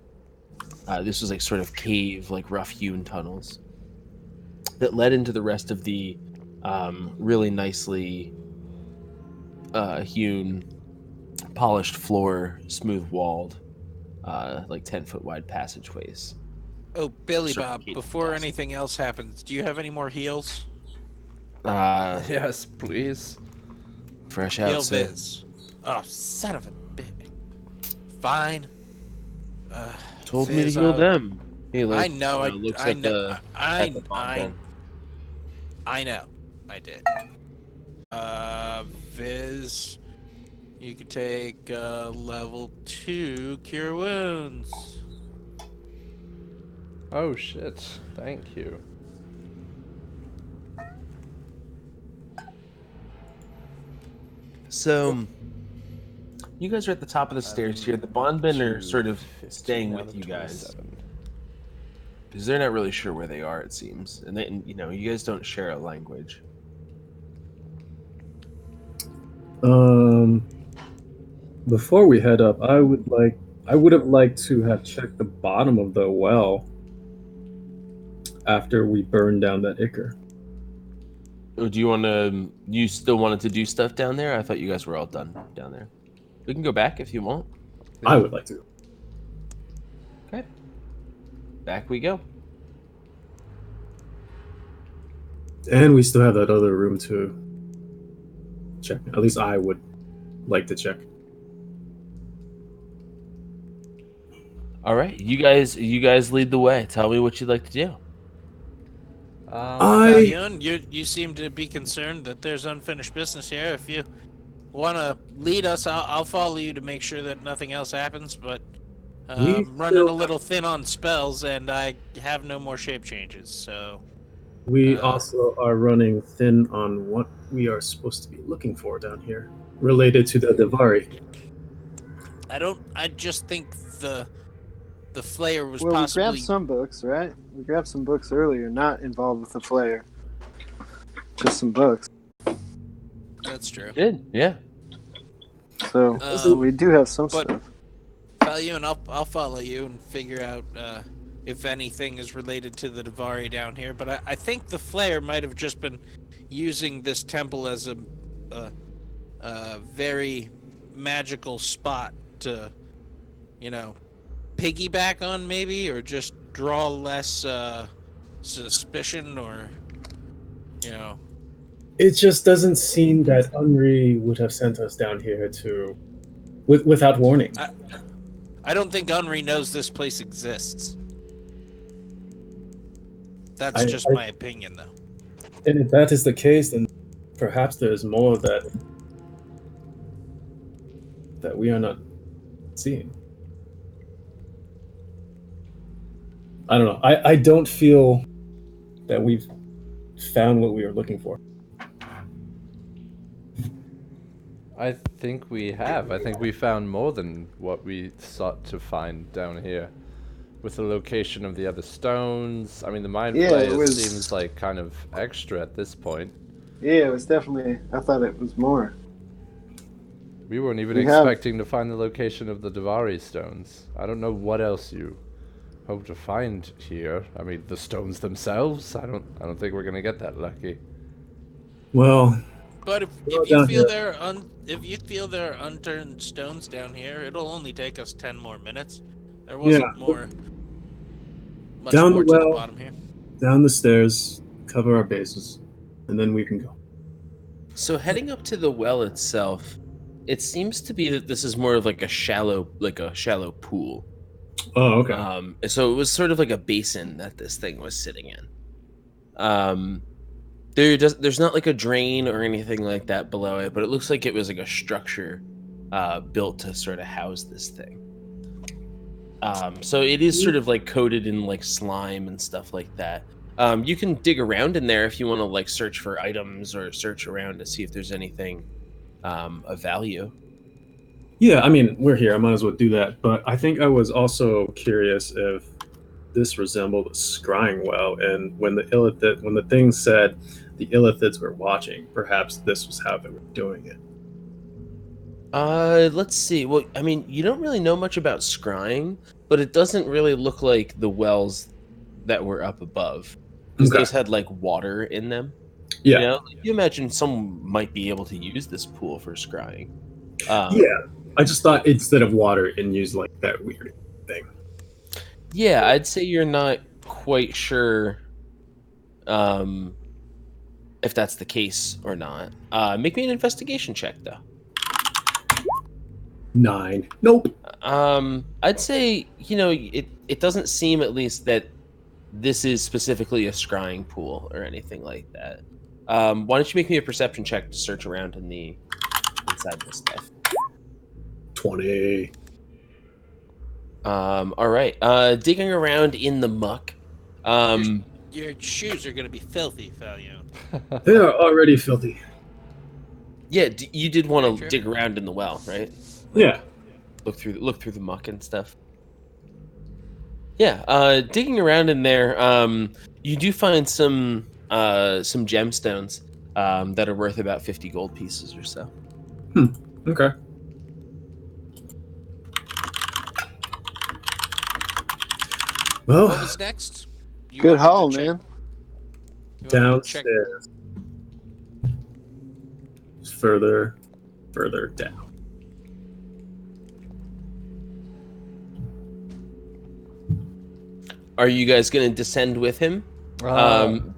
This was like sort of cave, like rough-hewn tunnels that led into the rest of the really nicely hewn, polished floor, smooth walled, like 10-foot wide passageways. Oh, Billy Sure, Bob, keep before passing. anything else happens, do you have any more heals? Yes, please. Fresh Heal out, sir. Viz. Oh, son of a bitch. Fine. Told me to Viz, heal them. He I know, looks I at know, the bomb gun. I know, I did. Viz, you could take level 2 cure wounds. Oh shit! Thank you. So, you guys are at the top of the stairs here. The bondmen are sort of staying with you guys because they're not really sure where they are. It seems, and you guys don't share a language. Before we head up, I would have liked to have checked the bottom of the well after we burned down that Ichor. Or do you want to? You still wanted to do stuff down there? I thought you guys were all done down there. We can go back if you want. I would like to. Okay. Back we go. And we still have that other room to check. At least I would like to check. All right, you guys lead the way. Tell me what you'd like to do. Yun, you seem to be concerned that there's unfinished business here. If you want to lead us, I'll follow you to make sure that nothing else happens. But I'm running a little thin on spells, and I have no more shape changes. So we also are running thin on what we are supposed to be looking for down here, related to the Davari. I just think the Flayer was Well, possibly. we grabbed some books, right? We grabbed some books earlier, not involved with the Flayer. Just some books. That's true. Good, yeah. So we do have some but- stuff. Follow you, and I'll follow you and figure out if anything is related to the Davari down here. But I think the Flayer might have just been using this temple as a very magical spot to, piggyback on maybe, or just draw less suspicion, or It just doesn't seem that Unri would have sent us down here without warning. I don't think Unri knows this place exists. That's just my opinion, though. And if that is the case, then perhaps there's more that we are not seeing. I don't know. I don't feel that we've found what we were looking for. I think we have. I think we found more than what we sought to find down here. With the location of the other stones. I mean, the Mind Flayer seems like kind of extra at this point. Yeah, it was definitely. I thought it was more. We weren't even expecting to find the location of the Davari stones. I don't know what else you hope to find here. I mean, the stones themselves. I don't think we're gonna get that lucky. Well, but if you feel there are unturned stones down here, it'll only take us 10 more minutes. There wasn't much down more the to well, the bottom here. Down the stairs, cover our bases, and then we can go. So heading up to the well itself, it seems to be that this is more of like a shallow pool. Oh, okay. So it was sort of like a basin that this thing was sitting in. There's not like a drain or anything like that below it, but it looks like it was like a structure built to sort of house this thing. So it is sort of like coated in like slime and stuff like that. You can dig around in there if you want to like search for items or search around to see if there's anything of value. Yeah, I mean, we're here. I might as well do that. But I think I was also curious if this resembled a scrying well, and when the thing said the Illithids were watching, perhaps this was how they were doing it. Let's see. Well, I mean, you don't really know much about scrying, but it doesn't really look like the wells that were up above. Because those had like water in them. Yeah. You know, you imagine someone might be able to use this pool for scrying. Yeah. I just thought instead of water and use like that weird thing. Yeah, I'd say you're not quite sure if that's the case or not. Make me an investigation check, though. 9. Nope. I'd say, you know, it doesn't seem at least that this is specifically a scrying pool or anything like that. Why don't you make me a perception check to search around in the inside this stuff? 20. All right. Digging around in the muck. Your shoes are gonna be filthy, Fallion. They are already filthy. Yeah, you did want to True. dig around in the well, right? Yeah. Look through the muck and stuff. Yeah, digging around in there, you do find some gemstones that are worth about 50 gold pieces or so. Okay. What Well, was next? You Good wanted to haul, check- man. you wanted to check- downstairs. Further down. Are you guys going to descend with him?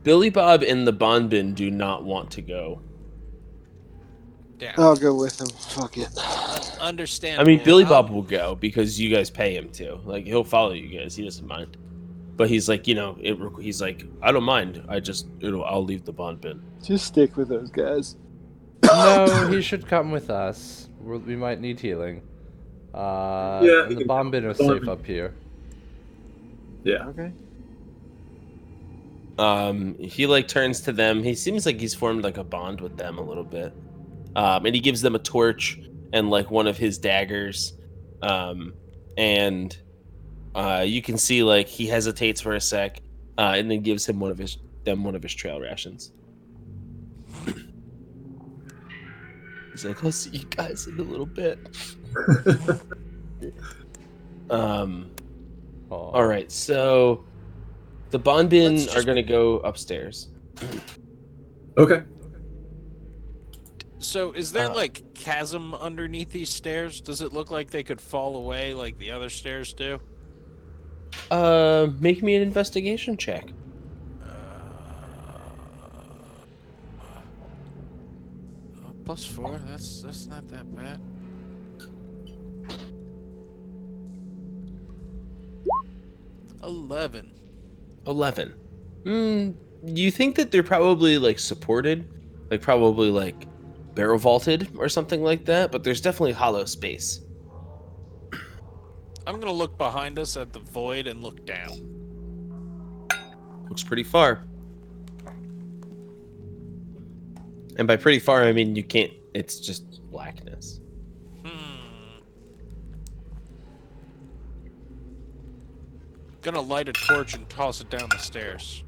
Billy Bob and the Bonbin do not want to go. down. I'll go with him. Fuck it. Understand. I mean, Billy Bob will go because you guys pay him to. Like, he'll follow you guys. He doesn't mind. But he's like, you know, he's like, I don't mind. I'll leave the Bonbin. Just stick with those guys. No, he should come with us. We might need healing. Yeah, he the can bomb bin come. are safe up here. Yeah. Okay. He like turns to them. He seems like he's formed like a bond with them a little bit. And he gives them a torch and like one of his daggers. And you can see like he hesitates for a sec, and then gives him one of his trail rations. He's like, I'll see you guys in a little bit. All right, so the Bonbin are going to go upstairs. Okay. So, is there like chasm underneath these stairs? Does it look like they could fall away like the other stairs do? Make me an investigation check. +4. That's not that bad. 11. 11. You think that they're probably like supported, like probably like barrel vaulted or something like that, but there's definitely hollow space. I'm gonna look behind us at the void and look down. Looks pretty far. And by pretty far, I mean you can't, it's just blackness. Gonna light a torch and toss it down the stairs.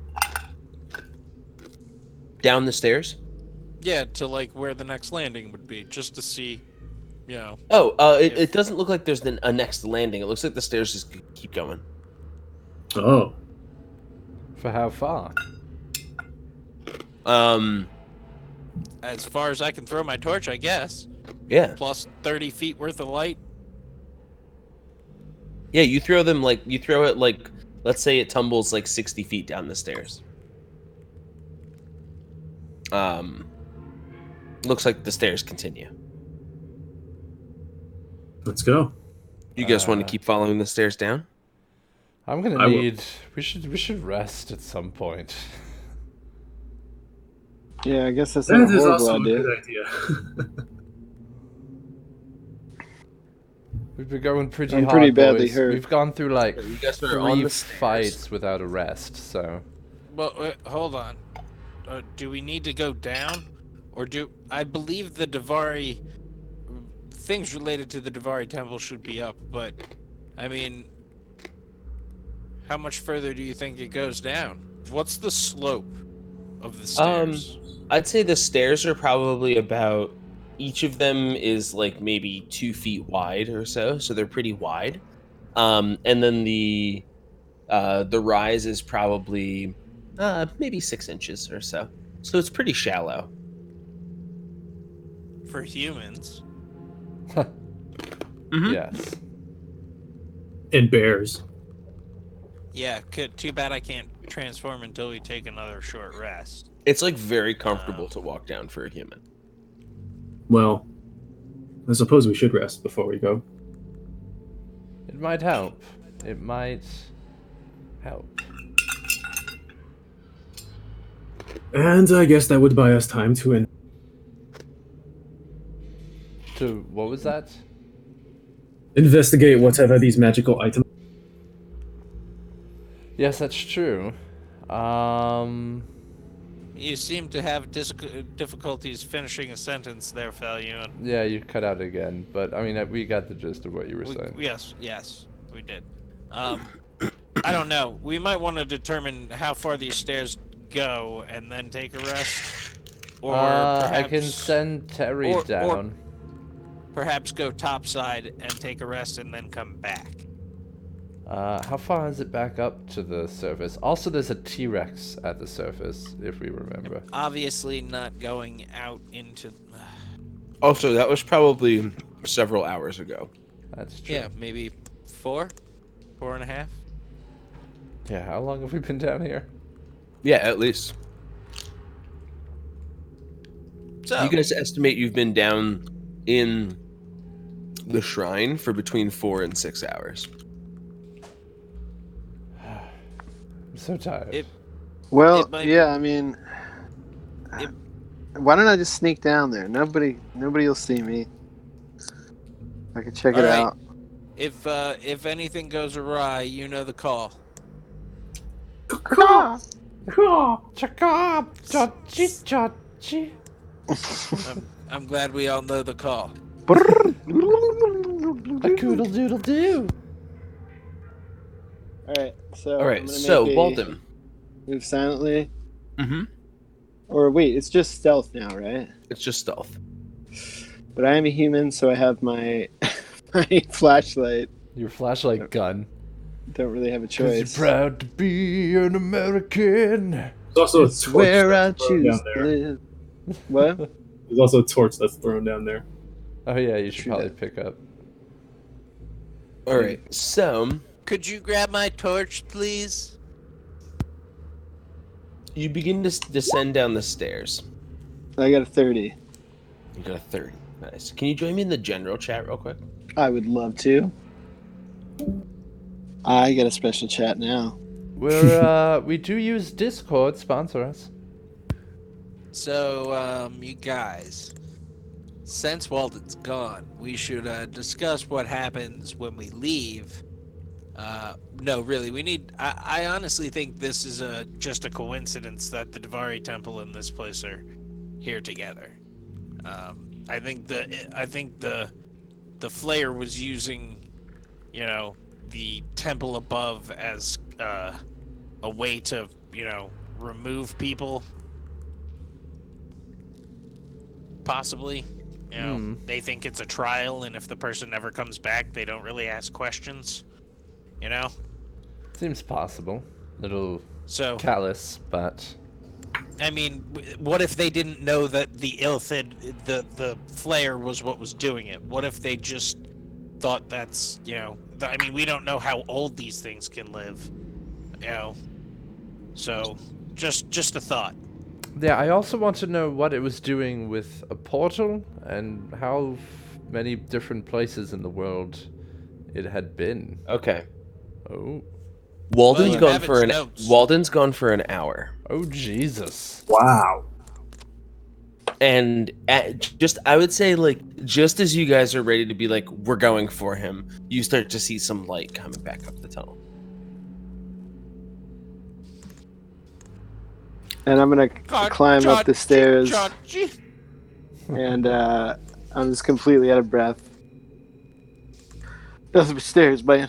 Down the stairs? Yeah, to like where the next landing would be, just to see, you know. Oh, it doesn't look like there's a next landing. It looks like the stairs just keep going. Oh. For how far? As far as I can throw my torch, I guess. Yeah. Plus 30 feet worth of light. Yeah, you throw it like, let's say it tumbles like 60 feet down the stairs. Looks like the stairs continue. Let's go. You guys want to keep following the stairs down? I'm gonna I will. need. We should rest at some point. Yeah, I guess that's not a That is horrible also idea. a good idea. We've been going pretty I'm hard, pretty badly boys. hurt. We've gone through like You guys are on 3 the stairs. fights without a rest, so. Well, hold on. Do we need to go down? Or do... I believe the Davari... Things related to the Davari temple should be up, but... I mean... How much further do you think it goes down? What's the slope of the stairs? I'd say the stairs are probably about, each of them is like maybe 2 feet wide or so they're pretty wide. And then the rise is probably maybe 6 inches or so. So it's pretty shallow. For humans. Mhm. Yes. And bears. Yeah, too bad I can't transform until we take another short rest. It's like very comfortable to walk down for a human. Well, I suppose we should rest before we go. It might help. It might help. And I guess that would buy us time to What was that? investigate whatever these magical items. Yes, that's true. You seem to have difficulties finishing a sentence there, Falyun. Yeah, you cut out again, but I mean, we got the gist of what you were saying. Yes, we did. I don't know. We might want to determine how far these stairs go and then take a rest. Or I can perhaps- send Terry or- down. Perhaps go topside and take a rest and then come back. How far is it back up to the surface? Also, there's a T-Rex at the surface, if we remember. Obviously not going out into... Also, that was probably several hours ago. That's true. Yeah, maybe 4? 4.5? Yeah, how long have we been down here? Yeah, at least. So, You guys estimate you've been down in the shrine for between 4 and 6 hours. I'm so tired. Well, It might- yeah, I mean, It- why don't I just sneak down there? Nobody will see me. I can check it All right. out. if anything goes awry, you know the call. I'm glad we all know the call. A coodle doodle doo. All right, so All I'm right, gonna so make a Walden. move silently, Mm-hmm. or wait, it's just stealth now, right? It's just stealth. But I am a human, so I have my my flashlight. Your flashlight gun. Don't really have a 'Cause you're choice. proud to be an American. There's also a It's torch where I that's thrown choose down to there. live. What? There's also a torch that's thrown down there. Oh yeah, you should True probably that. pick up. All right, so Could you grab my torch, please? you begin to descend down the stairs. I got a 30. You got a 30. Nice. Can you join me in the general chat real quick? I would love to. I get a special chat now. We do use Discord, sponsor us. So, you guys, since Walden's gone, we should discuss what happens when we leave. No, really, we need. I honestly think this is just a coincidence that the Davari Temple and this place are here together. I think the Flayer was using, the temple above as a way to, remove people. Possibly. They think it's a trial, and if the person never comes back, they don't really ask questions. Seems possible. Little So, callous, but I mean, what if they didn't know that the Ilthid, the Flayer was what was doing it? What if they just thought that's, I mean, we don't know how old these things can live, So, just a thought. yeah. I also want to know what it was doing with a portal and how many different places in the world it had been. Okay. Oh, Walden's you gone have for its an notes. Walden's gone for an hour. oh Jesus! Wow. And I would say, like, just as you guys are ready to be like, we're going for him, you start to see some light coming back up the tunnel. And I'm gonna climb up the stairs, Chachi. and I'm just completely out of breath. Nothing but stairs, man.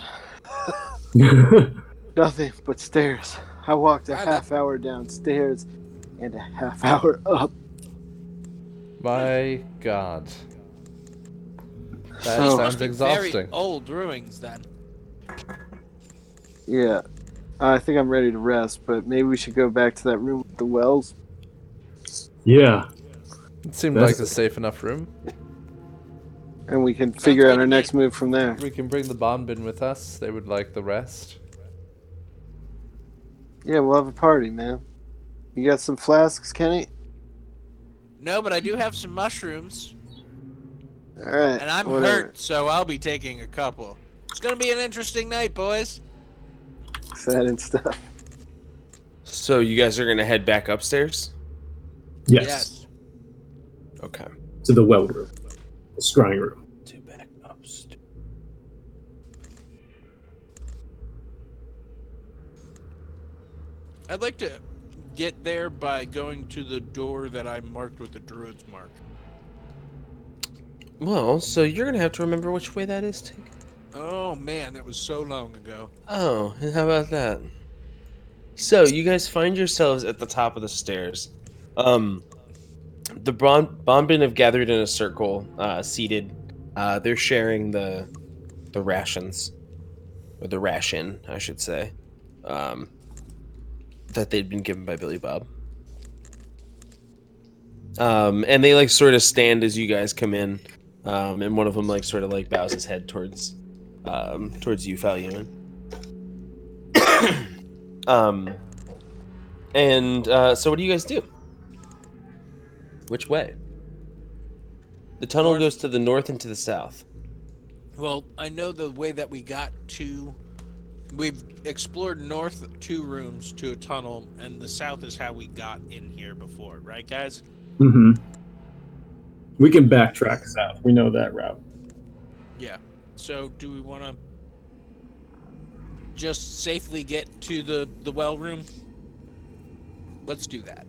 Nothing but stairs. I walked a half hour downstairs and a half hour up. My God, that So- sounds Very exhausting. old ruins, then. Yeah. I think I'm ready to rest, but maybe we should go back to that room with the wells. Yeah. It seemed That's- like a safe enough room. And we can figure good out to our me. next move from there. We can bring the bomb bin with us. They would like the rest. Yeah, we'll have a party, man. You got some flasks, Kenny? No, but I do have some mushrooms, All right. and I'm whatever. hurt, so I'll be taking a couple. It's gonna be an interesting night, boys. Sad and stuff. So you guys are gonna head back upstairs? Yes. Okay. To the well room. The scrying room. To back upstairs. I'd like to get there by going to the door that I marked with the druid's mark. Well, so you're gonna have to remember which way that is, Tig. Oh man, that was so long ago. Oh, and how about that? So you guys find yourselves at the top of the stairs. The Bombin have gathered in a circle, seated. They're sharing the rations, or the ration, I should say, that they'd been given by Billy Bob. And they like sort of stand as you guys come in, and one of them like sort of like bows his head towards you, Falyuman. So what do you guys do? Which way? The tunnel North. goes to the north and to the south. Well, I know the way that we got to. We've explored north 2 rooms to a tunnel, and the south is how we got in here before, right, guys? Mm-hmm. We can backtrack south. We know that route. Yeah. So, do we want to just safely get to the well room? Let's do that.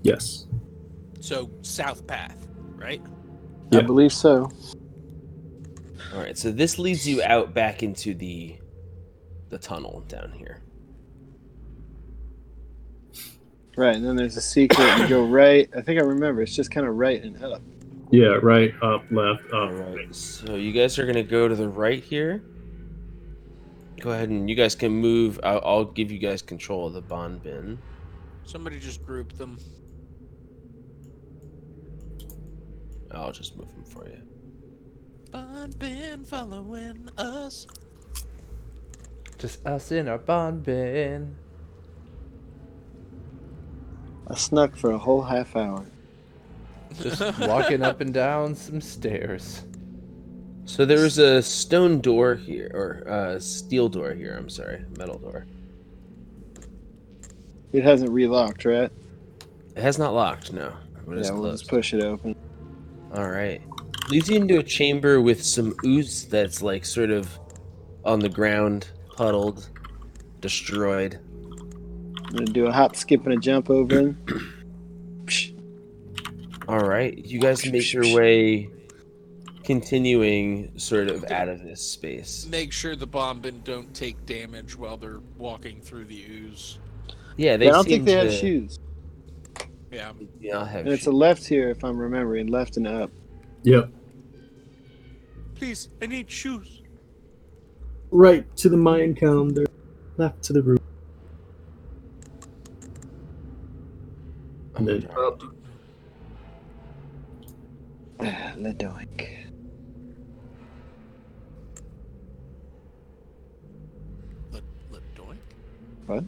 Yes. So, south path, right? I Yeah. believe so. All right, so this leads you out back into the tunnel down here. Right, and then there's a secret. You go right. I think I remember. It's just kind of right and up. Yeah, right, up, left, up. All right, so you guys are gonna go to the right here. Go ahead and you guys can move. I'll give you guys control of the bond bin. Somebody just group them. I'll just move them for you. Bond been following us. Just us in our bond bin. I snuck for a whole half hour. Just walking up and down some stairs. So there was a stone door here, or steel door here. I'm sorry, metal door. It hasn't relocked, right? It has not locked. No, but it's Yeah, we'll closed. just push it open. All right. Leads you into a chamber with some ooze that's like sort of on the ground, huddled, destroyed. I'm gonna do a hop, skip, and a jump over him. Psh. All right. You guys make your way, continuing sort of out of this space. Make sure the bombin don't take damage while they're walking through the ooze. Yeah, they I don't seem think they have to shoes. Yeah. do not have And it's a shoes. left here, if I'm remembering. Left and up. Yep. Please, I need shoes. Right to the Mayan calendar. Left to the room. And then up. Ledoink. Let doink. What?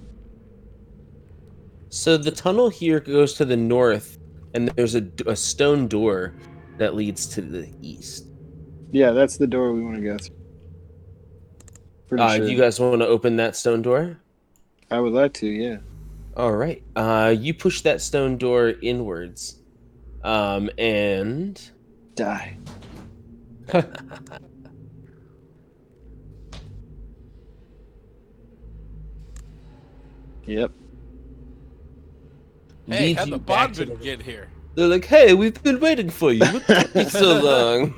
So the tunnel here goes to the north, and there's a stone door that leads to the east. Yeah, that's the door we want to go through. Pretty sure. Do you guys want to open that stone door? I would like to, yeah. All right. You push that stone door inwards, and Die. Yep. Hey, leads how'd you the back to bombin get here? They're like, "Hey, we've been waiting for you. What took you so long?"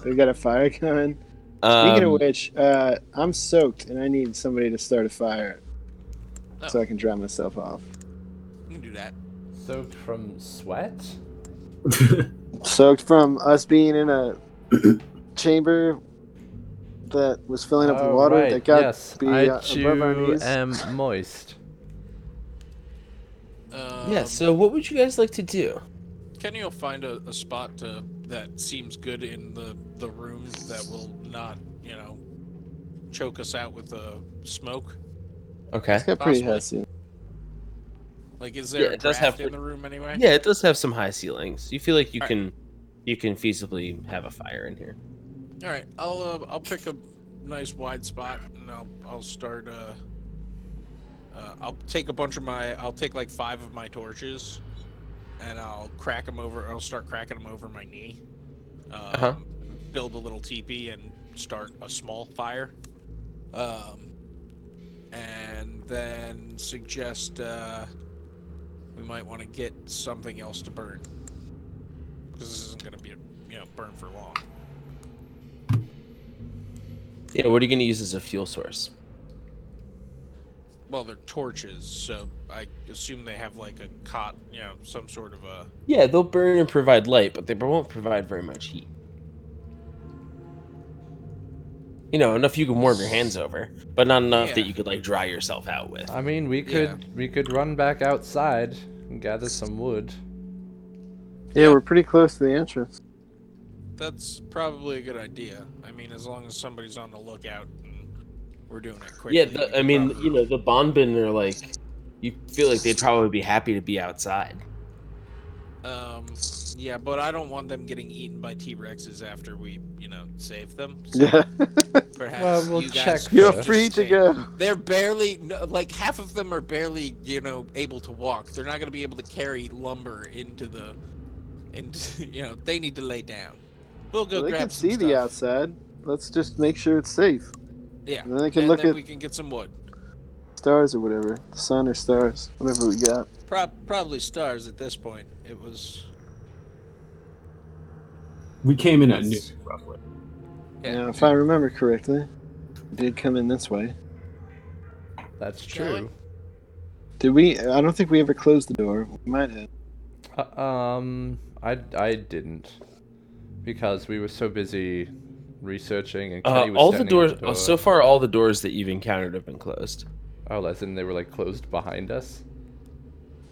They got a fire gun. Speaking of Um, which, I'm soaked and I need somebody to start a fire so Oh. I can dry myself off. You can do that. Soaked from sweat? Soaked from us being in a chamber that was filling up with Oh, water right. that got yes, be I above our too knees. am moist. yeah. So, what would you guys like to do? Kenny will find a spot that seems good in the room that will not, choke us out with the smoke. Okay. It's got pretty Possibly. high ceiling. Like, is Yeah, there a it does have draft in the room anyway? Yeah, it does have some high ceilings. You feel like you All can feasibly have a fire in here. All right, I'll pick a nice wide spot and I'll start. I'll take I'll take like 5 of my torches, and I'll crack them over. I'll start cracking them over my knee. Uh-huh. Build a little teepee and start a small fire. And then suggest we might want to get something else to burn, because this isn't going to be burn for long. Yeah, what are you going to use as a fuel source? Well, they're torches, so I assume they have like a cot, some sort of a. Yeah, they'll burn and provide light, but they won't provide very much heat. Enough you can warm your hands over, but not enough that Yeah. you could like dry yourself out with. I mean, we could run back outside and gather some wood. Yeah, we're pretty close to the entrance. That's probably a good idea. I mean, as long as somebody's on the lookout and we're doing it quickly. Yeah, the Bonbin are like, you feel like they'd probably be happy to be outside. Yeah, but I don't want them getting eaten by T-Rexes after we, save them. So Yeah. perhaps Well, we'll you check guys You're first. free to go. They're barely, like half of them are barely, able to walk. They're not going to be able to carry lumber into they need to lay down. We'll go Well, they grab can some see the stuff. outside. Let's just make sure it's safe. Yeah, And then they can and look then at we can get some wood. stars or whatever. The sun or stars. Whatever we got. Probably stars at this point. It was. We came in at noon, roughly. Yeah, if I remember correctly. We did come in this way. That's Shall true. Did we? I don't think we ever closed the door. We might have. I didn't, because we were so busy researching and Kenny was All the standing doors. at the door. So far, all the doors that you've encountered have been closed. Oh, as in they were like closed behind us.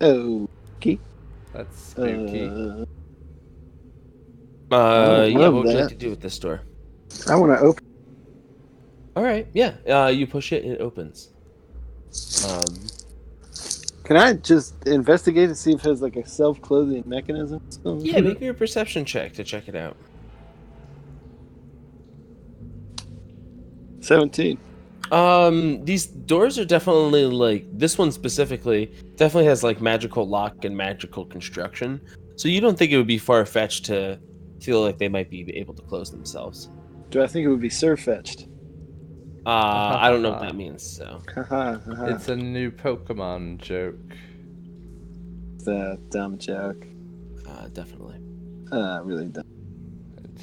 Oh, key. That's spooky. I Yeah. love What would you like that. to do with this door? I want to open. All right. Yeah. You push it, it opens. Can I just investigate to see if it has like a self-closing mechanism? Yeah. Make me a perception check to check it out. 17. These doors are definitely like this one specifically definitely has like magical lock and magical construction. So you don't think it would be far fetched to feel like they might be able to close themselves. Do I think it would be surf-fetched? I don't know what that means. So Haha, It's a new Pokemon joke. It's a dumb joke. definitely. Really dumb.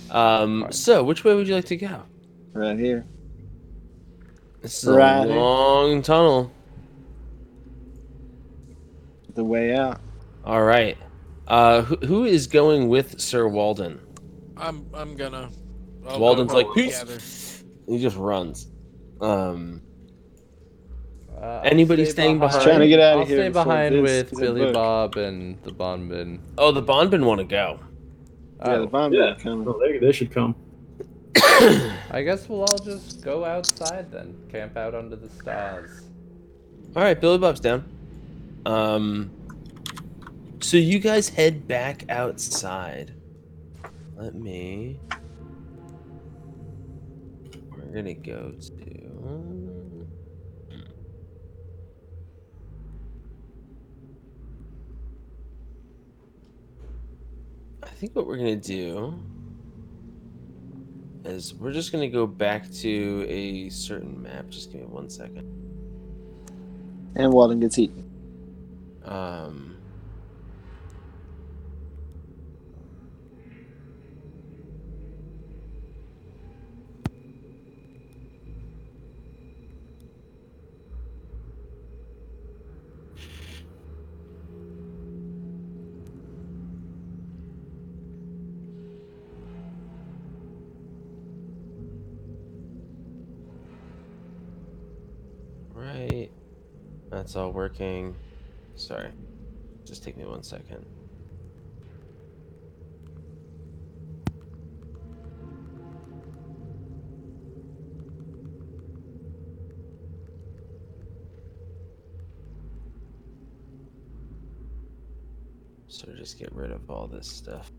Fine. So which way would you like to go? Right here. This is Right. a long tunnel. The way out. All right. Who is going with Sir Walden? I'm gonna. I'll Walden's go like, together. peace. He just runs. I'll Anybody stay staying behind? Trying to get out of I'll here stay before behind Vince with gets a Billy book. Bob and the Bonbin. Oh, the Bonbin want to go. Yeah, the bomb Yeah. coming. Oh, they should come. I guess we'll all just go outside then. Camp out under the stars. All right, Billy Bob's down. So you guys head back outside. Let me. We're gonna go to. I think what we're gonna do is we're just gonna go back to a certain map. Just give me 1 second. And Walden gets eaten. Right. That's all working. Sorry. Just take me 1 second. So just get rid of all this stuff.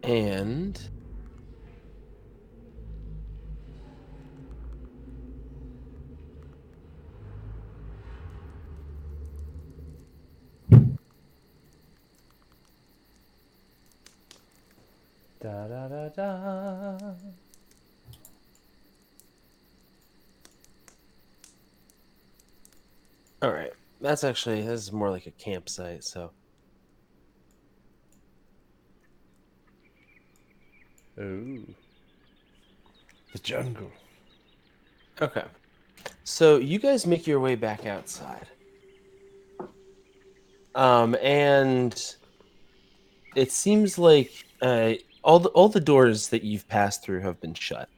And Da da da da. all right, this is more like a campsite. So Ooh. The jungle. okay, so you guys make your way back outside. And it seems like all the doors that you've passed through have been shut.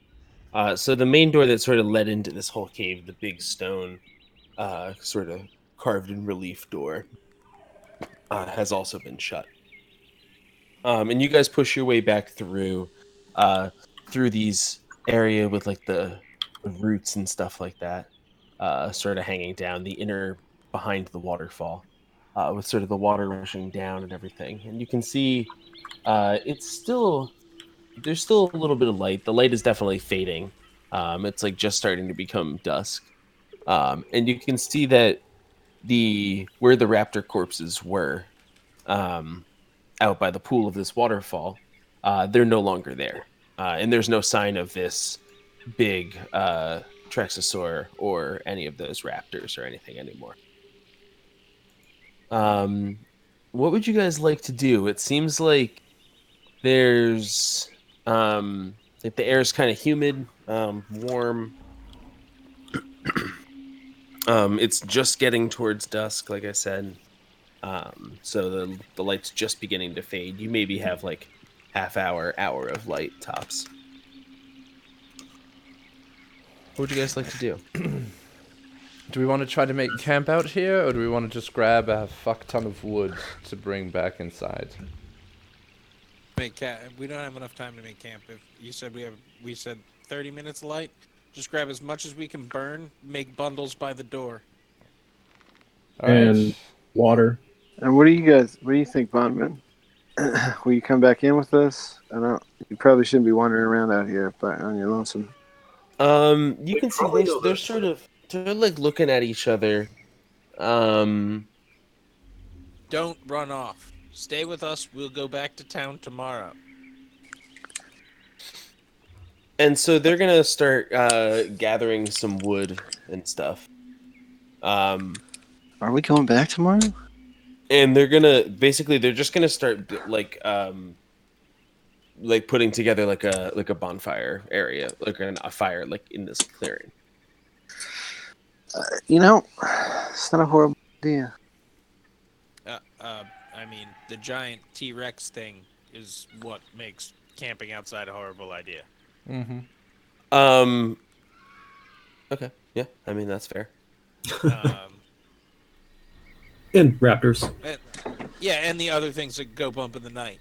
So the main door that sort of led into this whole cave, the big stone, sort of carved in relief door, has also been shut. And you guys push your way back through these area with like the roots and stuff like that, sort of hanging down the inner behind the waterfall, with sort of the water rushing down and everything. And you can see there's still a little bit of light. The light is definitely fading. It's like just starting to become dusk. And you can see that where the raptor corpses were, out by the pool of this waterfall, they're no longer there. And there's no sign of this big Trexosaur or any of those raptors or anything anymore. What would you guys like to do? It seems like there's like the air is kind of humid, warm. It's just getting towards dusk, like I said. So the light's just beginning to fade. You maybe have like hour of light tops. What would you guys like to do? Do we want to try to make camp out here, or do we want to just grab a fuck ton of wood to bring back inside? We don't have enough time to make camp. If you said we said 30 minutes of light, just grab as much as we can burn, make bundles by the door. All right. And water. And what do you think, Bondman? Will you come back in with us? You probably shouldn't be wandering around out here on your lonesome. You can see they're like looking at each other. Don't run off. Stay with us. We'll go back to town tomorrow. And so they're gonna start gathering some wood and stuff. Are we going back tomorrow? And they're just gonna start like putting together like a bonfire area, like a fire, like in this clearing. It's not a horrible idea. I mean, the giant T-Rex thing is what makes camping outside a horrible idea. Mm-hmm. Okay. Yeah. I mean, that's fair. And raptors. And the other things that go bump in the night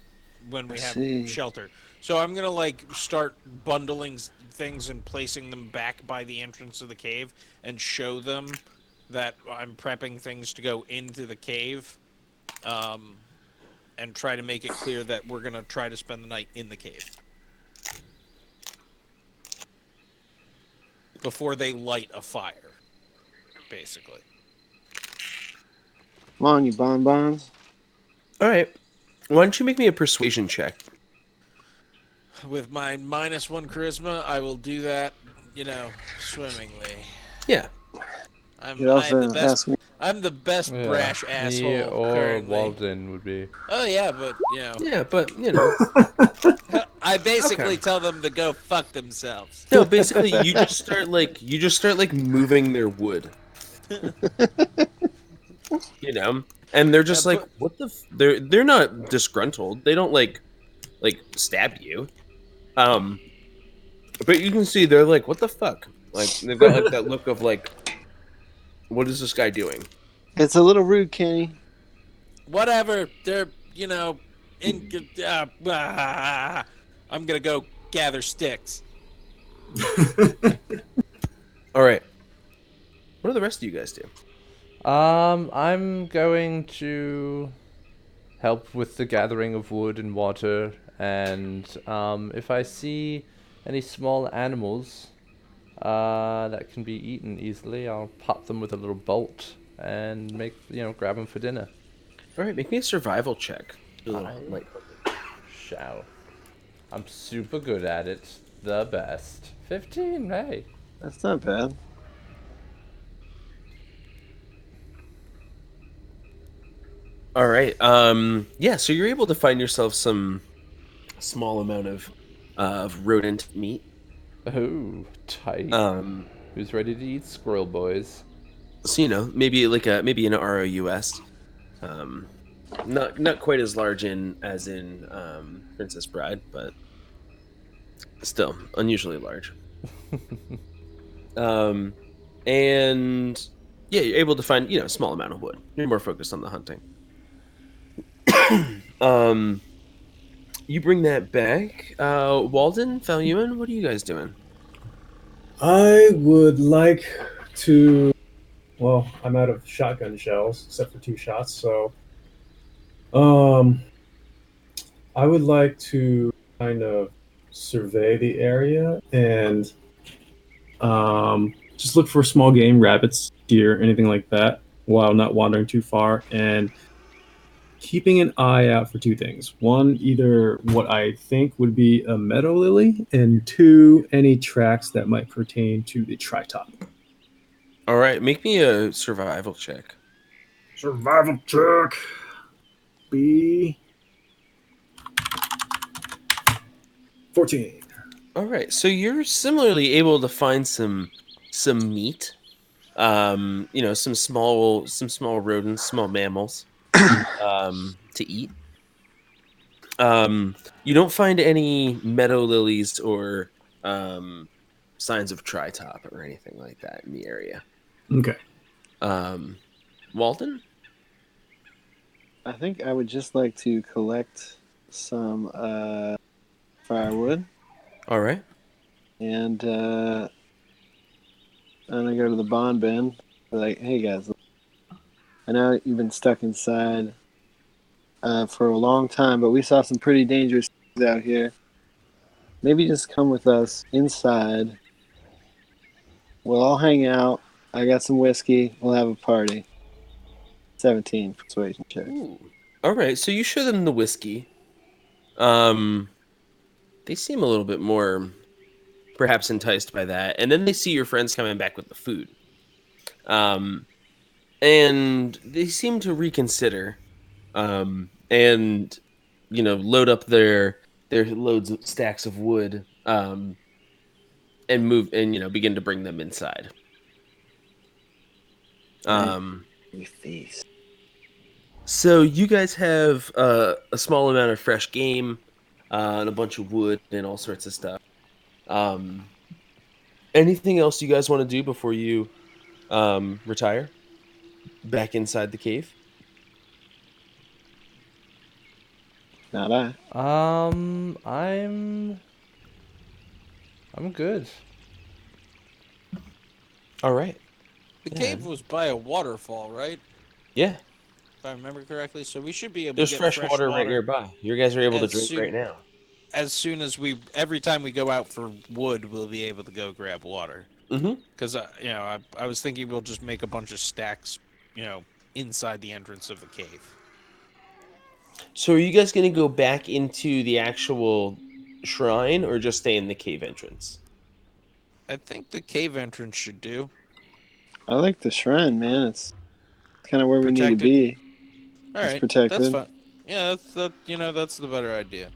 when we have shelter. So I'm gonna like start bundling things and placing them back by the entrance of the cave and show them that I'm prepping things to go into the cave, and try to make it clear that we're gonna try to spend the night in the cave before they light a fire, basically. Come on, you bonbons. All right. Why don't you make me a persuasion check? With my -1 charisma, I will do that, swimmingly. Yeah. I'm You also the best. ask me. I'm the best brash asshole. Me or currently. Walden would be. Oh yeah, but Yeah, but I basically tell them to go fuck themselves. no. Basically, you just start like moving their wood. And they're just like, what the? They're not disgruntled. They don't like stab you. But you can see they're like, what the fuck? Like they've got like that look of like, what is this guy doing? It's a little rude, Kenny. Whatever. They're I'm gonna go gather sticks. All right. What do the rest of you guys do? I'm going to help with the gathering of wood and water, and if I see any small animals that can be eaten easily, I'll pop them with a little bolt and grab them for dinner. All right, make me a survival check. A little I light. shall. I'm super good at it. The best. 15, hey. That's not bad. All right. Yeah. So you're able to find yourself some small amount of rodent meat. Oh, tight. Um, Who's ready to eat squirrel boys? so maybe an ROUS. Um, not quite as large as in Princess Bride, but still unusually large. Um, and yeah, you're able to find a small amount of wood. You're more focused on the hunting. um, you bring that back. Walden, Falyuan, what are you guys doing? I would like to. Well, I'm out of shotgun shells except for 2 shots, so um, I would like to kind of survey the area and just look for small game, rabbits, deer, anything like that, while not wandering too far, and keeping an eye out for 2 things. One, either what I think would be a meadow lily, and 2, any tracks that might pertain to the tritop. All right, make me a survival check. Survival check. B 14. All right, so you're similarly able to find some meat. Some small rodents, small mammals, to eat. You don't find any meadow lilies or signs of tritop or anything like that in the area. Okay. Walden? I think I would just like to collect some firewood, All right. and I go to the bond bin. Like, hey guys, I know you've been stuck inside for a long time, but we saw some pretty dangerous things out here. Maybe just come with us inside. We'll all hang out. I got some whiskey. We'll have a party. 17 persuasion check. Ooh. All right, so you show them the whiskey. They seem a little bit more perhaps enticed by that, and then they see your friends coming back with the food. And they seem to reconsider, and load up their loads of stacks of wood, and move and begin to bring them inside. Your face. So you guys have a small amount of fresh game, and a bunch of wood and all sorts of stuff. Anything else you guys want to do before you retire back inside the cave? Not I. I'm good. All right. The Yeah. cave was by a waterfall, right? Yeah. If I remember correctly. So we should be able There's to get fresh water right nearby. You guys are able to drink right now. As soon as every time we go out for wood, we'll be able to go grab water. Mm-hmm. Because I was thinking we'll just make a bunch of stacks, inside the entrance of the cave. So are you guys going to go back into the actual shrine or just stay in the cave entrance? I think the cave entrance should do. I like the shrine, man. It's kind of where we need to Protected. be. All It's right, protected. that's fine. Yeah, that's the better idea.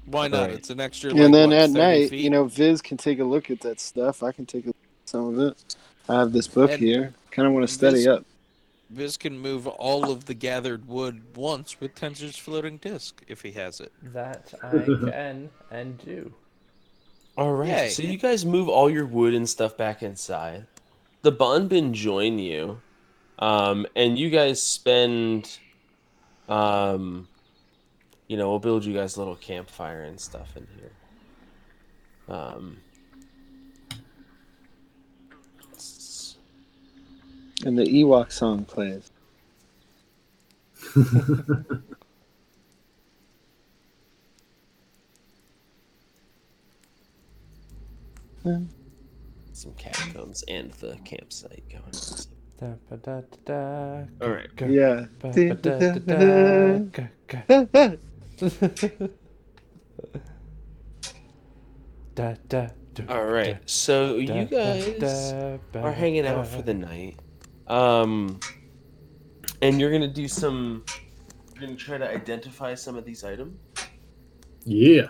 Why not? Right. It's an extra. And then at 30 night, feet? Viz can take a look at that stuff. I can take a look at some of it. I have this book And here. Kind of want to study Viz- up. Viz can move all of the gathered wood once with Tensor's floating disc if he has it. That I can and do. All right. Yay. So you guys move all your wood and stuff back inside. The bond bin join you, and you guys spend, we'll build you guys a little campfire and stuff in here. And the Ewok song plays. Some catacombs and the campsite going. Da, ba, da, da, All right. ga, Yeah. ba, ba, da, da, da, ga, ga. Da, da, do, All right. da, So da, you guys ba, are hanging out for the night. And you're gonna do some. You're gonna try to identify some of these items. Yeah.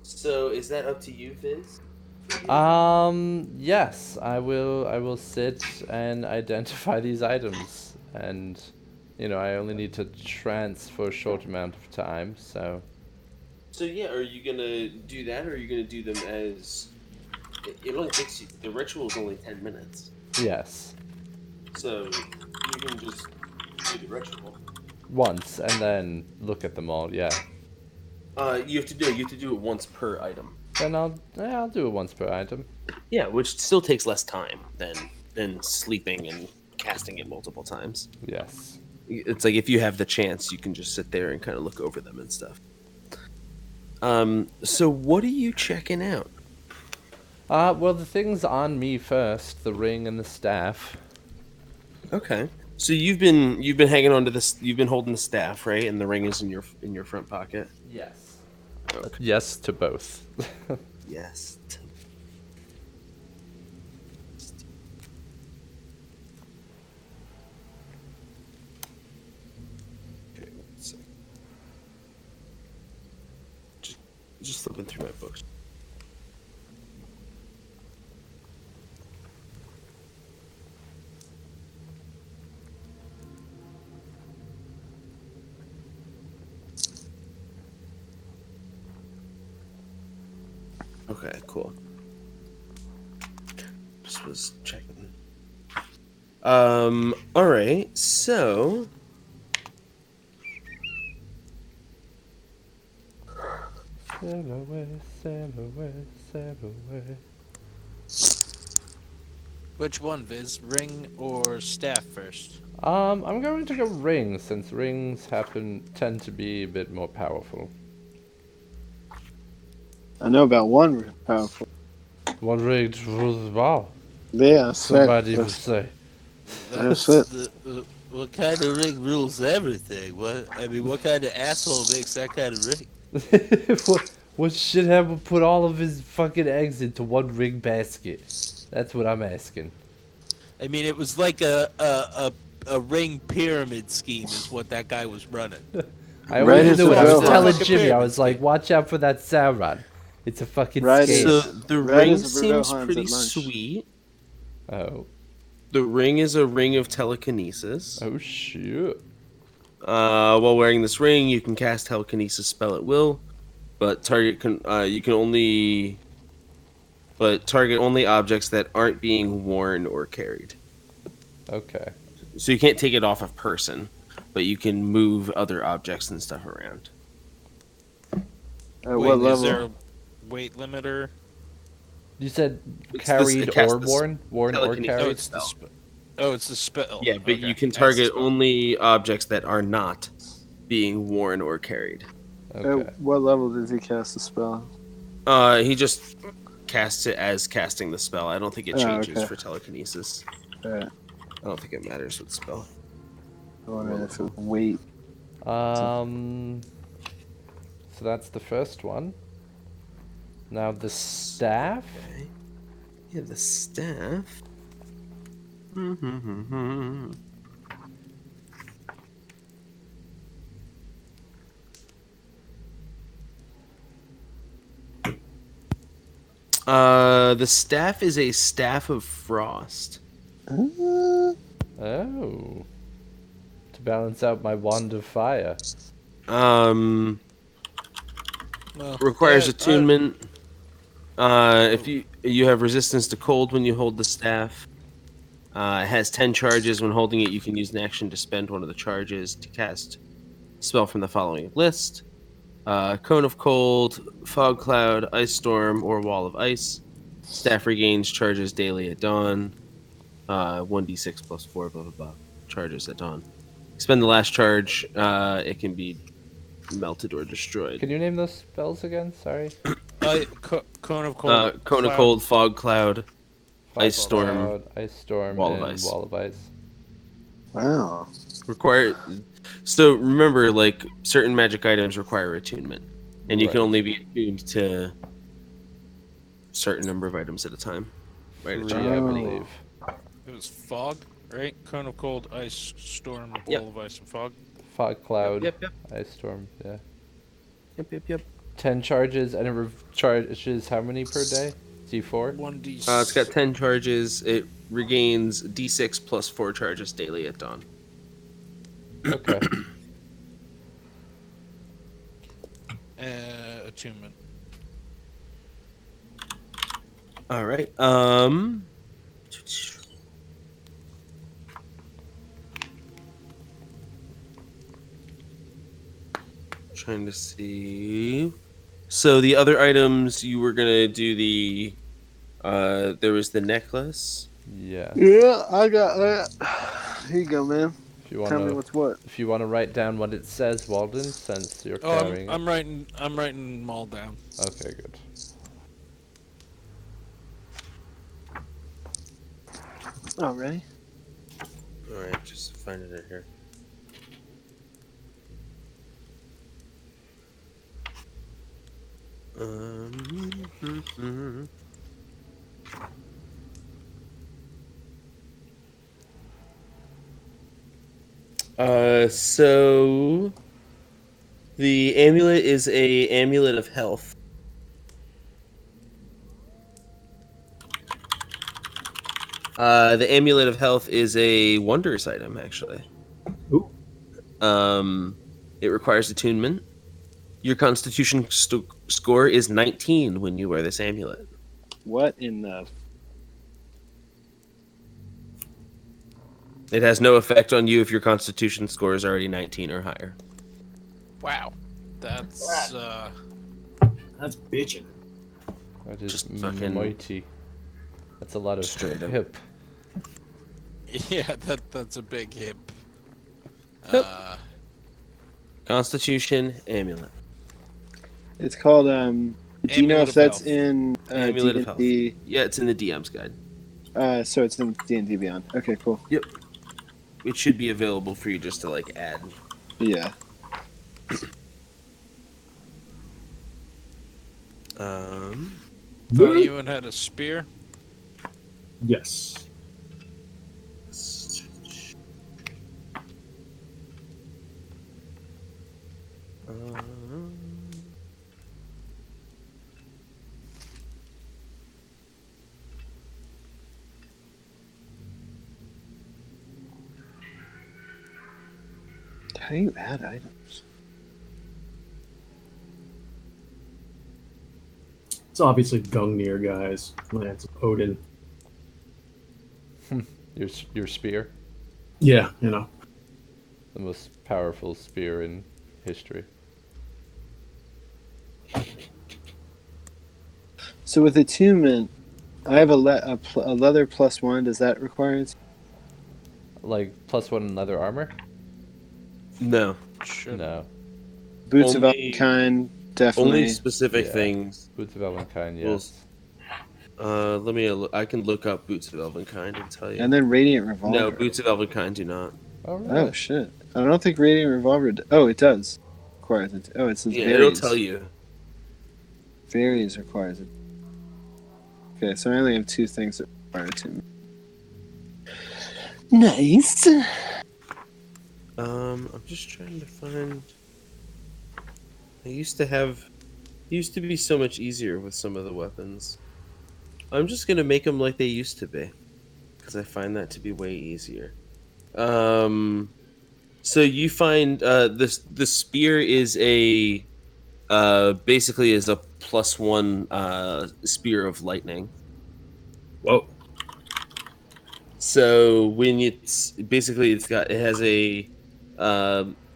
So is that up to you, Fizz? Yes, I will sit and identify these items, and I only need to trance for a short amount of time, so So yeah, are you gonna do that, or are you gonna do them as? It only takes you. The ritual is only 10 minutes, yes, so you can just do the ritual. once and then look at them all. Yeah, You have to do it. You have to do it once per item. then I'll do it once per item. Yeah, which still takes less time than sleeping and casting it multiple times. Yes. It's like if you have the chance, you can just sit there and kind of look over them and stuff. So what are you checking out? Well, the things on me first, the ring and the staff. Okay. So you've been hanging on to this. You've been holding the staff, right? And the ring is in your front pocket. Yes. Okay. Yes to both. Yes. Okay, one sec. Just flipping through my books. Okay, cool. Just was checking. All right, so Sail away, sail away, sail away. Which one, Viz? Ring or staff first? I'm going to go ring, since rings tend to be a bit more powerful. I know about one powerful. One ring rules the ball. Yeah, Somebody would say. That's it. What kind of ring rules everything? What kind of asshole makes that kind of ring? what shithead would put all of his fucking eggs into one ring basket? That's what I'm asking. I mean, it was like a ring pyramid scheme is what that guy was running. I Right already as knew it. I well. was telling Like a Jimmy, I pyramid was like, watch out for that Sauron. It's a fucking Right scam. so the Right ring as the seems Bruno Hans pretty at lunch. sweet. Oh. The ring is a ring of telekinesis. Oh, shit. While wearing this ring, you can cast telekinesis spell at will, but target only objects that aren't being worn or carried. Okay. So you can't take it off a person, but you can move other objects and stuff around. At Wait, what is level? there a weight limiter? You said It's carried cast or this worn? Worn or telekinesis. Oh, carried? it's the it's the spell. Yeah, but Okay, you can that's the target spell. only objects that are not being worn or carried. Okay. At what level does he cast the spell? He just casts it as casting the spell. I don't think it Oh, changes okay. for telekinesis. Alright. I don't think it matters with spell. I wonder if it weight. So that's the first one. Now the staff. Okay. Yeah, the staff. Mm-hmm. The staff is a staff of frost. Oh. To balance out my wand of fire. Well, Requires yeah, attunement. If you have resistance to cold when you hold the staff. It has 10 charges. When holding it, you can use an action to spend one of the charges to cast a spell from the following list: Cone of Cold, Fog Cloud, Ice Storm, or Wall of Ice. Staff regains charges daily at dawn. 1d6 plus 4, blah, blah, blah. Charges at dawn. Spend the last charge, it can be melted or destroyed. Can you name those spells again? Sorry. Cone of cold. Cone of cloud. cold, fog cloud, ice Fog storm, Cloud, Ice Storm, Wall of and Ice. Wall of Ice. Wow. require. So remember, like certain magic items require attunement, and you can Right. only be attuned to a certain number of items at a time. Right? at Three, your I ability. believe. It was fog, right? Cone of cold, ice, storm, Yep. wall of ice, and fog. Fog Cloud, Yep. Ice Storm. Yeah. Yep. 10 charges, and it charges how many per day? D4? 1d. It's got 10 charges. It regains d6 plus 4 charges daily at dawn. Okay. Attunement. All right. Trying to see. So the other items you were gonna do the. There was the necklace. Yeah. Yeah, I got that. Here you go, man. If you Tell me wanna, what's what. if you wanna write down what it says, Walden, since you're Oh, carrying I'm writing. I'm writing them all down. it. Okay, good. Oh, ready? All right, just find it in here. Um, so the amulet is a amulet of health. The amulet of health is a wonders item, actually. Ooh. It requires attunement. Your Constitution score is 19 when you wear this amulet. What in the... It has no effect on you if your Constitution score is already 19 or higher. Wow, that's That's bitching. That is Just fucking- mighty. That's a lot of Straight up. hip. yeah, that's a big hip. Yep. Constitution amulet. It's called, do you know Amulet if of that's Health. in Amulet of Health. D&D? Yeah, it's in the DM's guide. So it's in D&D Beyond. Okay, cool. It should be available for you just to like add. Yeah. Thought you had a spear. Yes. How do you add items? It's obviously Gungnir, guys. Lance of Odin. Your spear, Yeah, you know. the most powerful spear in history. So with attunement, I have a leather +1. Does that require it? Like +1 in leather armor? No, Should. No. Boots of Only- Elvenkind, definitely. only specific Yeah. things. Boots of Elvenkind, Well, yes. Let me. I can look up Boots of Elvenkind and tell you. And then Radiant Revolver. No, Boots of Elvenkind do not. Oh, Oh really? shit! I don't think Radiant Revolver. Oh, it does. Requires it. Oh, it says Yeah, varies. it'll tell you. Varies requires it. Okay, so I only have 2 things that require attunement. Nice. I'm just trying to find. I used to have. Used to be so much easier with some of the weapons. I'm just gonna make them like they used to be, because I find that to be way easier. So you find this the spear is a basically is a +1 spear of lightning. Whoa. So when it's basically it has a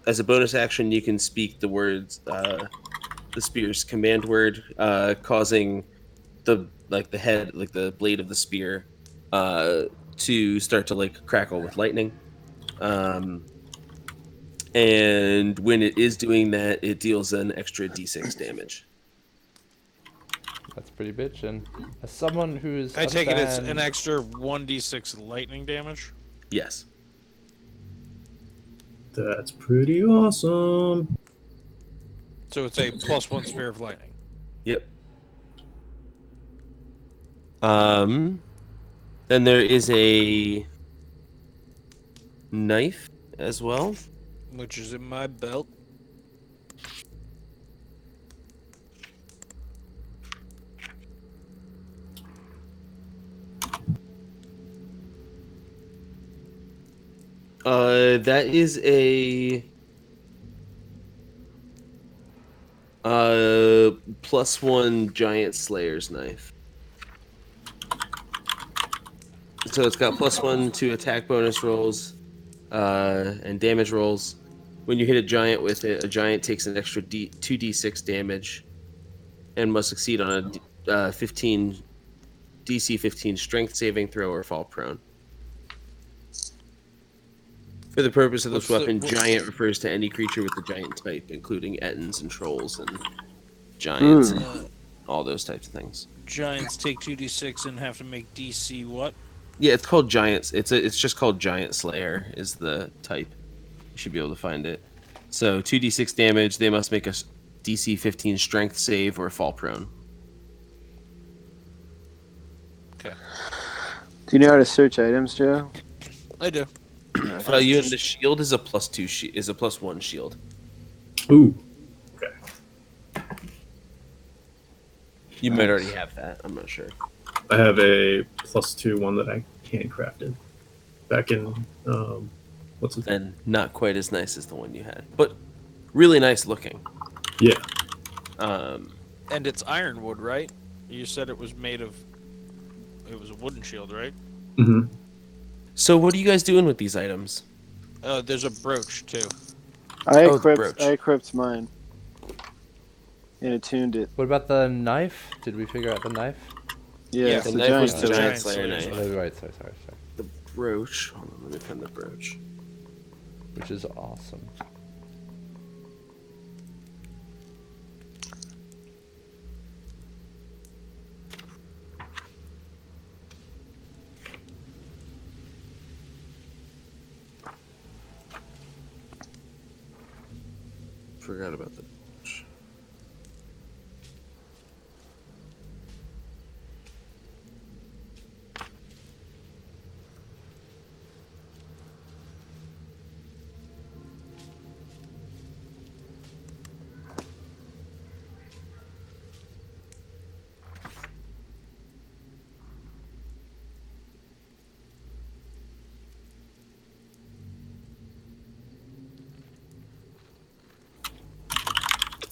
as a bonus action you can speak the words the spear's command word, causing the head, like the blade of the spear, to start to like crackle with lightning. And when it is doing that, it deals an extra d6 damage. That's pretty bitchin'. As someone who's I a take it it's fan- an extra 1d6 lightning damage. Yes. That's pretty awesome. So it's a +1 Spear of Lightning. Yep. Then there is a knife as well. Which is in my belt. That is a +1 giant slayer's knife. So it's got +1 to attack bonus rolls, and damage rolls. When you hit a giant with it, a giant takes an extra 2d6 damage, and must succeed on a DC 15 strength saving throw or fall prone. For the purpose of this What's the- weapon, giant refers to any creature with the giant type, including ettins and trolls and giants and all those types of things. Giants take 2d6 and have to make DC what? Yeah, it's called giants. It's just called giant slayer is the type. You should be able to find it. So 2d6 damage. They must make a DC 15 strength save or fall prone. Okay. Do you know how to search items, Joe? I do. You and the shield is a +2 is a +1 shield. Ooh. Okay. You might already have that. I'm not sure. I have a +2 one that I handcrafted back in what's it? And not quite as nice as the one you had, but really nice looking. Yeah. And it's ironwood, right? You said it was made of... It was a wooden shield, right? Mm-hmm. So what are you guys doing with these items? There's a brooch, too. I Oh, the equipped brooch. I equipped mine and attuned it. What about the knife? Did we figure out the knife? Yeah, Yeah, it's The the knife was giant the sword. giant slayer Giant knife. slayer. Oh, right, sorry. The brooch. Hold on, let me find the brooch. Which is awesome. Forgot about the brooch.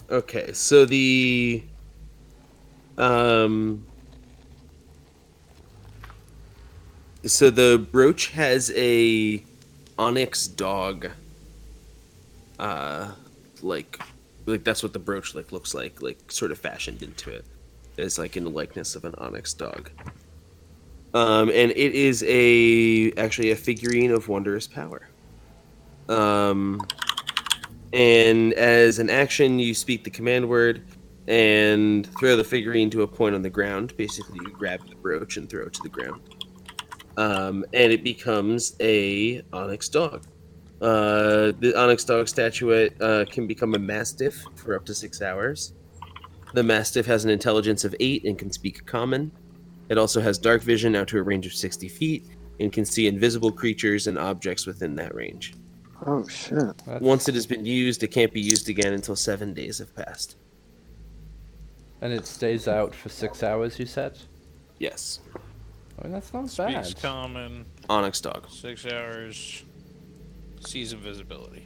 Okay, so the brooch has a onyx dog. Like that's what the brooch looks like sort of fashioned into it. It's like in the likeness of an onyx dog. And it is actually a figurine of wondrous power. And as an action, you speak the command word and throw the figurine to a point on the ground. Basically, you grab the brooch and throw it to the ground. And it becomes a onyx dog. The onyx dog statuette can become a mastiff for up to 6 hours. The mastiff has an intelligence of 8 and can speak common. It also has dark vision out to a range of 60 feet and can see invisible creatures and objects within that range. Oh shit! That's- Once it has been used, it can't be used again until 7 days have passed. And it stays out for 6 hours, you said? Yes. I mean, that's not Speaks bad. common, Onyx dog. 6 hours, sees invisibility.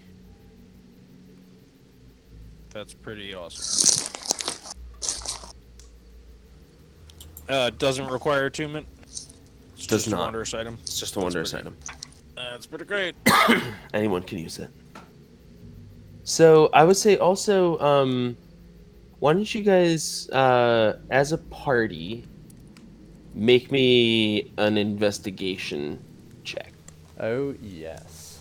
That's pretty awesome. Doesn't require attunement. It's Does just a not. wondrous item. It's just a wondrous pretty- item. That's pretty great. Anyone can use it. So I would say also, why don't you guys, as a party, make me an investigation Oh, yes.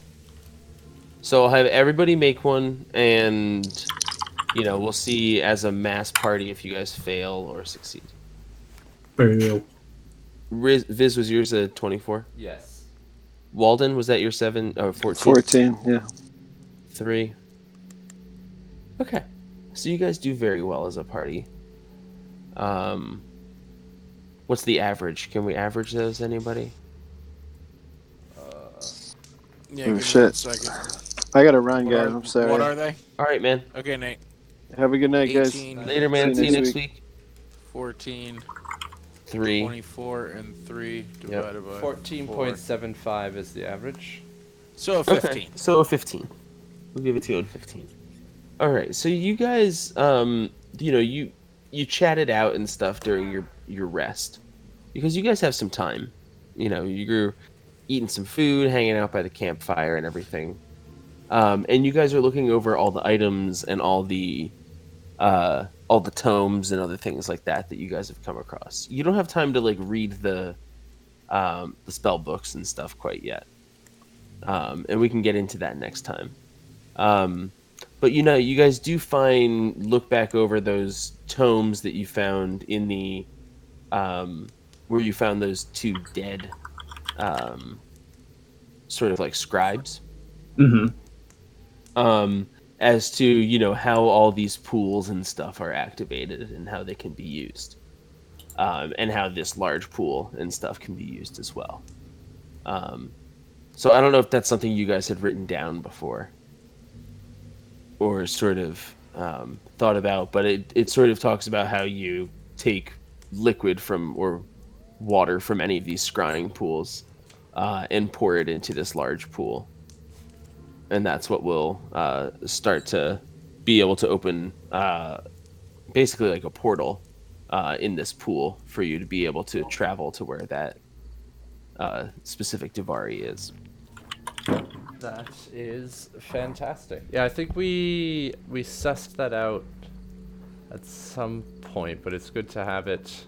So I'll have everybody make one, and we'll see as a mass party if you guys fail or succeed. Very well. Viz, was yours a 24? Yes. Walden, was that your 7 or 14? 14, yeah. 3. Okay. So you guys do very well as a party. What's the average? Can we average those, anybody? Yeah, Oh, give me shit. 1 second. I gotta run, What guys. are- I'm sorry. What are they? All right, man. Okay, Nate. Have a good night, guys. 18, Later, man. See you next week. 14, 3. 24, and 3 divided by 4. 14.75 is the average. So a 15. Okay, so a 15. We'll give it to you on 15. All right, so you guys, you chatted out and stuff during your rest because you guys have some time. You're eating some food, hanging out by the campfire, and everything. And you guys are looking over all the items and all the tomes and other things like that you guys have come across. You don't have time to read the spell books and stuff quite yet. And we can get into that next time. But you guys do look back over those tomes that you found in the where you found those 2 dead sort of like scribes. Mm-hmm. As to how all these pools and stuff are activated and how they can be used, and how this large pool and stuff can be used as well. So I don't know if that's something you guys had written down before or sort of thought about, but it sort of talks about how you take liquid from or water from any of these scrying pools and pour it into this large pool. And that's what will start to be able to open basically like a portal in this pool for you to be able to travel to where that specific Davari is. That is fantastic. Yeah, I think we sussed that out at some point, but it's good to have it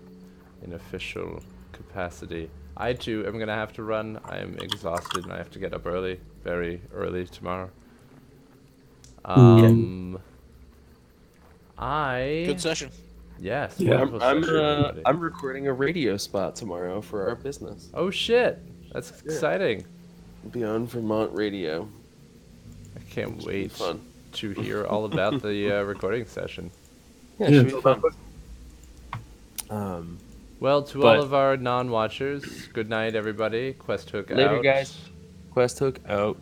in official capacity. I too am gonna have to run. I am exhausted and I have to get up early, very early tomorrow. Good Yes. Yeah. wonderful session, everybody. I'm recording a radio spot tomorrow for our business. Oh shit! That's exciting. Be on Vermont Radio. I can't Be wait fun. to hear all about the recording session. Yeah, it should be fun. Well, to But- all of our non-watchers, good night, everybody. Quest Hook Later, out. guys. Quest Hook out.